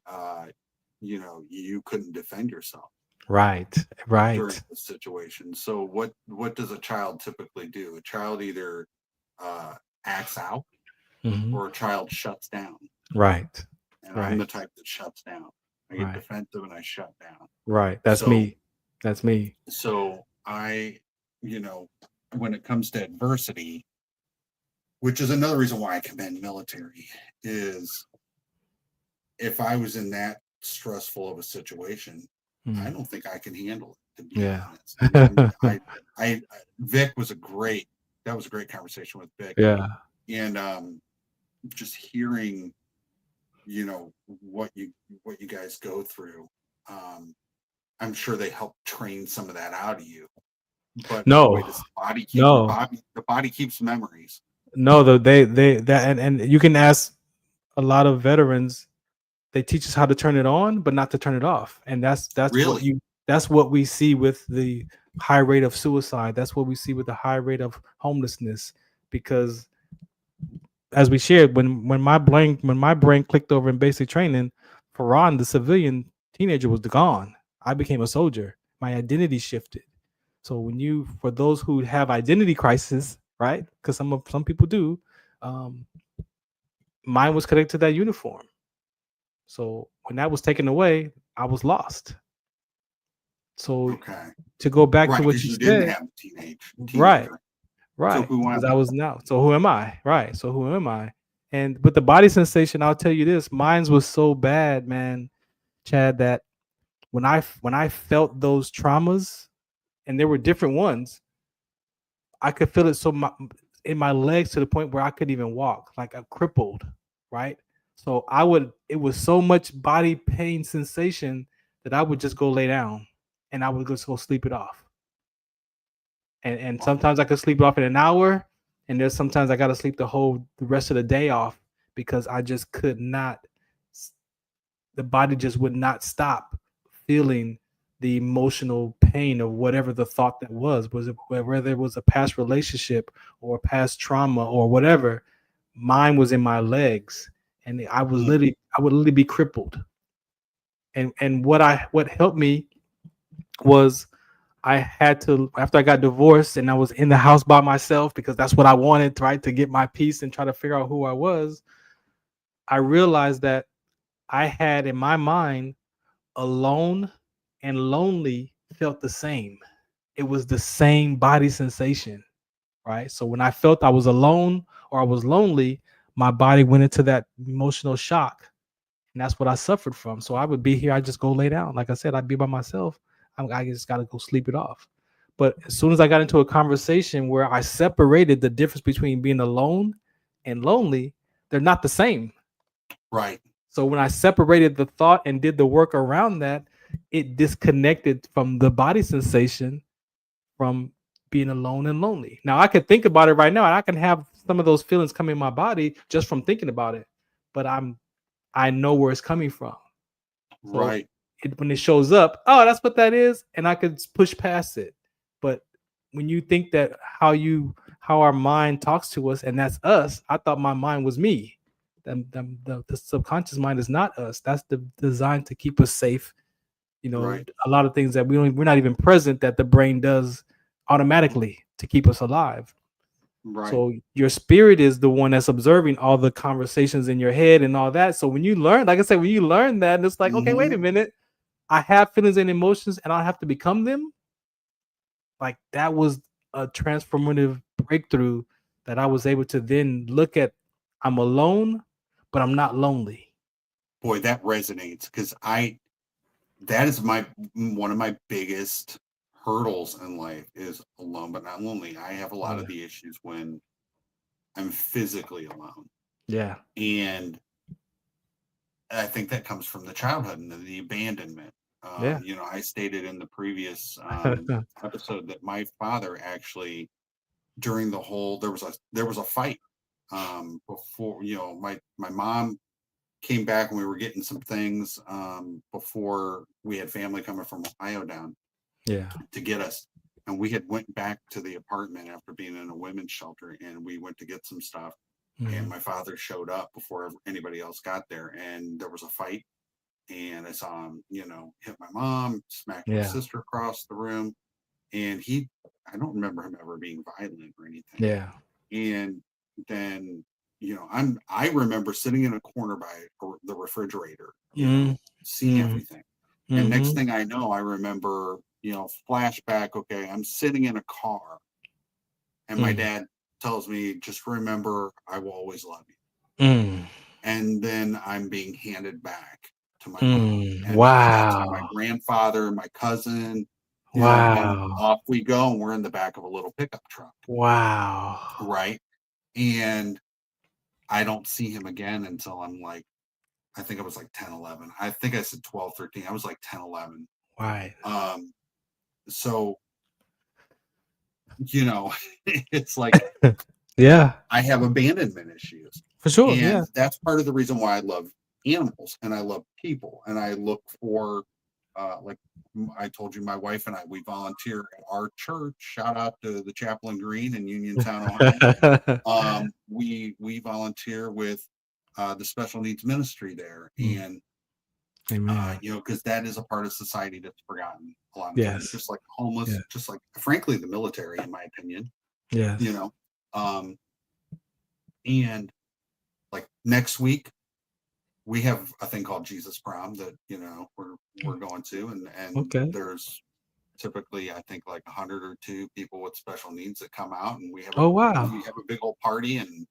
you couldn't defend yourself. Right. During the situation. So what does a child typically do? A child either acts out or a child shuts down. Right. And I'm the type that shuts down. I get defensive and I shut down. Right. That's me. That's me. So I, when it comes to adversity, which is another reason why I commend military, is if I was in that stressful of a situation, I don't think I can handle it, to be honest. Vic was a great conversation with Vic. Yeah. And just hearing, what you guys go through, I'm sure they help train some of that out of you. But the body keeps memories. No, and you can ask a lot of veterans. They teach us how to turn it on, but not to turn it off. And that's really that's what we see with the high rate of suicide. That's what we see with the high rate of homelessness. Because as we shared, when my brain clicked over in basic training, Farron, the civilian teenager, was gone. I became a soldier. My identity shifted. So for those who have identity crisis, right? Because some people do, mine was connected to that uniform. So when that was taken away, I was lost. So to go back to what you said, didn't have teenage right. So who am I? Right. So who am I? And with the body sensation, I'll tell you this, mine was so bad, man, Chad, that when I felt those traumas, and there were different ones, I could feel it in my legs to the point where I couldn't even walk, like I'm crippled, right? So it was so much body pain sensation that I would just go lay down and I would just go sleep it off. And sometimes I could sleep it off in an hour, and there's sometimes I got to sleep the rest of the day off because I just could not. The body just would not stop feeling the emotional pain of whatever the thought that was it whether it was a past relationship or a past trauma or whatever. Mine was in my legs, and I would literally be crippled. And what helped me was I had to, after I got divorced and I was in the house by myself because that's what I wanted, right, to get my peace and try to figure out who I was. I realized that I had in my mind alone and lonely felt the same. It was the same body sensation, right? So when I felt I was alone or I was lonely, my body went into that emotional shock. And that's what I suffered from. So I would be here, I'd just go lay down. Like I said, I'd be by myself. I just got to go sleep it off. But as soon as I got into a conversation where I separated the difference between being alone and lonely, they're not the same. Right. So when I separated the thought and did the work around that, it disconnected from the body sensation from being alone and lonely. Now I could think about it right now, and I can have some of those feelings come in my body just from thinking about it. But I know where it's coming from. So right. When it shows up, oh, that's what that is, and I could push past it. But when you think that how our mind talks to us, and that's us, I thought my mind was me. The subconscious mind is not us. That's designed to keep us safe. Right. A lot of things that we're not even present that the brain does automatically to keep us alive. Right. So your spirit is the one that's observing all the conversations in your head and all that. So when you learn, like I said, when you learn that, and it's like, okay, wait a minute, I have feelings and emotions, and I have to become them. Like that was a transformative breakthrough that I was able to then look at. I'm alone, but I'm not lonely. Boy, that resonates because that is one of my biggest hurdles in life is alone but not lonely. I have a lot of the issues when I'm physically alone. Yeah. And I think that comes from the childhood and the abandonment. I stated in the previous episode that my father actually, during the whole, there was a fight before, my mom came back and we were getting some things before we had family coming from Ohio down to get us. And we had went back to the apartment after being in a women's shelter, and we went to get some stuff. And my father showed up before anybody else got there, and there was a fight. And I saw him, hit my mom, smack my sister across the room. And I don't remember him ever being violent or anything. Yeah. And then, I remember sitting in a corner by the refrigerator, seeing everything. And next thing I know, I remember, flashback, okay, I'm sitting in a car and my dad tells me, just remember, I will always love you. And then I'm being handed back to my mom. And wow. my grandfather, my cousin. Wow. And off we go, and we're in the back of a little pickup truck. Wow. Right. And I don't see him again until I'm like, I think I was like 10, 11. I think I said 12, 13. I was like 10, 11. Right. So, it's like, yeah, I have abandonment issues. For sure. And that's part of the reason why I love animals and I love people. And I look for, like I told you, my wife and I, we volunteer at our church. Shout out to the Chaplain Green in Uniontown, Ohio. We volunteer with the special needs ministry there. And, because that is a part of society that's forgotten a lot of times, just like homeless, just like, frankly, the military, in my opinion. Yeah. And like next week, we have a thing called Jesus Prom that, we're going to, and there's typically, I think, like 100 or 2 people with special needs that come out, and we have we have a big old party, and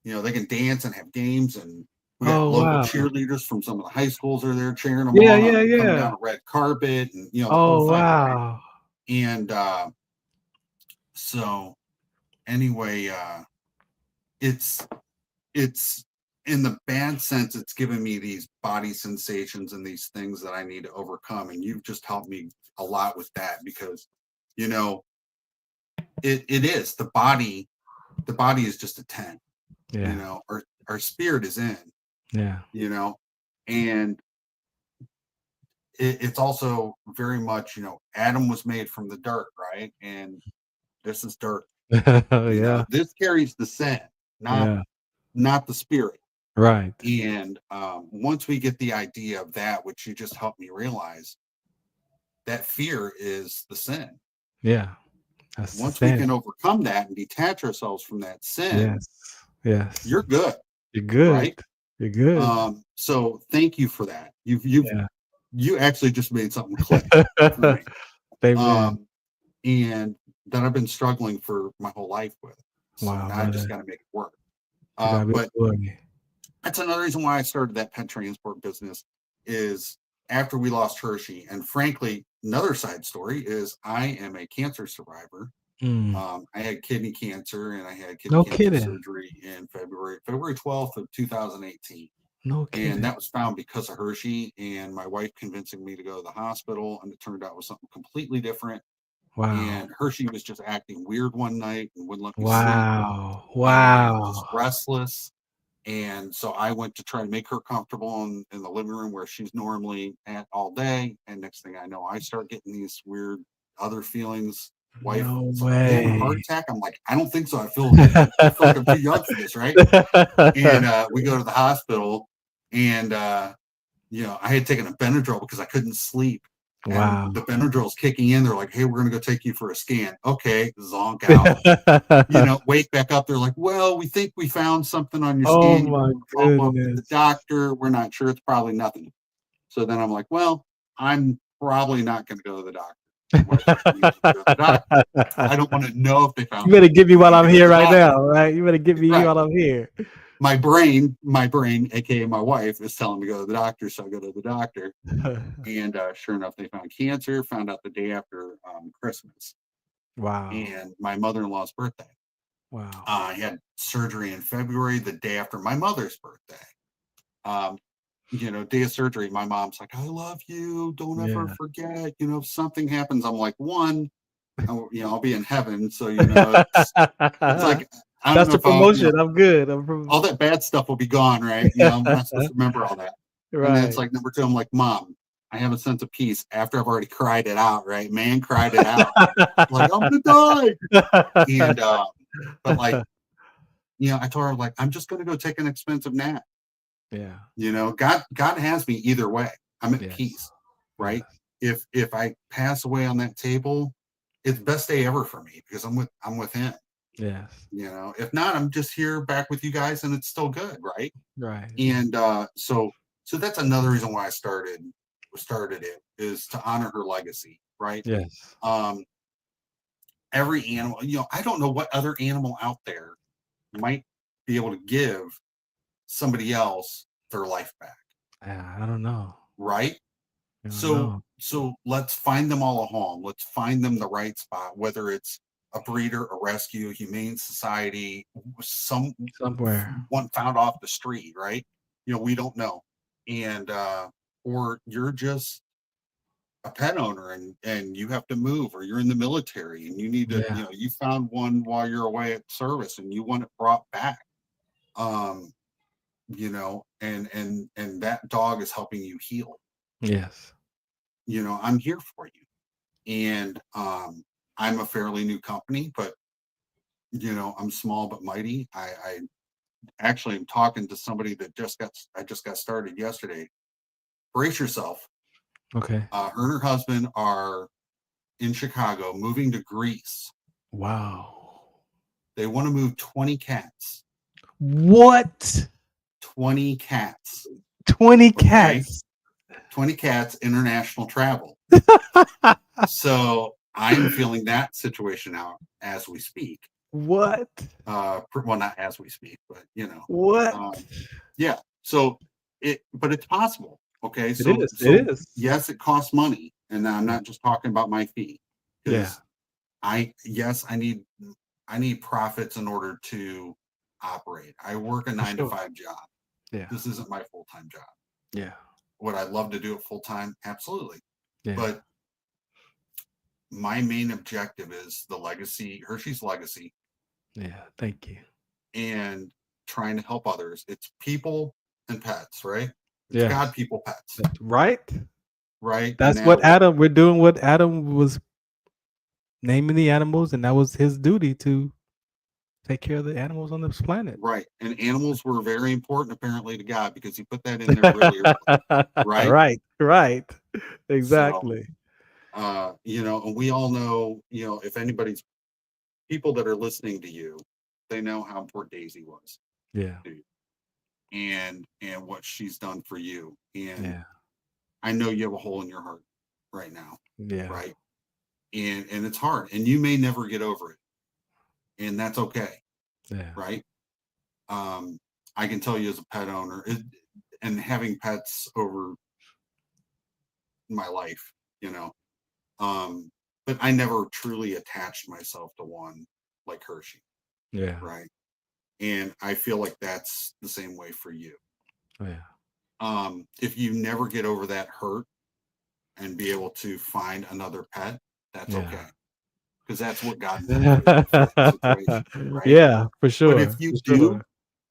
they can dance and have games, and we got local cheerleaders from some of the high schools are there cheering them on. Coming down a red carpet, and the whole thing. Right? And so anyway, it's in the bad sense, it's given me these body sensations and these things that I need to overcome. And you've just helped me a lot with that because, you know, it is the body is just a tent, you know, our spirit is in, you know, and it's also very much, you know, Adam was made from the dirt, right? And this is dirt. You know, this carries the scent, not the spirit. Right. And once we get the idea of that, which you just helped me realize, that fear is the sin. Yeah. That's once we can overcome that and detach ourselves from that sin, you're good. You're good. Right? You're good. So thank you for that. You actually just made something click for me. And that I've been struggling for my whole life with. So now I just got to make it work. But that's another reason why I started that pet transport business is after we lost Hershey. And frankly, another side story is I am a cancer survivor. I had kidney cancer and I had kidney cancer surgery in February 12th of 2018. No kidding. And that was found because of Hershey and my wife convincing me to go to the hospital. And it turned out it was something completely different. Wow. And Hershey was just acting weird one night and wouldn't let me sleep. Wow. Was restless. And so I went to try to make her comfortable in the living room where she's normally at all day. And next thing I know, I start getting these weird other feelings. Wife, no way. Like, heart attack. I'm like, I don't think so. I feel like I'm too young for this, right? And we go to the hospital, and you know, I had taken a Benadryl because I couldn't sleep. Wow. And the Benadryl's kicking in. They're like, hey, we're going to go take you for a scan. Okay, zonk out. You know, wake back up. They're like, well, we think we found something on your scan. Oh, my goodness. Up to the doctor. We're not sure. It's probably nothing. So then I'm like, well, I'm probably not going to go to the doctor. I don't want to know if they found. You better give me while I'm here right now, right? You better give me while I'm here. My brain, aka my wife, is telling me to go to the doctor, so I go to the doctor. And sure enough, they found cancer. Found out the day after Christmas. Wow. And my mother-in-law's birthday. Wow. I had surgery in February, the day after my mother's birthday. You know, day of surgery, my mom's like, I love you. Don't ever forget. You know, if something happens, I'm like, one, you know, I'll be in heaven. So, you know, it's like, I don't that's know the promotion. You know, I'm good. all that bad stuff will be gone, right? You know, I'm not supposed to remember all that. Right. And then it's like number two, I'm like, Mom, I have a sense of peace after I've already cried it out, right? Man cried it out. Like, I'm gonna die. And but like, you know, I told her, like, I'm just gonna go take an expensive nap. Yeah. You know, God has me either way. I'm at peace, right? If I pass away on that table, it's the best day ever for me because I'm with him. Yes. You know, if not, I'm just here back with you guys and it's still good, right? Right. And so that's another reason why I started it is to honor her legacy, right? Yes. Every animal, you know, I don't know what other animal out there might be able to give somebody else their life back. I don't know. Right? So let's find them all a home. Let's find them the right spot, whether it's a breeder, a rescue, a humane society, somewhere, one found off the street, right? You know, we don't know. And or you're just a pet owner and you have to move, or you're in the military and you need to, you know, you found one while you're away at service and you want it brought back. You know, and that dog is helping you heal. Yes. You know, I'm here for you. And I'm a fairly new company, but you know, I'm small but mighty. I actually am talking to somebody that I just got started yesterday. Brace yourself. Okay. Her and her husband are in Chicago, moving to Greece. Wow. They want to move 20 cats. What? 20 cats. 20 cats. 20 cats, international travel. So I'm feeling that situation out as we speak. What? Well, not as we speak, but you know. What? Yeah. So but it's possible. Okay. So it is. Yes, it costs money. And I'm not just talking about my fee. Yeah. I need profits in order to operate. I work a 9 to 5 job. Yeah. This isn't my full-time job. Yeah. Would I love to do it full-time? Absolutely. Yeah. But my main objective is the legacy, Hershey's legacy. Yeah. Thank you. And trying to help others. It's people and pets, right? It's Yeah. God, people, pets. Right. Right. That's what Adam. We're doing what Adam was naming the animals, and that was his duty to take care of the animals on this planet. Right. And animals were very important apparently to God because he put that in there really early. Right. Right. Exactly. So, and we all know, if anybody's people that are listening to you, they know how important Daisy was. Yeah. And what she's done for you. And yeah. I know you have a hole in your heart right now. Yeah. Right. And it's hard, and you may never get over it, and that's okay. Yeah. Right. I can tell you as a pet owner, and having pets over my life, but I never truly attached myself to one like Hershey. Yeah. Right. And I feel like that's the same way for you. Oh, yeah. If you never get over that hurt and be able to find another pet, that's okay. Because that's what God meant for the situation, right? Yeah, for sure. But if you do,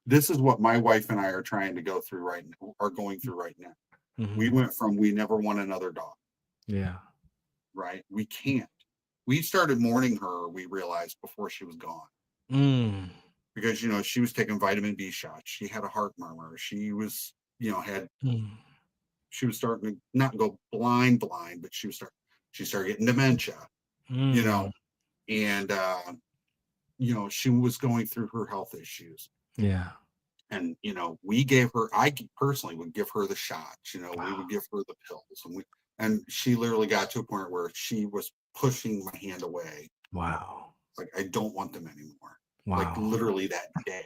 this is what my wife and I are trying to go through right now, are going through right now. Mm-hmm. We went from we never want another dog. Yeah. Right? We can't. We started mourning her, we realized, before she was gone. Because, she was taking vitamin B shots. She had a heart murmur. She was, she was starting to not go blind, but she started getting dementia, and, she was going through her health issues. Yeah. And, I personally would give her the shots, wow. We would give her the pills, and she literally got to a point where she was pushing my hand away. Wow. Like, I don't want them anymore. Wow. Like literally that day.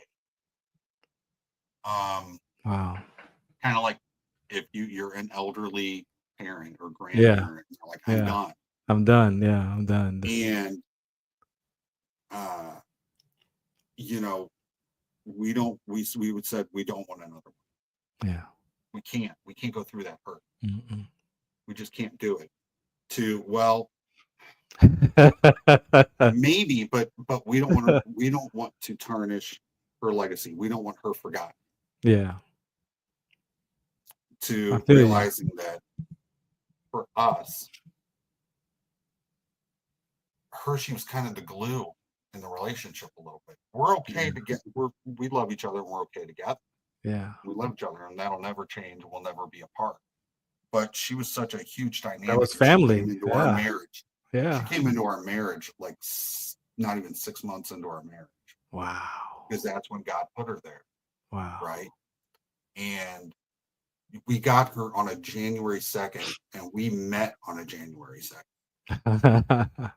Wow. Kind of like if you're an elderly parent or grandparent, you're like, I'm done. I'm done. Yeah, I'm done. And we would said we don't want another one. Yeah. We can't go through that hurt. Mm-mm. We just can't do it. Maybe, but we don't want to tarnish her legacy. We don't want her forgotten. Yeah. To realizing that for us, Hershey was kind of the glue in the relationship a little bit. We're okay together. We love each other and we're okay together. Yeah. We love each other and that'll never change. We'll never be apart. But she was such a huge dynamic. That was family. Into our marriage. Yeah. She came into our marriage like not even 6 months into our marriage. Wow. Because that's when God put her there. Wow. Right. And we got her on a January 2nd and we met on a January 2nd.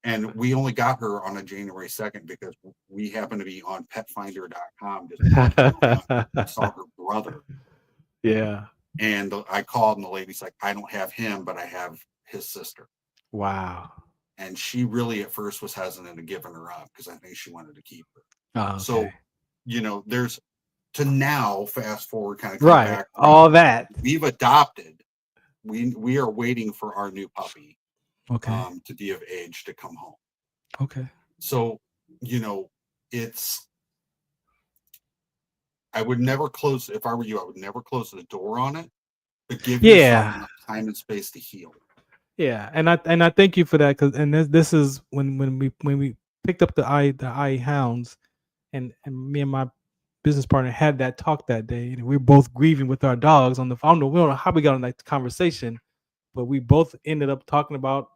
and we only got her on a January 2nd because we happened to be on petfinder.com. Just saw her brother. Yeah. And I called and the lady's like, I don't have him, but I have his sister. Wow. And she really at first was hesitant to giving her up because I think she wanted to keep her. Oh, okay. So, there's to now fast forward kind of right. Back, all that we've adopted. We are waiting for our new puppy. Okay. To be of age to come home. Okay. So, I would never close, if I were you, I would never close the door on it, but give yourself enough time and space to heal. Yeah. And I thank you for that. And this is when we picked up the IE Hounds and me and my business partner had that talk that day. And we were both grieving with our dogs on the phone. We don't know how we got on that conversation, but we both ended up talking about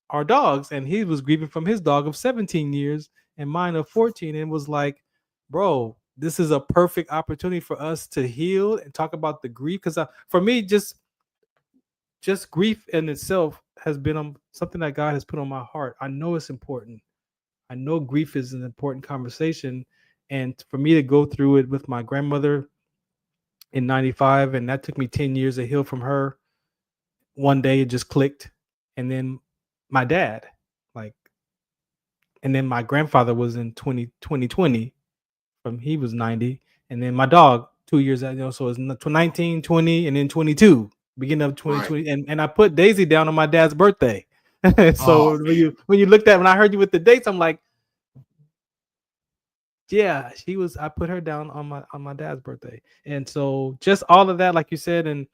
our dogs, and he was grieving from his dog of 17 years and mine of 14. And was like, bro, this is a perfect opportunity for us to heal and talk about the grief. Because for me, just grief in itself has been something that God has put on my heart. I know it's important. I know grief is an important conversation. And for me to go through it with my grandmother in 95, and that took me 10 years to heal from her. One day it just clicked. And then my dad, and then my grandfather was in 2020 he was 90. And then my dog 2 years, so it's 19, 20, and then 22, beginning of 2020. Right. And I put Daisy down on my dad's birthday. So when you looked at, when I heard you with the dates, I'm like, yeah, I put her down on my dad's birthday. And so just all of that, like you said, and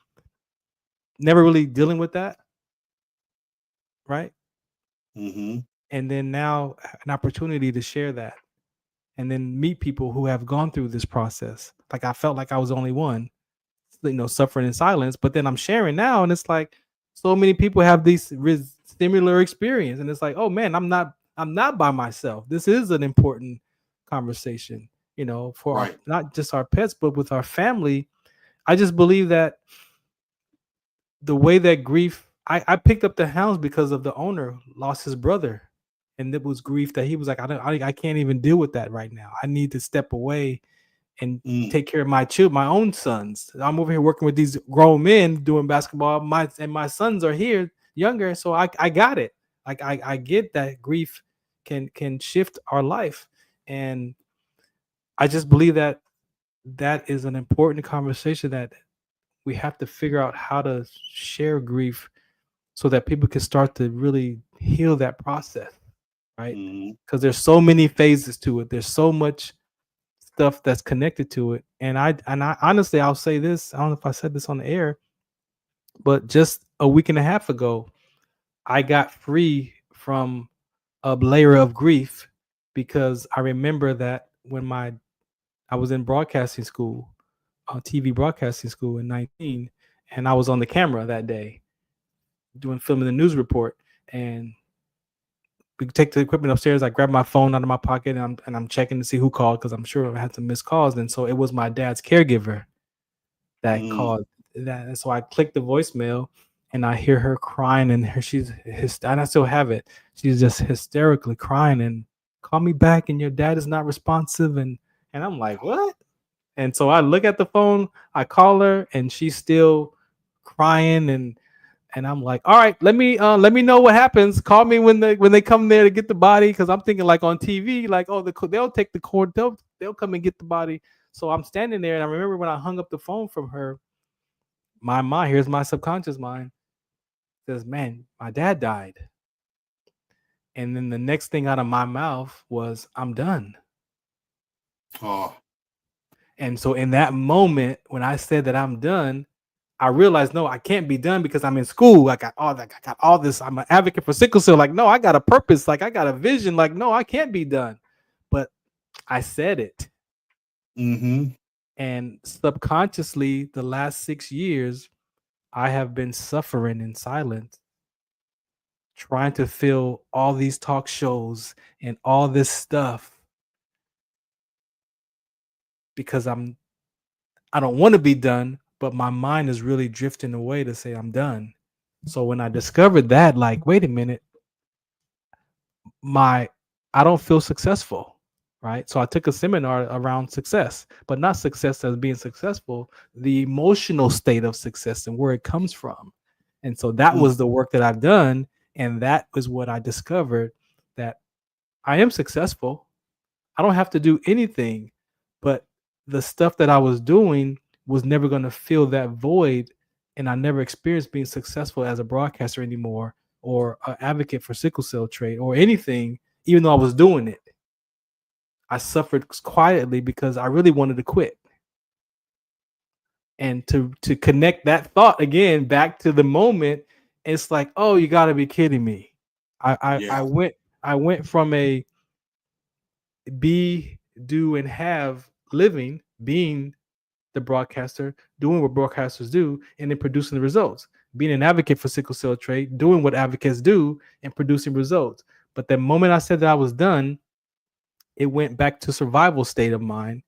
never really dealing with that. Right. Mm-hmm. And then now an opportunity to share that and then meet people who have gone through this process. Like I felt like I was the only one, suffering in silence, but then I'm sharing now. And it's like, so many people have these similar experience. And it's like, oh man, I'm not by myself. This is an important conversation, for not just our pets, but with our family. I just believe that the way that grief, I picked up the hounds because of the owner lost his brother, and it was grief that he was like, I can't even deal with that right now. I need to step away and take care of my own sons. I'm over here working with these grown men doing basketball. My sons are here younger, so I got it. Like I get that grief can shift our life, and I just believe that is an important conversation that we have to figure out how to share grief so that people can start to really heal that process, right? Because there's so many phases to it. There's so much stuff that's connected to it. And I honestly, I'll say this. I don't know if I said this on the air, but just a week and a half ago, I got free from a layer of grief because I remember that when I was in broadcasting school, TV broadcasting school in 19, and I was on the camera that day filming the news report, and we take the equipment upstairs. I grab my phone out of my pocket and I'm checking to see who called because I'm sure I had some missed calls. And so it was my dad's caregiver that called that. And so I clicked the voicemail and I hear her crying, and and I still have it. She's just hysterically crying and call me back and your dad is not responsive. And I'm like, what? And so I look at the phone, I call her, and she's still crying, and I'm like, all right, let me know what happens. Call me when they come there to get the body, because I'm thinking like on TV, like, oh, they'll take the cord, they'll come and get the body. So I'm standing there, and I remember when I hung up the phone from her, here's my subconscious mind says, man, my dad died. And then the next thing out of my mouth was, I'm done. Oh. And so in that moment, when I said that I'm done, I realized, no, I can't be done because I'm in school. I got all this. I'm an advocate for sickle cell. Like, no, I got a purpose. Like, I got a vision. Like, no, I can't be done. But I said it. Mm-hmm. And subconsciously, the last 6 years, I have been suffering in silence, trying to fill all these talk shows and all this stuff because I don't want to be done, but my mind is really drifting away to say I'm done. So when I discovered that, like, wait a minute, I don't feel successful, right? So I took a seminar around success, but not success as being successful, the emotional state of success and where it comes from. And so that was the work that I've done. And that was what I discovered, that I am successful. I don't have to do anything, but the stuff that I was doing was never going to fill that void. And I never experienced being successful as a broadcaster anymore, or an advocate for sickle cell trait or anything, even though I was doing it. I suffered quietly because I really wanted to quit. And to connect that thought again back to the moment, it's like, oh, you got to be kidding me. I went from a be, do, and have living, being the broadcaster, doing what broadcasters do, and then producing the results. Being an advocate for sickle cell trait, doing what advocates do, and producing results. But the moment I said that I was done, it went back to survival state of mind,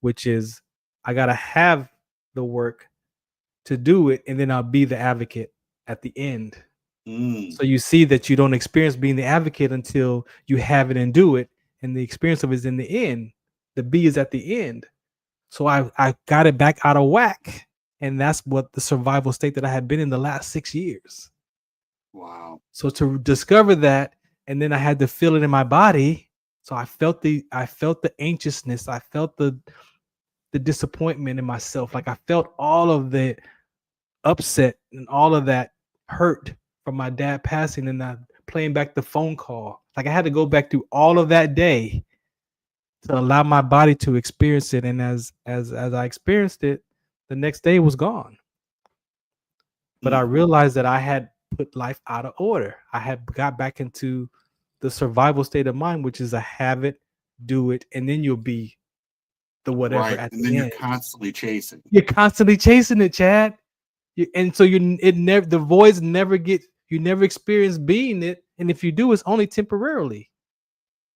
which is I got to have the work to do it, and then I'll be the advocate at the end. So you see that you don't experience being the advocate until you have it and do it, and the experience of it is in the end. The B is at the end. So I got it back out of whack, and that's what the survival state that I had been in the last 6 years. Wow. So to discover that, and then I had to feel it in my body. So I felt the anxiousness. I felt the the disappointment in myself. Like I felt all of the upset and all of that hurt from my dad passing, and I playing back the phone call. Like I had to go back through all of that day to allow my body to experience it. And as I experienced it, the next day was gone. But I realized that I had put life out of order. I had got back into the survival state of mind, which is a have it, do it, and then you'll be the whatever Right. at And the then end. you're constantly chasing. You're constantly chasing it, Chad. And so the voids never get, you never experience being it. And if you do, it's only temporarily.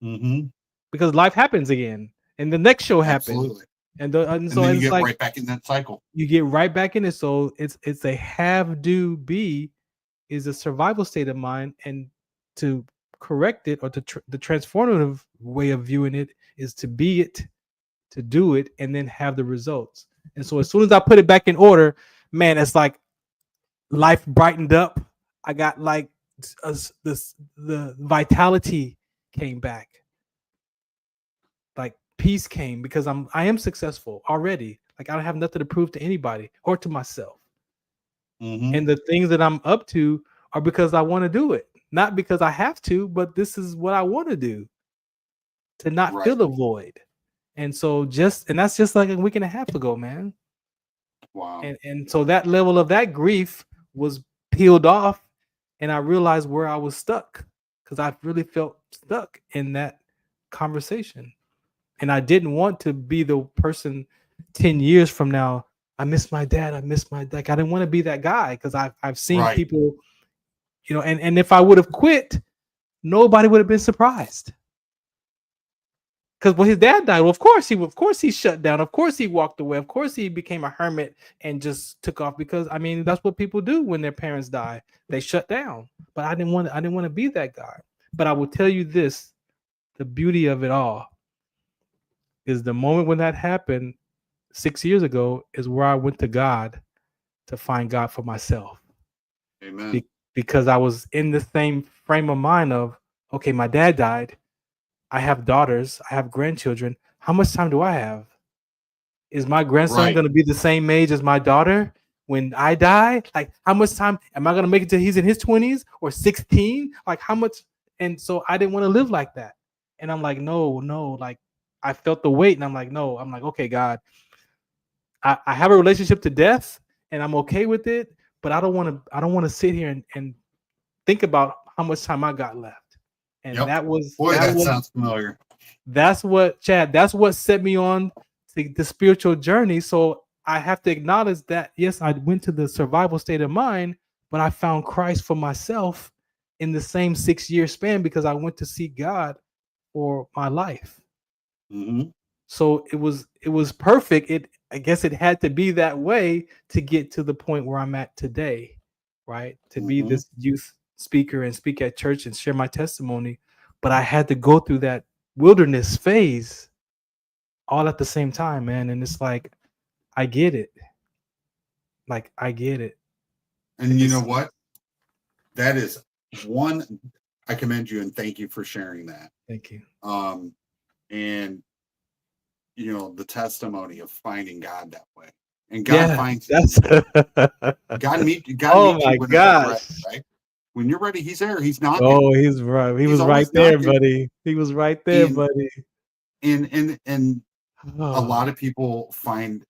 Because life happens again, and the next show happens. Absolutely. And so then you it's get like, right back in that cycle. You get right back in it. So it's a have, do, be is a survival state of mind, and to correct it, or the transformative way of viewing it is to be it, to do it, and then have the results. And so as soon as I put it back in order, man, it's like life brightened up. I got like the vitality came back. Like peace came, because I am successful already. Like I don't have nothing to prove to anybody or to myself. And the things that I'm up to are because I want to do it, not because I have to, but this is what I want to do, to not fill a void. And so that's just like a week and a half ago, man. Wow. And so that level of that grief was peeled off, and I realized where I was stuck, because I really felt stuck in that conversation. And I didn't want to be the person 10 years from now. I miss my dad. I miss my dad. Like, I didn't want to be that guy, because I've seen people, and if I would have quit, nobody would have been surprised. Because when his dad died, well, of course he shut down. Of course he walked away. Of course he became a hermit and just took off, because I mean that's what people do when their parents die. They shut down. But I didn't want to be that guy. But I will tell you this: the beauty of it all is the moment when that happened 6 years ago is where I went to God to find God for myself. Amen. Because I was in the same frame of mind of, okay, my dad died. I have daughters. I have grandchildren. How much time do I have? Is my grandson going to be the same age as my daughter when I die? Like, how much time am I going to make it till he's in his 20s or 16? Like, how much? And so I didn't want to live like that. And I'm like, no. Like, I felt the weight, and I'm like, no. I'm like, okay, God, I have a relationship to death, and I'm okay with it. But I don't want to sit here and think about how much time I got left. And that sounds familiar. That's what, Chad, that's what set me on the spiritual journey. So I have to acknowledge that, yes, I went to the survival state of mind, but I found Christ for myself in the same 6-year span, because I went to seek God for my life. So it was perfect. I guess it had to be that way to get to the point where I'm at today, right? To be this youth speaker and speak at church and share my testimony. But I had to go through that wilderness phase all at the same time, man. And it's like, I get it. Like, I get it. And you know what? That is one, I commend you and thank you for sharing that. Thank you. And the testimony of finding God that way. And God finds you. God meets you. Oh my gosh. Right? When you're ready, he's there. He's not. Oh, he's right. He was right there, buddy. He was right there, buddy. And a lot of people find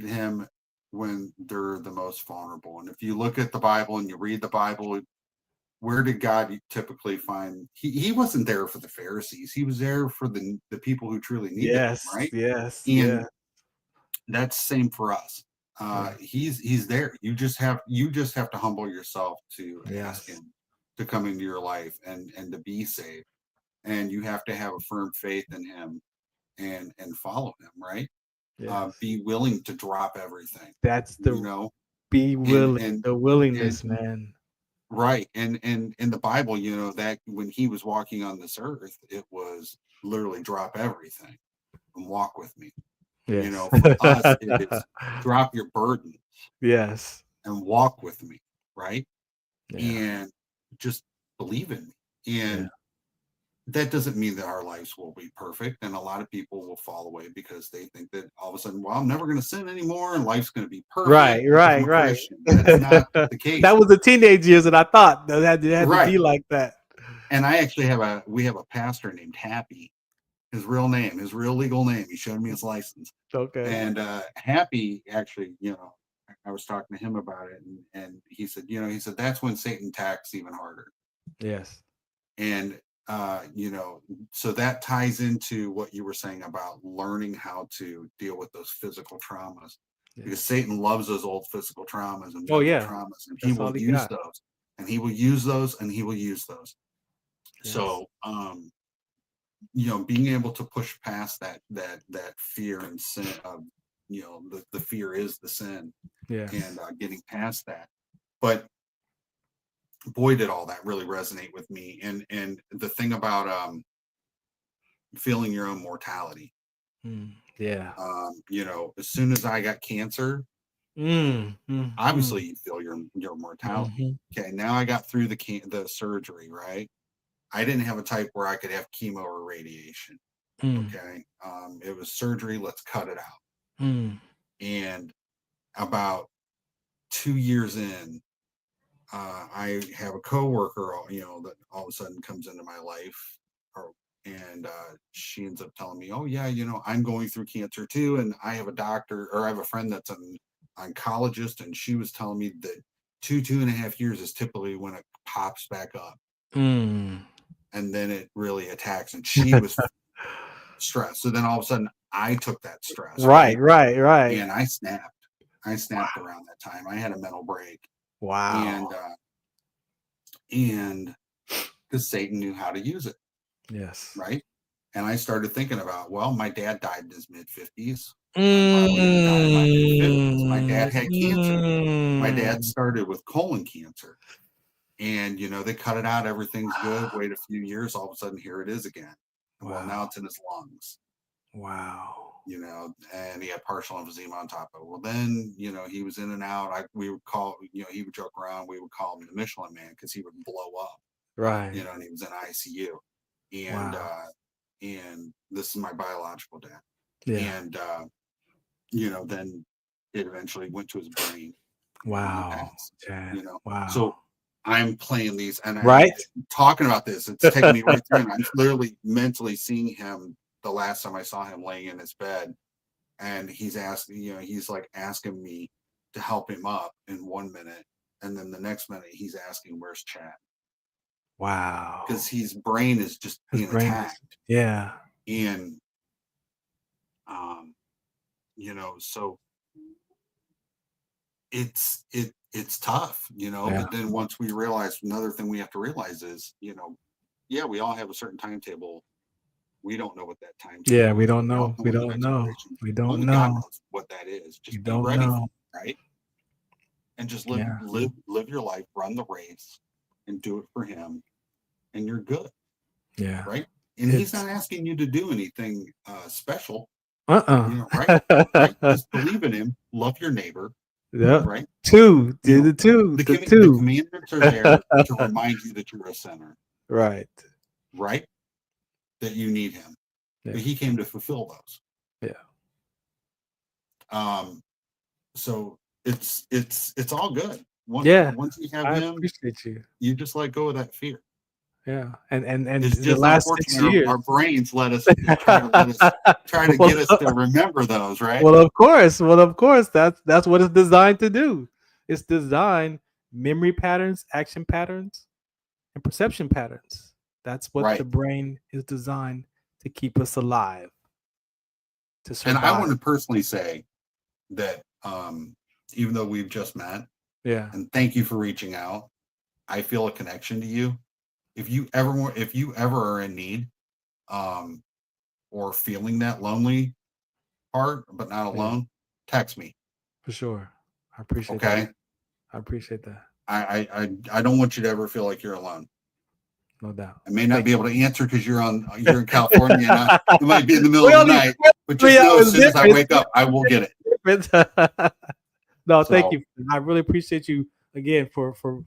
him when they're the most vulnerable. And if you look at the Bible and you read the Bible, where did God typically find? He wasn't there for the Pharisees. He was there for the people who truly needed him, right? Yes. And that's the same for us. He's there. You just have to humble yourself to ask him to come into your life and to be saved. And you have to have a firm faith in him and follow him, right? Be willing to drop everything. That's the be willing, and the willingness, man. Right. And in the Bible, that when he was walking on this earth, it was literally drop everything and walk with me. Yes. For us, it is drop your burdens. Yes. And walk with me, right? Yeah. And just believe in me. And that doesn't mean that our lives will be perfect. And a lot of people will fall away because they think that all of a sudden, well, I'm never going to sin anymore and life's going to be perfect. Right. That's not the case. That was the teenage years, and I thought that it had to be like that. And I actually we have a pastor named Happy. His real legal name. He showed me his license. Okay. And Happy actually, I was talking to him about it, and he said, that's when Satan attacks even harder. Yes. And so that ties into what you were saying about learning how to deal with those physical traumas, because Satan loves those old physical traumas and traumas, and he will use those, and he will use those, and he will use those. Yes. So, being able to push past that fear and sin of, the fear is the sin, and getting past that. But boy, did all that really resonate with me. And the thing about feeling your own mortality. As soon as I got cancer, obviously you feel your mortality. Okay, now I got through the surgery, right? I didn't have a type where I could have chemo or radiation. Okay, it was surgery. Let's cut it out. And about 2 years in, I have a coworker, that all of a sudden comes into my life, and she ends up telling me, "Oh yeah, I'm going through cancer too, and I have a friend that's an oncologist, and she was telling me that 2.5 years is typically when it pops back up, and then it really attacks." And she was stressed. So then all of a sudden, I took that stress. Right. And I snapped around that time. I had a mental break. Wow. And because Satan knew how to use it. Yes. Right. And I started thinking about, well, my dad died in his mid-50s. My dad had cancer. My dad started with colon cancer. And, they cut it out. Everything's good. Wait a few years. All of a sudden, here it is again. Well, now it's in his lungs. Wow. And he had partial emphysema on top of it. Well, then, he was in and out. We would call, he would joke around. We would call him the Michelin Man because he would blow up. Right. And he was in ICU. And, and this is my biological dad. Yeah. And, then it eventually went to his brain. Wow. Wow. So I'm playing these, and I'm talking about this. It's taking me right through. And I'm literally mentally seeing him the last time I saw him laying in his bed, and he's asking, he's like asking me to help him up in 1 minute, and then the next minute he's asking, "Where's Chad?" Wow. Because his brain is just being attacked. Yeah. And so it's tough, but then once we realize, another thing we have to realize is, we all have a certain timetable. We don't know what that timetable is. We don't know. We don't know. Only God knows what that is. Just be ready for it, right? And just live your life, run the race, and do it for him, and you're good. Yeah. Right? And he's not asking you to do anything special. Right? Just believe in him, love your neighbor. Yeah. Right. The commandments are there to remind you that you're a sinner. Right. Right. That you need him. Yeah. But he came to fulfill those. Yeah. So it's all good. Once you have him, I appreciate you. You just let go of that fear. Yeah. And it's the last 6 years, our brains try to get us to remember those, right? Well, of course, that's what it's designed to do. It's designed memory patterns, action patterns, and perception patterns. That's what the brain is designed to keep us alive. To survive. And I want to personally say that even though we've just met, and thank you for reaching out, I feel a connection to you. If you ever are in need, or feeling that lonely part but not alone, text me. For sure. I appreciate that. Okay. I appreciate that. I don't want you to ever feel like you're alone. No doubt. I may not be able to answer because you're in California and it might be in the middle of the night, but just know as soon as I wake up, I will get it. No, thank you. I really appreciate you again for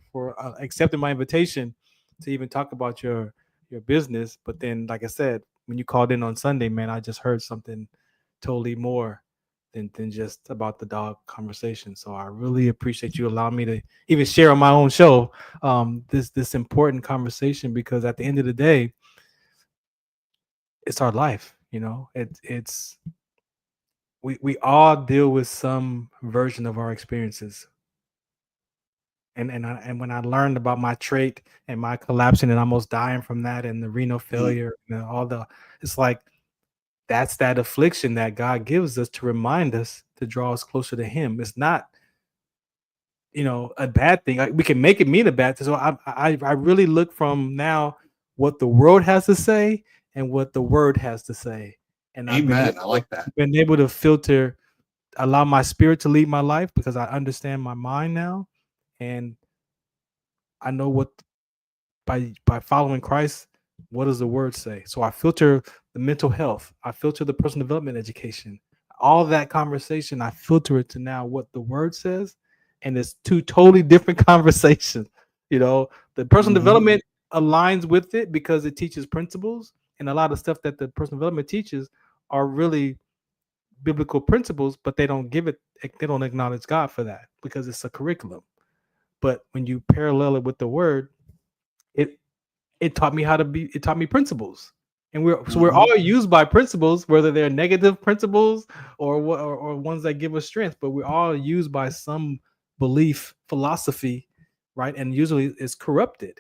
accepting my invitation to even talk about your your business. But then, like I said, when you called in on Sunday, man, I just heard something totally more than just about the dog conversation. So I really appreciate you allowing me to even share on my own show this important conversation, because at the end of the day, it's our life. You know, it's we all deal with some version of our experiences. And when I learned about my trait and my collapsing and almost dying from that, and the renal failure, and it's like that's that affliction that God gives us to remind us, to draw us closer to Him. It's not, a bad thing. We can make it mean a bad thing. So I really look from now what the world has to say and what the Word has to say. And Amen. I like that. Been able to filter, allow my spirit to lead my life, because I understand my mind now. And I know what, by following Christ, what does the Word say? So I filter the mental health. I filter the personal development education. All that conversation, I filter it to now what the Word says. And it's two totally different conversations. The personal development aligns with it because it teaches principles. And a lot of stuff that the personal development teaches are really biblical principles, but they don't acknowledge God for that because it's a curriculum. But when you parallel it with the Word, it taught me it taught me principles. And we're all used by principles, whether they're negative principles or ones that give us strength, but we're all used by some belief, philosophy, right? And usually it's corrupted.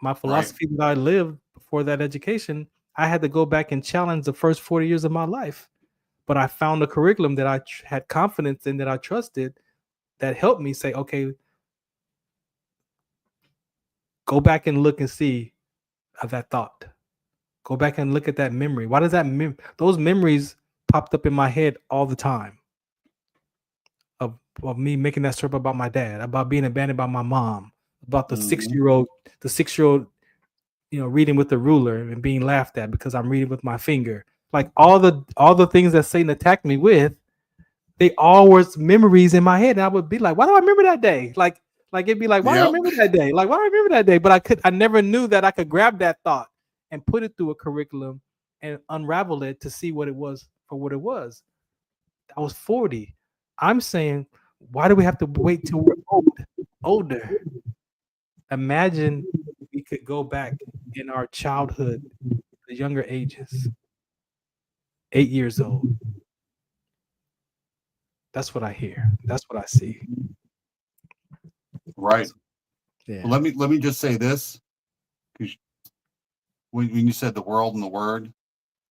My philosophy that I lived before that education, I had to go back and challenge the first 40 years of my life. But I found a curriculum that I had confidence in, that I trusted, that helped me say, okay, go back and look and see of that thought. Go back and look at that memory. Why does those memories popped up in my head all the time of me making that story about my dad, about being abandoned by my mom, about the 6-year-old, reading with the ruler and being laughed at because I'm reading with my finger. Like all the things that Satan attacked me with, they all were memories in my head. And I would be like, why do I remember that day? Like it'd be like, why do I remember that day? Like, why do I remember that day? But I never knew that I could grab that thought and put it through a curriculum and unravel it to see what it was for what it was. I was 40. I'm saying, why do we have to wait till we're older? Imagine we could go back in our childhood, the younger ages, 8 years old. That's what I hear. That's what I see. Right. Yeah. Well, let me just say this, because when you said the world and the Word,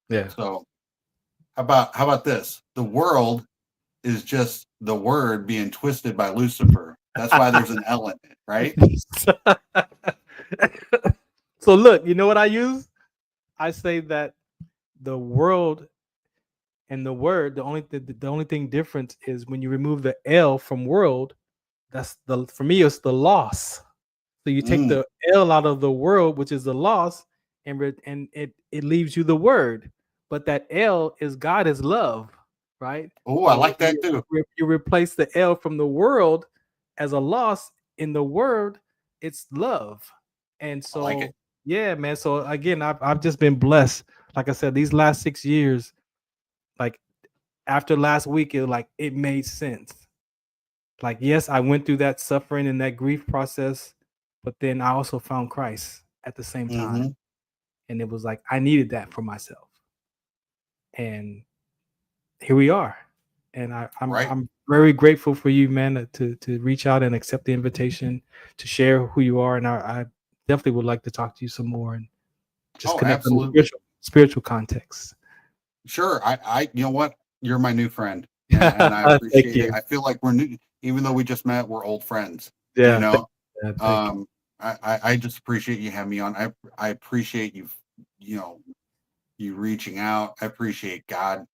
yeah. So how about this? The world is just the Word being twisted by Lucifer. That's why there's an L in it, right? So look, you know what I use? I say that the world and the Word, the only thing different is when you remove the L from world. For me, it's the loss. So you take the L out of the world, which is the loss, and it leaves you the Word. But that L is God is love, right? Oh, I like that too. You replace the L from the world as a loss. In the Word, it's love. And so, I like it. Yeah, man. So again, I've just been blessed. Like I said, these last 6 years, like after last week, it made sense. Like, yes, I went through that suffering and that grief process, but then I also found Christ at the same time. And it was like, I needed that for myself. And here we are. And I'm very grateful for you, man, to reach out and accept the invitation to share who you are. And I definitely would like to talk to you some more and just connect in the spiritual context. Sure. I you know what? You're my new friend. And I appreciate it. I feel like we're new, even though we just met, we're old friends. Yeah. I just appreciate you having me on. I appreciate you reaching out. I appreciate God,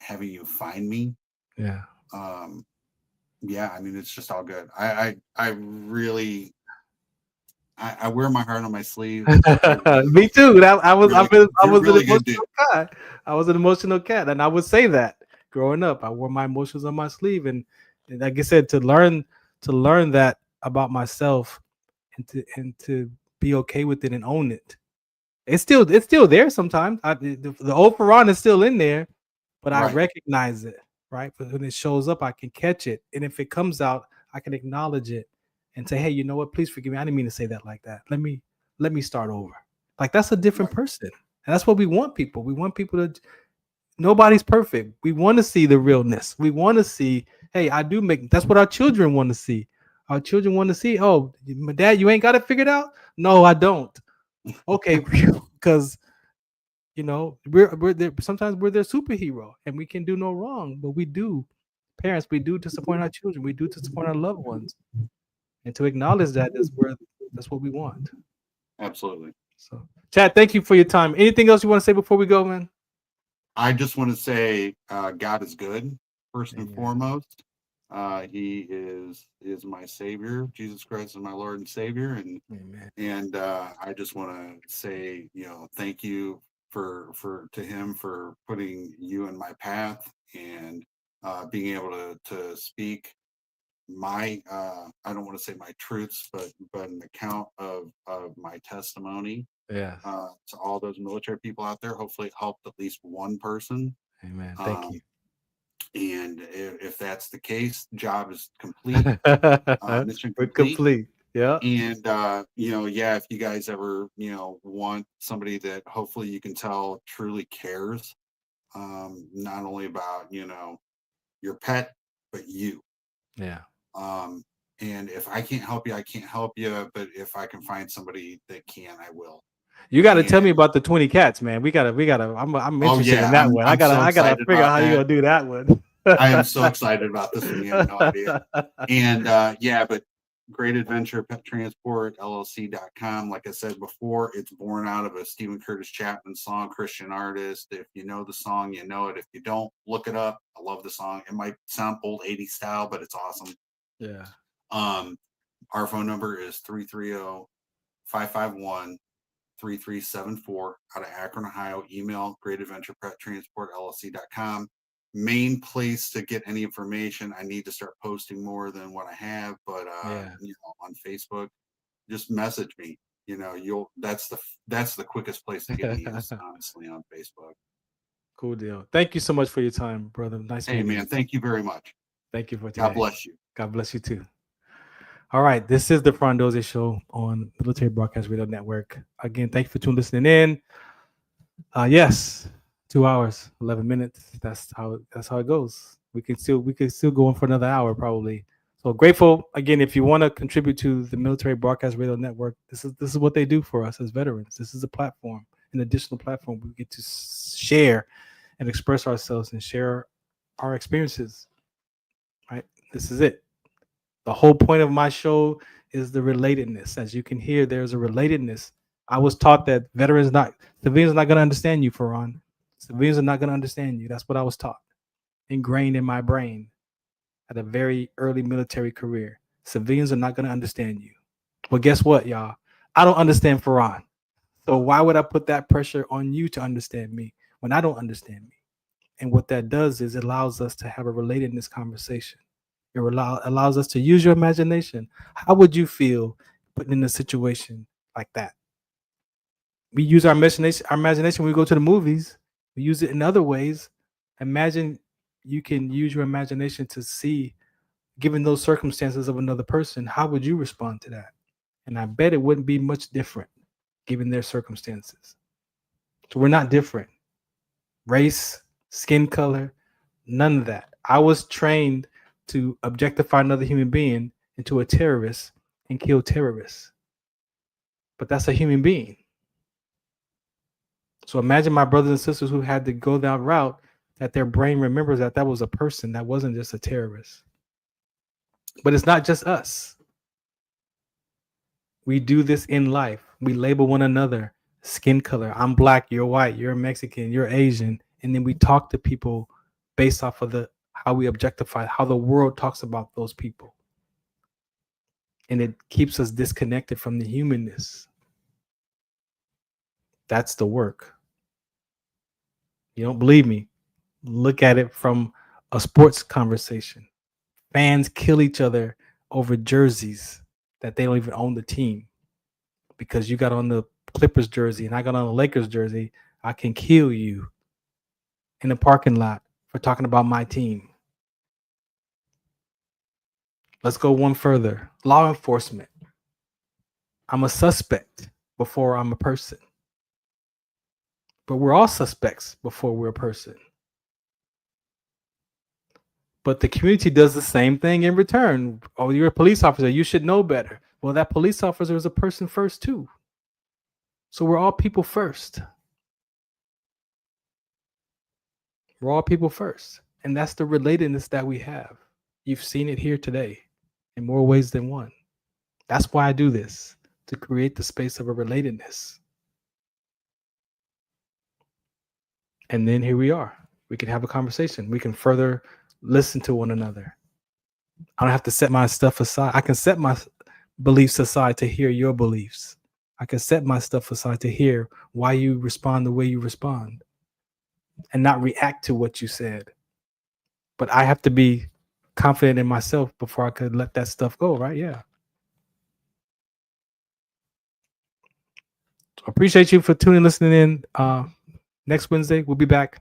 having you find me. Yeah. Yeah, I mean, it's just all good. I really I wear my heart on my sleeve. Me too. I was an emotional cat. I was an emotional cat, and I would say that growing up, I wore my emotions on my sleeve, and like I said, to learn that about myself, and to be okay with it and own it. It's still there sometimes. The old Farron is still in there, but I recognize it, right? But when it shows up, I can catch it. And if it comes out, I can acknowledge it and say, hey, you know what? Please forgive me. I didn't mean to say that like that. Let me start over. Like, that's a different person. And that's what we want people. We want people to, nobody's perfect. We want to see the realness. We want to see, hey, that's what our children want to see. Our children want to see, oh, my dad, you ain't got it figured out? No, I don't. Okay, because we're there, sometimes we're their superhero and we can do no wrong, but we do. Parents, we do disappoint our children, we do disappoint our loved ones. And to acknowledge that's what we want. Absolutely. So, Chad, thank you for your time. Anything else you want to say before we go, man? I just want to say God is good, first and foremost. He is my Savior. Jesus Christ is my Lord and Savior, and I just want to say, thank you to Him for putting you in my path and being able to speak my I don't want to say my truths, but an account of my testimony. Yeah. To all those military people out there, hopefully it helped at least one person. Amen. Thank you. And if that's the case, job is complete. Mission complete. Yeah. And if you guys ever want somebody that hopefully you can tell truly cares, not only about your pet, but you. Yeah. And if I can't help you, I can't help you. But if I can find somebody that can, I will. You got to tell me about the 20 cats, man. We gotta. I'm interested in that one. I gotta figure out how you're gonna do that one. I am so excited about this one. You have no idea. And but Great Adventure Pet Transport LLC.com. Like I said before, it's born out of a Stephen Curtis Chapman song, Christian artist. If you know the song, you know it. If you don't, look it up. I love the song. It might sound old 80s style, but it's awesome. Yeah. Our phone number is 330-551-3374 out of Akron, Ohio. Email Great Adventure Pet Transport LLC.com. Main place to get any information. I need to start posting more than what I have, but on Facebook, just message me. That's the quickest place to get me is honestly on Facebook. Cool deal. Thank you so much for your time, brother. Nice meeting you. Hey man, thank you very much. Thank you for today. God bless you. God bless you too. All right, this is the Farron Dozier Show on Military Broadcast Radio Network. Again, thank you for listening in. Yes, 2 hours, 11 minutes. That's how it goes. We could still go on for another hour probably. So grateful again. If you want to contribute to the Military Broadcast Radio Network, this is what they do for us as veterans. This is a platform, an additional platform we get to share and express ourselves and share our experiences. Right, this is it. The whole point of my show is the relatedness. As you can hear, there's a relatedness. I was taught that civilians are not going to understand you, Farron. Civilians are not going to understand you. That's what I was taught, ingrained in my brain at a very early military career. Civilians are not going to understand you. Well, guess what, y'all? I don't understand Farron. So why would I put that pressure on you to understand me when I don't understand me? And what that does is it allows us to have a relatedness conversation. It allows us to use your imagination. How would you feel put in a situation like that? We use our imagination when we go to the movies. We use it in other ways. Imagine you can use your imagination to see, given those circumstances of another person, how would you respond to that? And I bet it wouldn't be much different given their circumstances. So we're not different. Race, skin color, none of that. I was trained to objectify another human being into a terrorist and kill terrorists. But that's a human being. So imagine my brothers and sisters who had to go that route, that their brain remembers that was a person, that wasn't just a terrorist. But it's not just us. We do this in life. We label one another, skin color. I'm black, you're white, you're Mexican, you're Asian. And then we talk to people based off of how we objectify, how the world talks about those people. And it keeps us disconnected from the humanness. That's the work. You don't believe me? Look at it from a sports conversation. Fans kill each other over jerseys that they don't even own the team. because you got on the Clippers jersey and I got on the Lakers jersey, I can kill you in the parking lot for talking about my team. Let's go one further. Law enforcement. I'm a suspect before I'm a person. But we're all suspects before we're a person. But the community does the same thing in return. Oh, you're a police officer. You should know better. Well, that police officer is a person first too. So we're all people first. We're all people first. And that's the relatedness that we have. You've seen it here today in more ways than one. That's why I do this, to create the space of a relatedness. And then here we are. We can have a conversation. We can further listen to one another. I don't have to set my stuff aside. I can set my beliefs aside to hear your beliefs. I can set my stuff aside to hear why you respond the way you respond and not react to what you said. But I have to be confident in myself before I could let that stuff go, right? Yeah. Appreciate you for tuning, listening in. Next Wednesday, we'll be back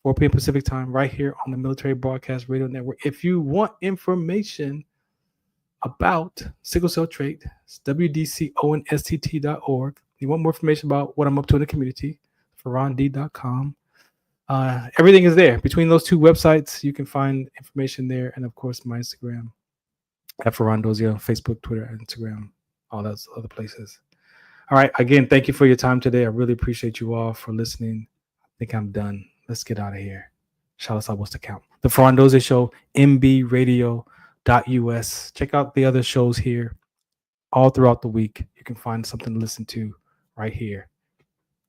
4 p.m. Pacific time right here on the Military Broadcast Radio Network. If you want information about sickle cell trait, it's wdconst.org. You want more information about what I'm up to in the community, farrond.com. Everything is there. Between those two websites, you can find information there. And of course, my Instagram at Farron Dozier, Facebook, Twitter, Instagram, all those other places. All right. Again, thank you for your time today. I really appreciate you all for listening. I think I'm done. Let's get out of here. Shout us out what's to count. The Farron Dozier Show, mbradio.us. Check out the other shows here all throughout the week. You can find something to listen to right here.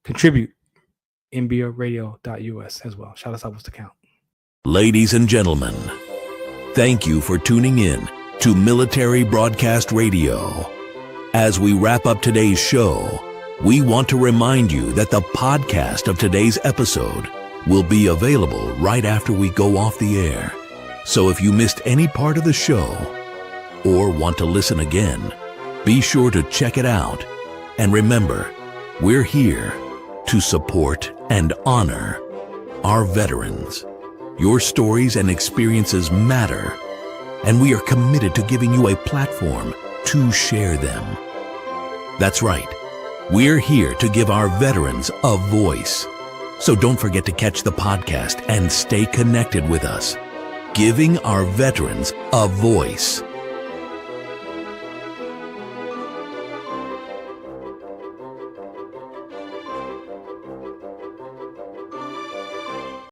Contribute, mbradio.us as well. Shout us out what's to count. Ladies and gentlemen, thank you for tuning in to Military Broadcast Radio. As we wrap up today's show, we want to remind you that the podcast of today's episode will be available right after we go off the air. So if you missed any part of the show or want to listen again, be sure to check it out. And remember, we're here to support and honor our veterans. Your stories and experiences matter, and we are committed to giving you a platform to share them. That's right. We're here to give our veterans a voice. So don't forget to catch the podcast and stay connected with us. Giving our veterans a voice.